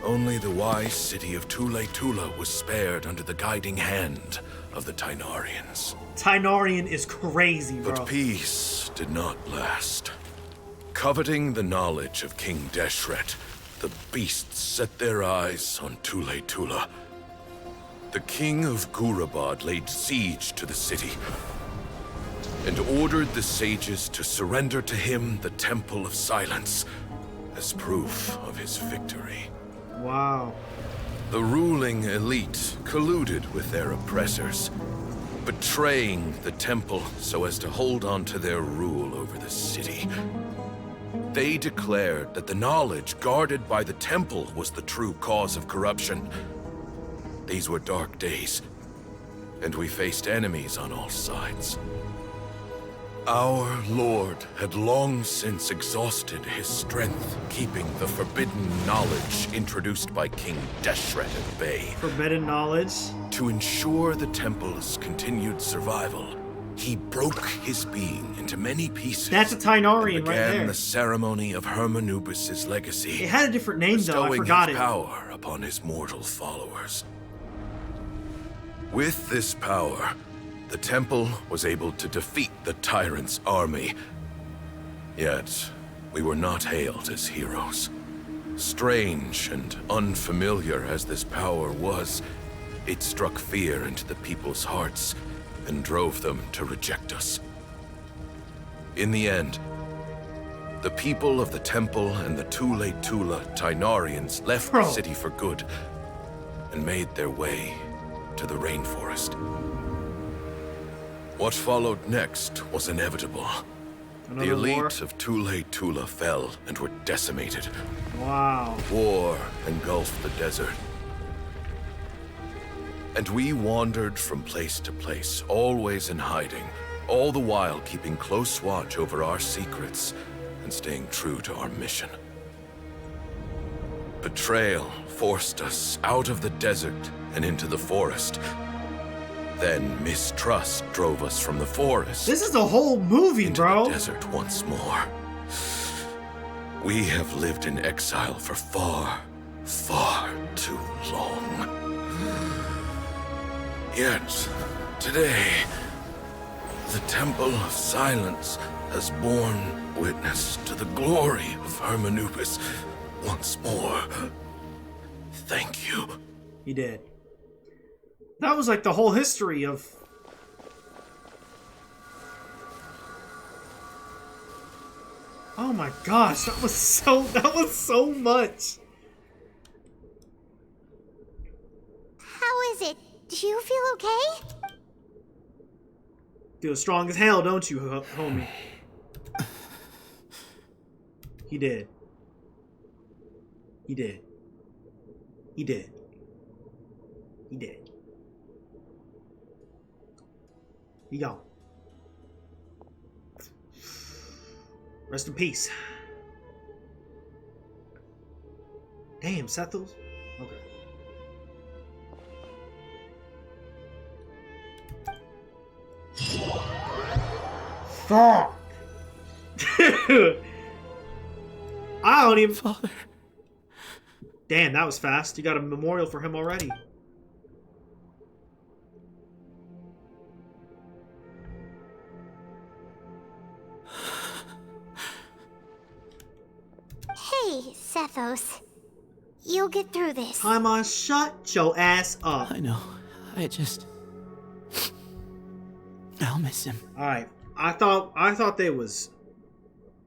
Only the wise city of Tule Tula was spared under the guiding hand of the Tynarians. Tynarian is crazy, bro. But peace did not last. Coveting the knowledge of King Deshret, the beasts set their eyes on Tule Tula. The king of Gurabad laid siege to the city and ordered the sages to surrender to him the Temple of Silence as proof of his victory. Wow. The ruling elite colluded with their oppressors, betraying the temple so as to hold on to their rule over the city. They declared that the knowledge guarded by the temple was the true cause of corruption. These were dark days, and we faced enemies on all sides. Our Lord had long since exhausted his strength, keeping the forbidden knowledge introduced by King Deshret at bay. Forbidden knowledge? To ensure the temple's continued survival, he broke his being into many pieces. That's a Tynarian and right began there. the ceremony of Hermanubis' legacy. It had a different name, though. I bestowing forgot his it. power upon his mortal followers. With this power, the temple was able to defeat the tyrant's army. Yet, we were not hailed as heroes. Strange and unfamiliar as this power was, it struck fear into the people's hearts and drove them to reject us. In the end, the people of the temple and the Tule Tula Tynarians left the city for good and made their way to the rainforest. What followed next was inevitable. Another The elite war? of Tule Tula fell and were decimated. Wow. War engulfed the desert. And we wandered from place to place, always in hiding, all the while keeping close watch over our secrets and staying true to our mission. Betrayal forced us out of the desert and into the forest. Then mistrust drove us from the forest. This is a whole movie, into bro. the desert once more. We have lived in exile for far, far too long. Yet, today, the Temple of Silence has borne witness to the glory of Hermanupis once more. Thank you. He did. That was like the whole history of... Oh my gosh, that was so much. How is it? Do you feel okay? Feel strong as hell, don't you, homie? He did. He did. He did. He did. He gone. Rest in peace. Damn, Sethos. Okay. Fuck. Dude. I don't even. Father. Damn, that was fast. You got a memorial for him already. Hey, Sethos. You'll get through this. Time on, shut your ass up. I know. I'll miss him. Alright. I thought they was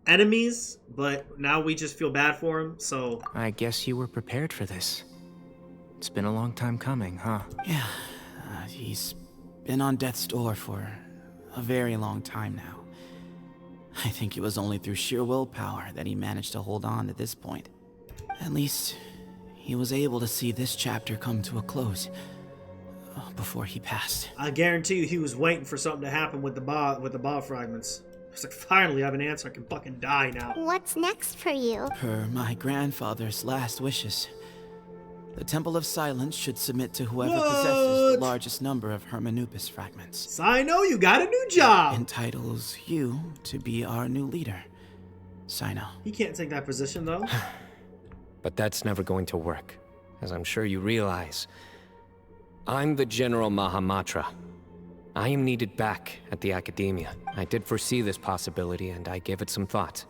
enemies, but now we just feel bad for him, so... I guess you were prepared for this. It's been a long time coming, huh? Yeah, he's been on death's door for a very long time now. I think it was only through sheer willpower that he managed to hold on to this point. At least, he was able to see this chapter come to a close before he passed. I guarantee you he was waiting for something to happen with the ball fragments. It's like, finally I have an answer, I can fucking die now. What's next for you? Per my grandfather's last wishes, the Temple of Silence should submit to whoever possesses the largest number of Hermanupis fragments. Cyno, you got a new job! Entitles you to be our new leader, Cyno. He can't take that position, though. But that's never going to work, as I'm sure you realize. I'm the General Mahamatra. I am needed back at the Academia. I did foresee this possibility, and I gave it some thought.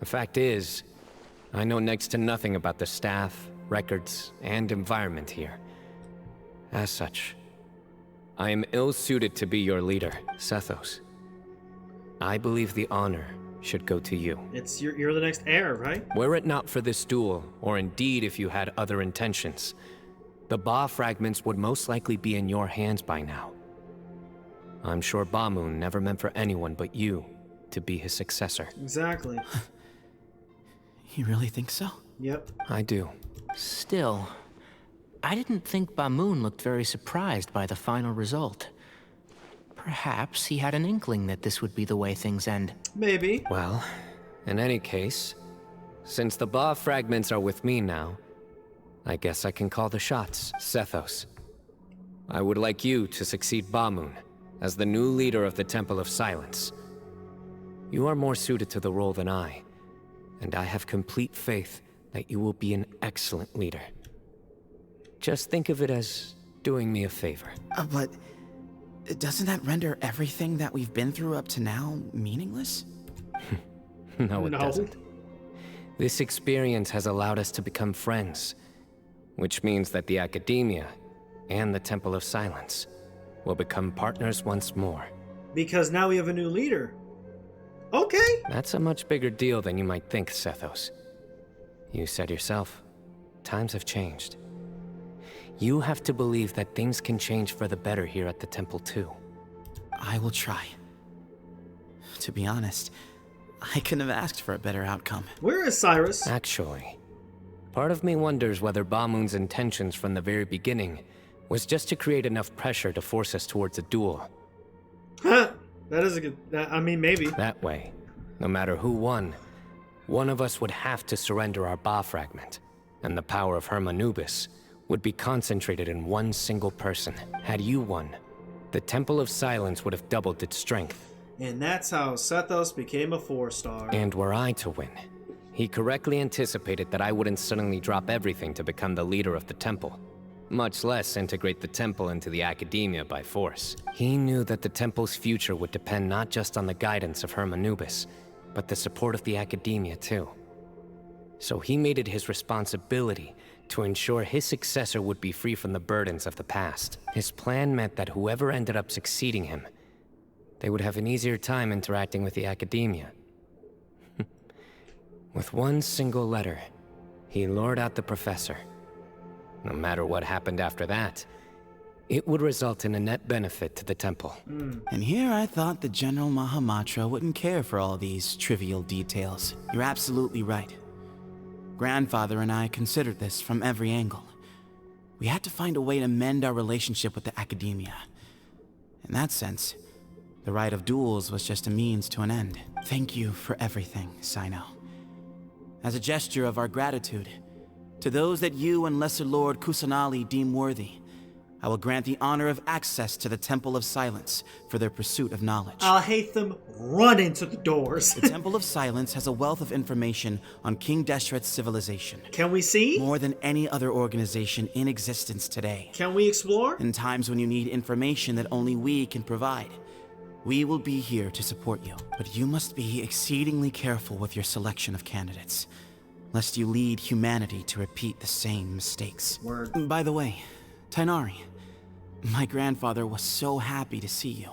The fact is, I know next to nothing about the staff, records, and environment here. As such, I am ill-suited to be your leader, Sethos. I believe the honor should go to you. You're the next heir, right? Were it not for this duel, or indeed if you had other intentions, the Ba fragments would most likely be in your hands by now. I'm sure Bamoon never meant for anyone but you to be his successor. Exactly. You really think so? Yep. I do. Still, I didn't think Bamoon looked very surprised by the final result. Perhaps he had an inkling that this would be the way things end. Maybe. Well, in any case, since the Ba fragments are with me now, I guess I can call the shots. Sethos, I would like you to succeed Bamoon as the new leader of the Temple of Silence. You are more suited to the role than I, and I have complete faith that you will be an excellent leader. Just think of it as doing me a favor. But doesn't that render everything that we've been through up to now meaningless? No, it doesn't. This experience has allowed us to become friends, which means that the Academia and the Temple of Silence will become partners once more. Because now we have a new leader. Okay. That's a much bigger deal than you might think, Sethos. You said yourself, times have changed. You have to believe that things can change for the better here at the temple too. I will try. To be honest, I couldn't have asked for a better outcome. Where is Cyrus? Actually, part of me wonders whether Bamoon's intentions from the very beginning was just to create enough pressure to force us towards a duel. That is a good... I mean, maybe. That way, no matter who won, one of us would have to surrender our Ba fragment, and the power of Hermanubis would be concentrated in one single person. Had you won, the Temple of Silence would have doubled its strength. And that's how Sethos became a 4-star. And were I to win, he correctly anticipated that I wouldn't suddenly drop everything to become the leader of the temple, much less integrate the temple into the academia by force. He knew that the temple's future would depend not just on the guidance of Hermanubis, but the support of the academia too. So he made it his responsibility to ensure his successor would be free from the burdens of the past. His plan meant that whoever ended up succeeding him, they would have an easier time interacting with the academia. With one single letter, he lured out the professor. No matter what happened after that, it would result in a net benefit to the temple. And here I thought the General Mahamatra wouldn't care for all these trivial details. You're absolutely right. Grandfather and I considered this from every angle. We had to find a way to mend our relationship with the academia. In that sense, the right of duels was just a means to an end. Thank you for everything, Cyno. As a gesture of our gratitude, to those that you and Lesser Lord Kusanali deem worthy, I will grant the honor of access to the Temple of Silence for their pursuit of knowledge. I'll hate them run into the doors. The Temple of Silence has a wealth of information on King Deshret's civilization. Can we see? More than any other organization in existence today. Can we explore? In times when you need information that only we can provide, we will be here to support you. But you must be exceedingly careful with your selection of candidates, lest you lead humanity to repeat the same mistakes. Word. By the way, Tainari, my grandfather was so happy to see you.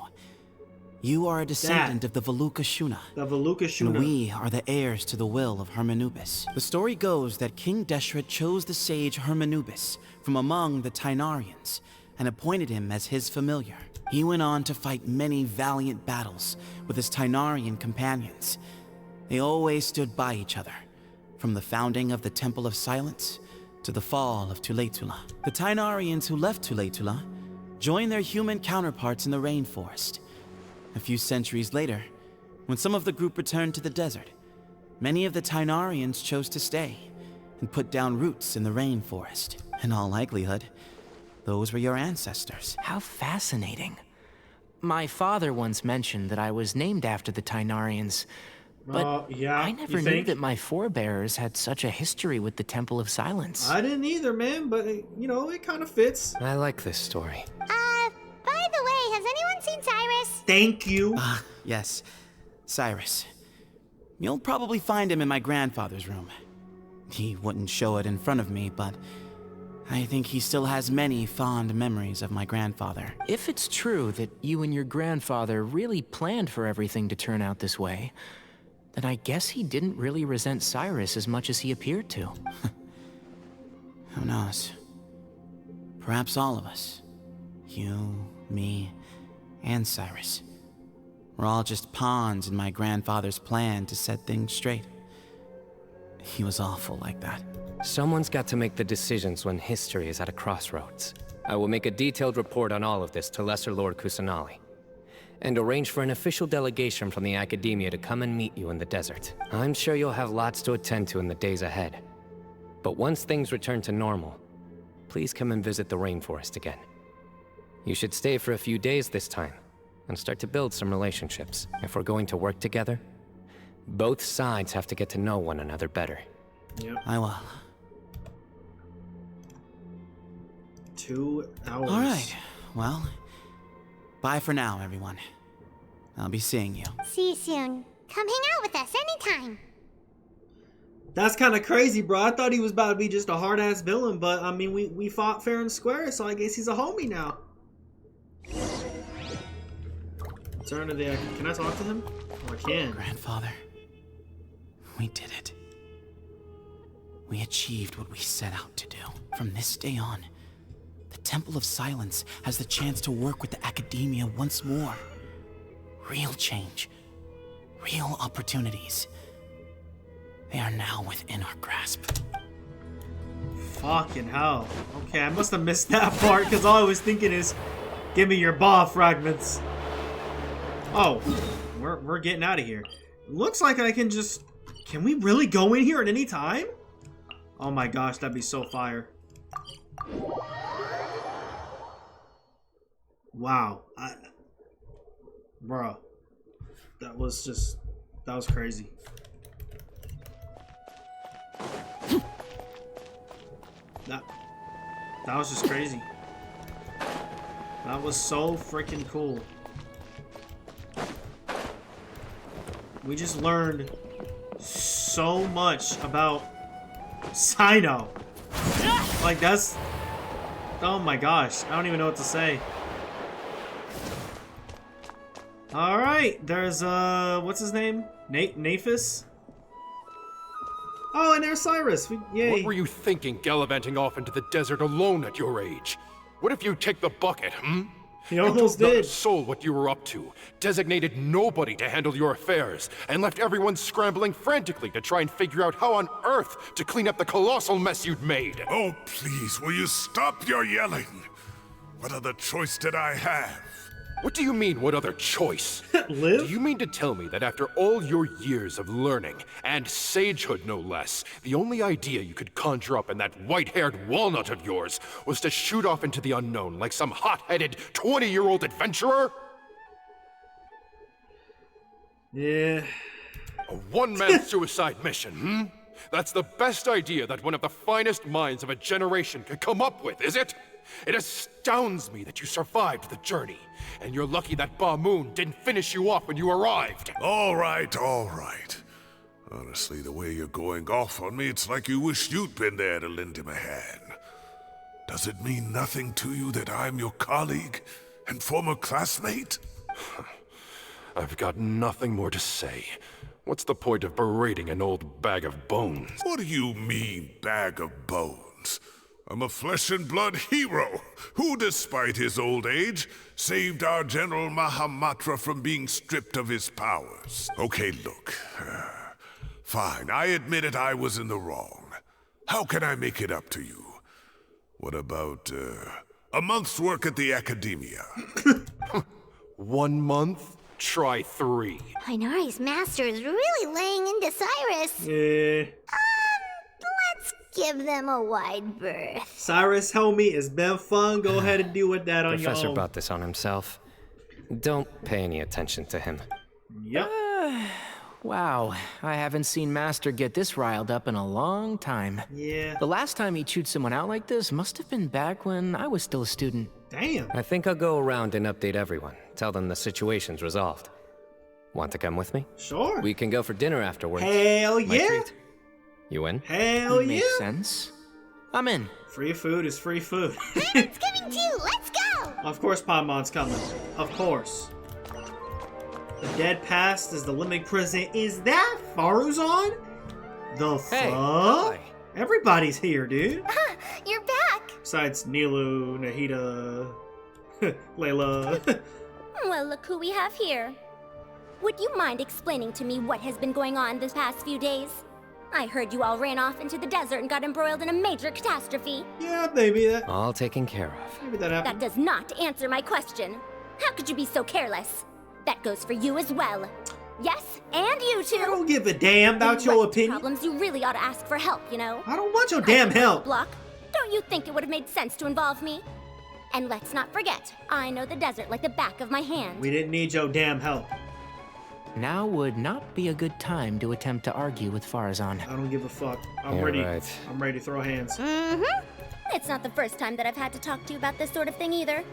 You are a descendant of the Veluca Shuna. The Veluca Shuna. And we are the heirs to the will of Hermanubis. The story goes that King Deshret chose the sage Hermanubis from among the Tainarians and appointed him as his familiar. He went on to fight many valiant battles with his Tainarian companions. They always stood by each other, from the founding of the Temple of Silence to the fall of Tuletula. The Tainarians who left Tuletula joined their human counterparts in the rainforest. A few centuries later, when some of the group returned to the desert, many of the Tainarians chose to stay and put down roots in the rainforest. In all likelihood, those were your ancestors. How fascinating. My father once mentioned that I was named after the Tainarians, but yeah, I never knew that my forebears had such a history with the Temple of Silence. I didn't either, man, but, you know, it kind of fits. I like this story. By the way, has anyone seen Cyrus? Thank you. Yes, Cyrus. You'll probably find him in my grandfather's room. He wouldn't show it in front of me, but I think he still has many fond memories of my grandfather. If it's true that you and your grandfather really planned for everything to turn out this way, then I guess he didn't really resent Cyrus as much as he appeared to. Who knows? Perhaps all of us. You, me, and Cyrus. We're all just pawns in my grandfather's plan to set things straight. He was awful like that. Someone's got to make the decisions when history is at a crossroads. I will make a detailed report on all of this to Lesser Lord Kusanali, and arrange for an official delegation from the academia to come and meet you in the desert. I'm sure you'll have lots to attend to in the days ahead. But once things return to normal, please come and visit the rainforest again. You should stay for a few days this time, and start to build some relationships. If we're going to work together, both sides have to get to know one another better. Yep. I will. 2 hours. All right. Well, bye for now, everyone. I'll be seeing you. See you soon. Come hang out with us anytime. That's kind of crazy, bro. I thought he was about to be just a hard-ass villain, but, I mean, we fought fair and square, so I guess he's a homie now. Turn to the... Can I talk to him? Oh, I can. Grandfather, we did it. We achieved what we set out to do. From this day on, the Temple of Silence has the chance to work with the academia once more. Real change. Real opportunities. They are now within our grasp. Fucking hell. Okay, I must have missed that part because all I was thinking is, give me your ball fragments. Oh, we're getting out of here. Looks like I can just... Can we really go in here at any time? Oh my gosh, that'd be so fire. Wow. Bruh. That was crazy. That was just crazy. That was so freaking cool. We just learned so much about Cyno. Like, that's... Oh my gosh. I don't even know what to say. Alright, there's, what's his name? Naphis? Oh, and there's Cyrus. Yay. What were you thinking, gallivanting off into the desert alone at your age? What if you take the bucket, hmm? He almost you told did. not a soul what you were up to, designated nobody to handle your affairs, and left everyone scrambling frantically to try and figure out how on earth to clean up the colossal mess you'd made. Oh, please, will you stop your yelling? What other choice did I have? What do you mean, what other choice? Live? Do you mean to tell me that after all your years of learning, and sagehood no less, the only idea you could conjure up in that white-haired walnut of yours was to shoot off into the unknown like some hot-headed 20-year-old adventurer? Yeah. A one-man suicide mission, hmm? That's the best idea that one of the finest minds of a generation could come up with, is it? It astounds me that you survived the journey, and you're lucky that Ba Moon didn't finish you off when you arrived. All right, all right. Honestly, the way you're going off on me, it's like you wish you'd been there to lend him a hand. Does it mean nothing to you that I'm your colleague and former classmate? I've got nothing more to say. What's the point of berating an old bag of bones? What do you mean, bag of bones? I'm a flesh and blood hero who, despite his old age, saved our General Mahamatra from being stripped of his powers. Okay, look. Fine, I admit it, I was in the wrong. How can I make it up to you? What about, a month's work at the Academia? 1 month? Try 3. Hinari's master is really laying into Cyrus. Yeah. Let's give them a wide berth. Cyrus, homie, it's been fun. Go ahead and deal with that on your Professor own. brought this on himself. Don't pay any attention to him. Yep. Wow, I haven't seen Master get this riled up in a long time. Yeah. The last time he chewed someone out like this must have been back when I was still a student. Damn. I think I'll go around and update everyone. Tell them the situation's resolved. Want to come with me? Sure. We can go for dinner afterwards. Hell My yeah. treat. You in? Hell yeah. Makes sense. I'm in. Free food is free food. Paimon's coming too. Let's go. Of course Paimon's coming. Of course. The dead past is the limit present. Is that Faruzan? The Hey, fuck? hi. Everybody's here, dude. You're back. Besides Nilu, Nahida, Layla. Well, look who we have here. Would you mind explaining to me what has been going on this past few days? I heard you all ran off into the desert and got embroiled in a major catastrophe. Yeah, maybe that. All taken care of. Maybe that happened. That does not answer my question. How could you be so careless? That goes for you as well. Yes, and you too. I don't give a damn about your opinion. Problems, you really ought to ask for help, you know. I don't want your damn help. Block. Don't you think it would have made sense to involve me? And let's not forget, I know the desert like the back of my hand. We didn't need your damn help. Now would not be a good time to attempt to argue with Farazan. I don't give a fuck. I'm You're ready. right. I'm ready to throw hands. Mm-hmm. It's not the first time that I've had to talk to you about this sort of thing either.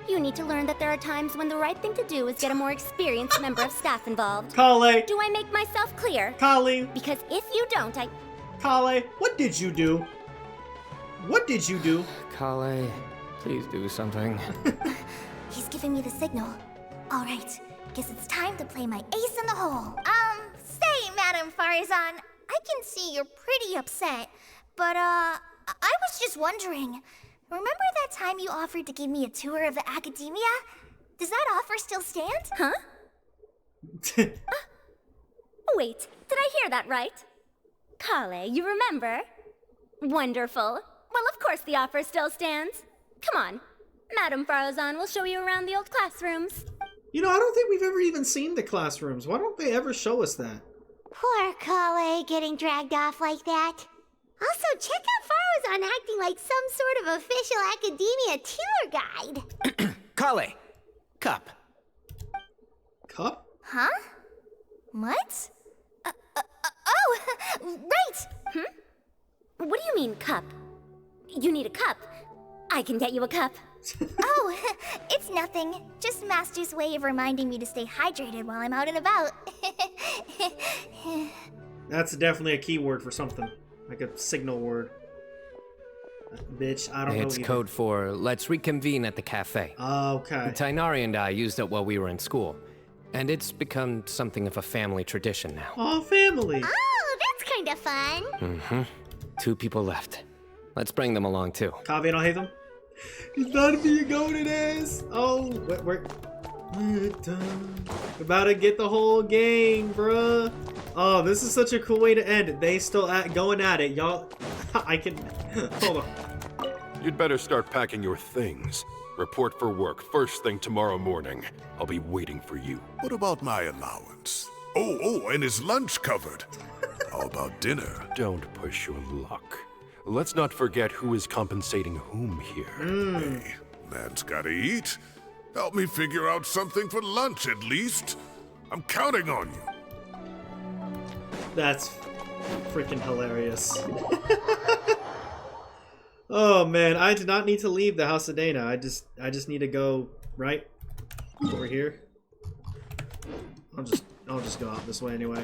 You need to learn that there are times when the right thing to do is get a more experienced member of staff involved. Kale. Do I make myself clear? Kale. Because if you don't, Kale, what did you do? What did you do? Kale, please do something. He's giving me the signal. All right, guess it's time to play my ace in the hole. Say, Madam Farazan, I can see you're pretty upset, but I was just wondering. Remember that time you offered to give me a tour of the Academia? Does that offer still stand? Huh? Wait, did I hear that right? Kale, you remember? Wonderful. Well, of course the offer still stands. Come on. Madame Farozan will show you around the old classrooms. You know, I don't think we've ever even seen the classrooms. Why don't they ever show us that? Poor Kale getting dragged off like that. Also, check out Farozan acting like some sort of official academia tour guide. Kale, cup. Cup? Huh? What? Oh, right! What do you mean, cup? You need a cup. I can get you a cup. Oh, it's nothing. Just Master's way of reminding me to stay hydrated while I'm out and about. That's definitely a keyword for something. Like a signal word. Bitch, I don't know It's either. code for let's reconvene at the cafe. Okay. The Tainari and I used it while we were in school, and it's become something of a family tradition now. Oh, family! Oh, that's kind of fun. Mm-hmm. 2 people left. Let's bring them along too. Kaveh don't hate them? He's about to be a goated ass! Oh, we're about to get the whole gang, bruh. Oh, this is such a cool way to end it. They still going at it, y'all. I can... Hold on. You'd better start packing your things. Report for work first thing tomorrow morning. I'll be waiting for you. What about my allowance? Oh, and his lunch covered. How about dinner? Don't push your luck. Let's not forget who is compensating whom here. Hey, man's gotta eat. Help me figure out something for lunch at least. I'm counting on you. That's freaking hilarious. Oh man, I did not need to leave the House of Dana. I just need to go right over here. I'll just go out this way anyway.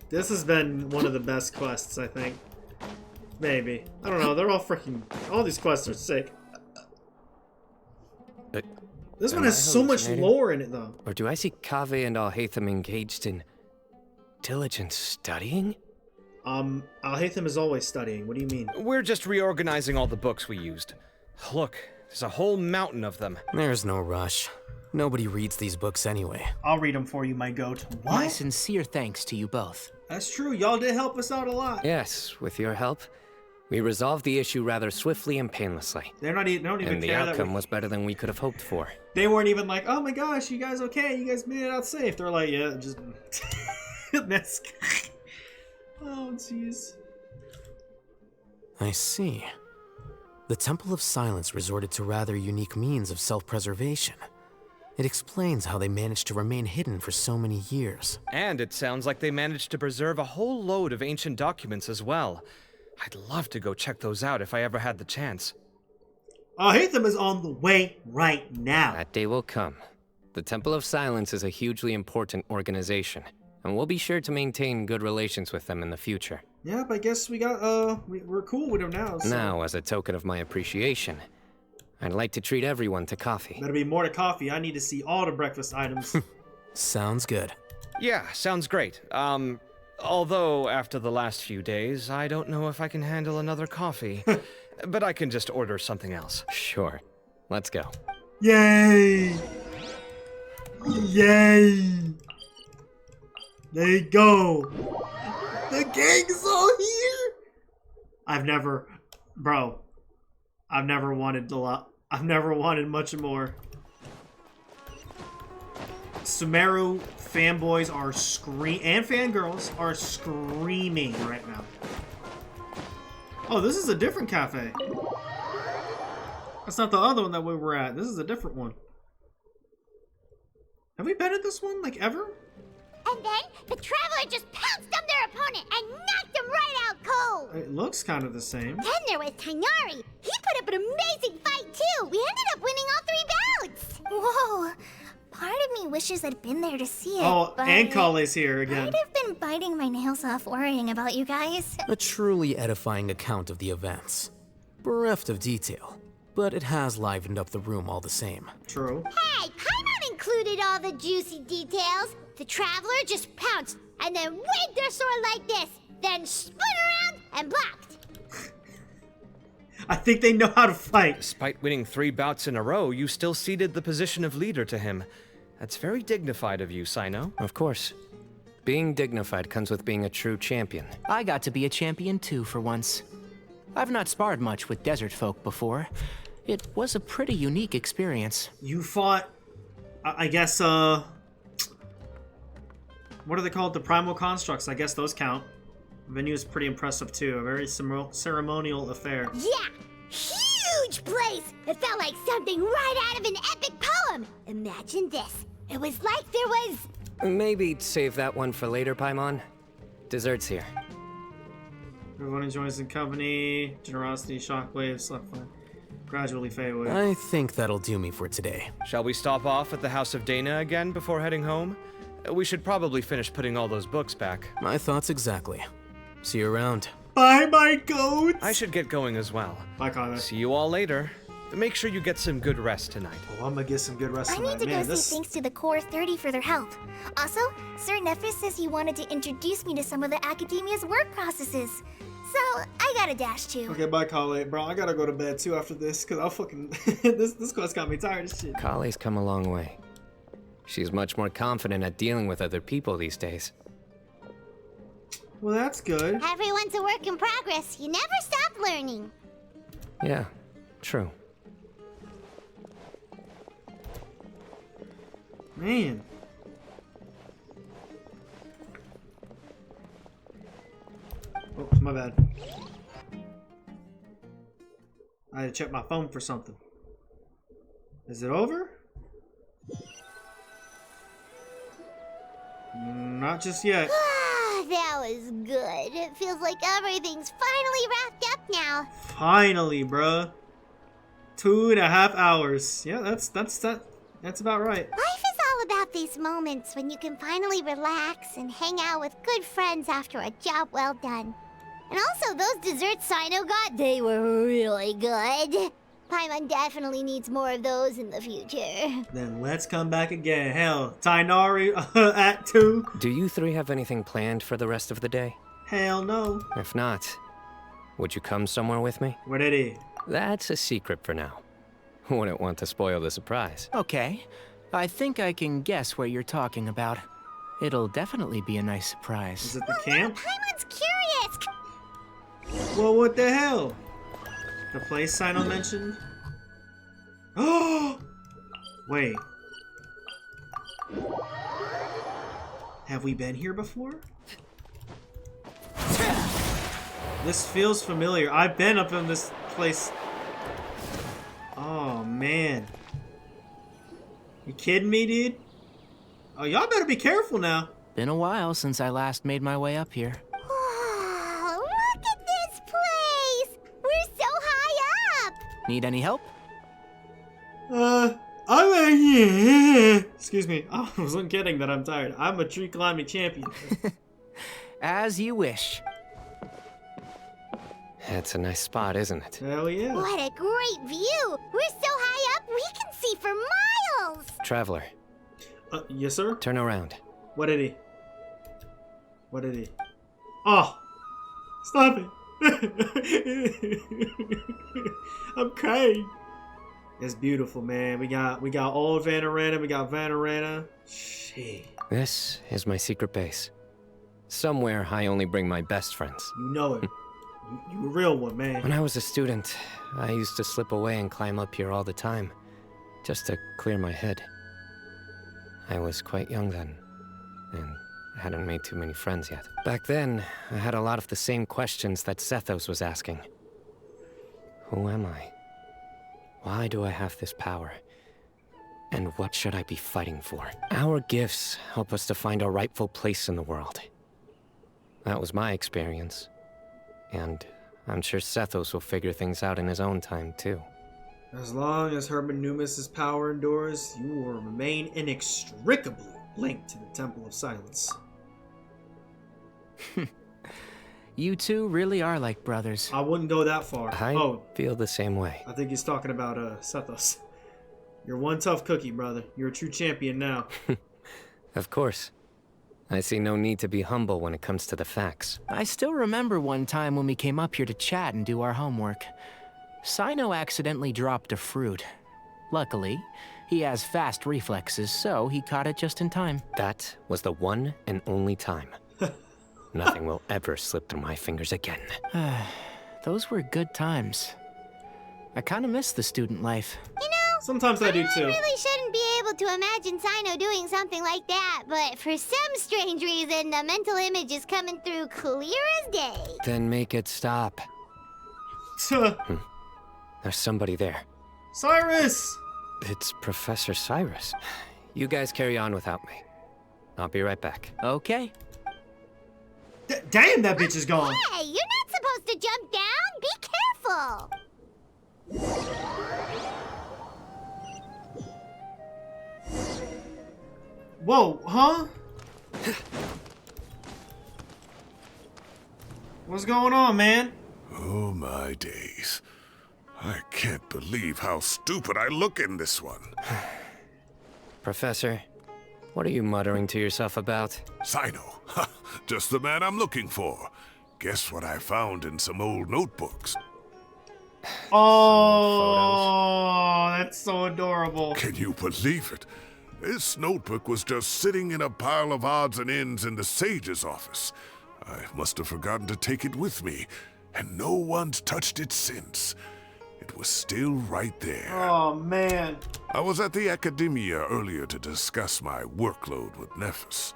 This has been one of the best quests, I think. Maybe. I don't know. They're all freaking... All these quests are sick. This one has so much lore in it, though. Or do I see Kaveh and Alhaitham engaged in diligent studying? Alhaitham is always studying. What do you mean? We're just reorganizing all the books we used. Look, there's a whole mountain of them. There's no rush. Nobody reads these books anyway. I'll read them for you, my goat. What? My sincere thanks to you both. That's true. Y'all did help us out a lot. Yes, with your help. We resolved the issue rather swiftly and painlessly. They don't even and the care outcome was better than we could have hoped for. They weren't even like, oh my gosh, you guys okay? You guys made it out safe. They're like, yeah, just... That's... Oh, jeez. I see. The Temple of Silence resorted to rather unique means of self-preservation. It explains how they managed to remain hidden for so many years. And it sounds like they managed to preserve a whole load of ancient documents as well. I'd love to go check those out if I ever had the chance. Alhaitham is on the way right now. That day will come. The Temple of Silence is a hugely important organization, and we'll be sure to maintain good relations with them in the future. Yep, I guess we got, we're cool with them now. So. Now, as a token of my appreciation, I'd like to treat everyone to coffee. Better be more to coffee. I need to see all the breakfast items. Sounds good. Yeah, sounds great. Although after the last few days, I don't know if I can handle another coffee. But I can just order something else. Sure. Let's go. Yay! Yay! There you go. The gang's all here. I've never wanted a lot. I've never wanted much more. Sumeru fanboys are and fangirls are screaming right now. Oh, this is a different cafe. That's not the other one that we were at. This is a different one. Have we been at this one, like, ever? And then the Traveler just pounced on their opponent and knocked him right out cold. It looks kind of the same. Then there was Tainari. He put up an amazing fight too. We ended up winning all 3 bouts. Whoa. Part of me wishes I'd been there to see it. Oh, but and Kale's here again. I'd have been biting my nails off worrying about you guys. A truly edifying account of the events. Bereft of detail, but it has livened up the room all the same. True. Hey, Paimon included all the juicy details. The Traveler just pounced and then waved their sword like this, then spun around and blocked. I think they know how to fight. Despite winning 3 bouts in a row, you still ceded the position of leader to him. That's very dignified of you, Cyno. Of course. Being dignified comes with being a true champion. I got to be a champion too for once. I've not sparred much with desert folk before. It was a pretty unique experience. You fought, I guess, what are they called? The primal constructs. I guess those count. The venue is pretty impressive too. A very ceremonial affair. Yeah! Huge place! It felt like something right out of an epic poem! Imagine this. It was like there was... Maybe save that one for later, Paimon. Dessert's here. Everyone enjoys the company. Generosity, shockwaves, left flank. Gradually fade away. I think that'll do me for today. Shall we stop off at the House of Dana again before heading home? We should probably finish putting all those books back. My thoughts exactly. See you around. Bye, my goats! I should get going as well. Bye, Connor. See you all later. Make sure you get some good rest tonight. Oh, I'm gonna get some good rest tonight. I need to go say thanks to the Core 30 for their help. Also, Sir Nephis says he wanted to introduce me to some of the Academia's work processes. So, I gotta dash too. Okay, bye, Kale. Bro, I gotta go to bed too after this, because I'll fucking... this quest got me tired as shit. Kale's come a long way. She's much more confident at dealing with other people these days. Well, that's good. Everyone's a work in progress. You never stop learning. Yeah, true. Man. Oops, my bad. I had to check my phone for something. Is it over? Not just yet. That was good. It feels like everything's finally wrapped up now. Finally, bruh. 2.5 hours. Yeah, that's about right. Life is all about these moments when you can finally relax and hang out with good friends after a job well done. And also, those desserts Cyno got, they were really good. Paimon definitely needs more of those in the future. Then let's come back again. Hell, Tainari Act 2. Do you three have anything planned for the rest of the day? Hell no. If not, would you come somewhere with me? What it is? That's a secret for now. Wouldn't want to spoil the surprise. Okay. I think I can guess what you're talking about. It'll definitely be a nice surprise. Is it the camp? Paimon's curious! Well, what the hell? The place Cyno mentioned? Oh! Wait. Have we been here before? This feels familiar. I've been up in this place. Oh, man. You kidding me, dude? Oh, y'all better be careful now. Been a while since I last made my way up here. Oh, look at this place! We're so high up! Need any help? Excuse me. I wasn't kidding that I'm tired. I'm a tree climbing champion. As you wish. It's a nice spot, isn't it? Hell yeah. What a great view! We're so high up, we can see for miles! Traveler. Yes, sir? Turn around. What did he? What did he? Oh! Stop it! I'm crying. It's beautiful, man. We got old Vanarana, we got Vanarana. Shit. This is my secret base. Somewhere I only bring my best friends. You know it. You a real one, man. When I was a student, I used to slip away and climb up here all the time, just to clear my head. I was quite young then, and hadn't made too many friends yet. Back then, I had a lot of the same questions that Sethos was asking. Who am I? Why do I have this power? And what should I be fighting for? Our gifts help us to find our rightful place in the world. That was my experience. And I'm sure Sethos will figure things out in his own time, too. As long as Herman Numis's power endures, you will remain inextricably linked to the Temple of Silence. You two really are like brothers. I wouldn't go that far. I feel the same way. I think he's talking about Sethos. You're one tough cookie, brother. You're a true champion now. Of course. I see no need to be humble when it comes to the facts. I still remember one time when we came up here to chat and do our homework. Cyno accidentally dropped a fruit. Luckily, he has fast reflexes, so he caught it just in time. That was the one and only time. Nothing will ever slip through my fingers again. those were good times. I kind of miss the student life. You know, sometimes I do too. I really shouldn't be able to imagine Cyno doing something like that, but for some strange reason, the mental image is coming through clear as day. Then make it stop. There's somebody there. Cyrus! It's Professor Cyrus. You guys carry on without me. I'll be right back. Okay. Damn, that bitch is gone. Hey, you're not supposed to jump down. Be careful. Whoa, huh? What's going on, man? Oh my days. I can't believe how stupid I look in this one. Professor, what are you muttering to yourself about? Cyno. Just the man I'm looking for. Guess what I found in some old notebooks? Oh, that's so adorable. Can you believe it? This notebook was just sitting in a pile of odds and ends in the sage's office. I must have forgotten to take it with me, and no one's touched it since. It was still right there. Oh, man. I was at the Academia earlier to discuss my workload with Nephis.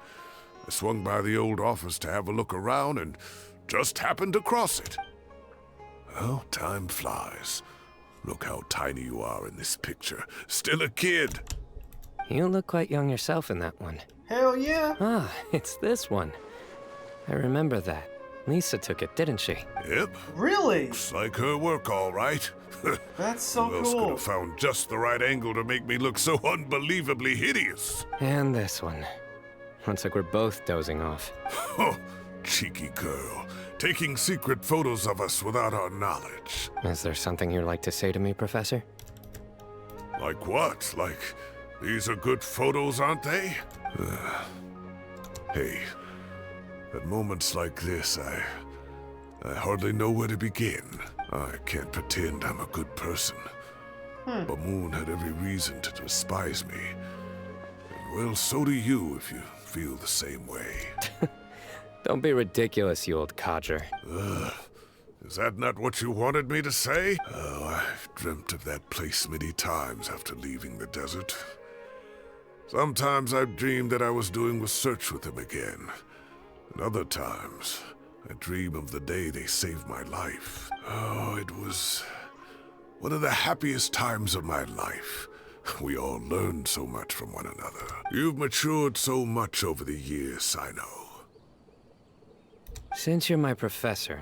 I swung by the old office to have a look around and just happened to cross it. Well, time flies. Look how tiny you are in this picture. Still a kid. You look quite young yourself in that one. Hell yeah. Ah, it's this one. I remember that. Lisa took it, didn't she? Yep. Really? Looks like her work, all right. That's so Who else could cool. have found just the right angle to make me look so unbelievably hideous? And this one. Looks like we're both dozing off. Oh, cheeky girl. Taking secret photos of us without our knowledge. Is there something you'd like to say to me, Professor? Like what? Like, these are good photos, aren't they? Hey, at moments like this, I hardly know where to begin. I can't pretend I'm a good person. Bamoon had every reason to despise me. And well, so do you if you feel the same way. Don't be ridiculous, you old codger. Is that not what you wanted me to say? Oh, I've dreamt of that place many times after leaving the desert. Sometimes I've dreamed that I was doing research with them again. And other times, I dream of the day they saved my life. Oh, it was one of the happiest times of my life. We all learned so much from one another. You've matured so much over the years, Cyno. Since you're my professor,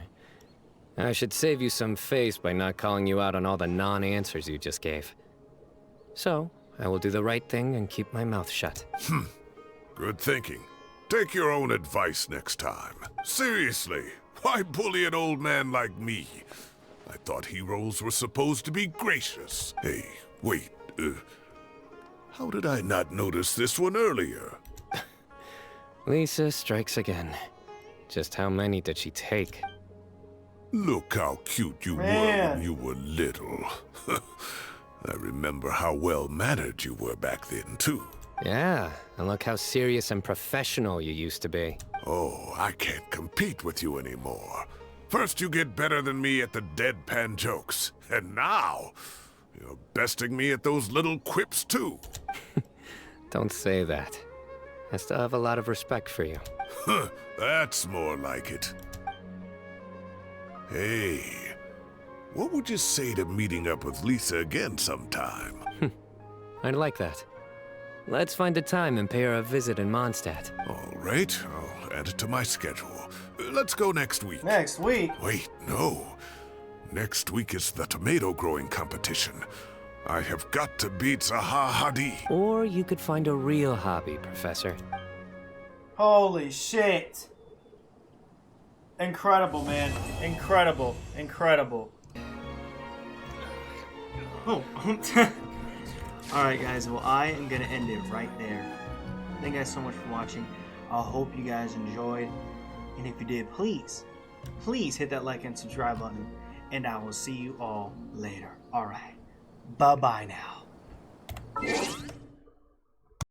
I should save you some face by not calling you out on all the non-answers you just gave. So, I will do the right thing and keep my mouth shut. Good thinking. Take your own advice next time. Seriously, why bully an old man like me? I thought heroes were supposed to be gracious. Hey, wait, how did I not notice this one earlier? Lisa strikes again. Just how many did she take? Look how cute you were when you were little. I remember how well-mannered you were back then, too. Yeah, and look how serious and professional you used to be. Oh, I can't compete with you anymore. First you get better than me at the deadpan jokes, and now you're besting me at those little quips, too. Don't say that. I still have a lot of respect for you. That's more like it. Hey, what would you say to meeting up with Lisa again sometime? I'd like that. Let's find a time and pay her a visit in Mondstadt. All right, I'll add it to my schedule. Let's go next week. Next week? Wait, no. Next week is the tomato growing competition. I have got to beat Zaha Hadi. Or you could find a real hobby, Professor. Holy shit. Incredible, man. Incredible. Incredible. Oh. Alright, guys. Well, I am going to end it right there. Thank you guys so much for watching. I hope you guys enjoyed. And if you did, please hit that like and subscribe button. And I will see you all later. Alright. Bye-bye now.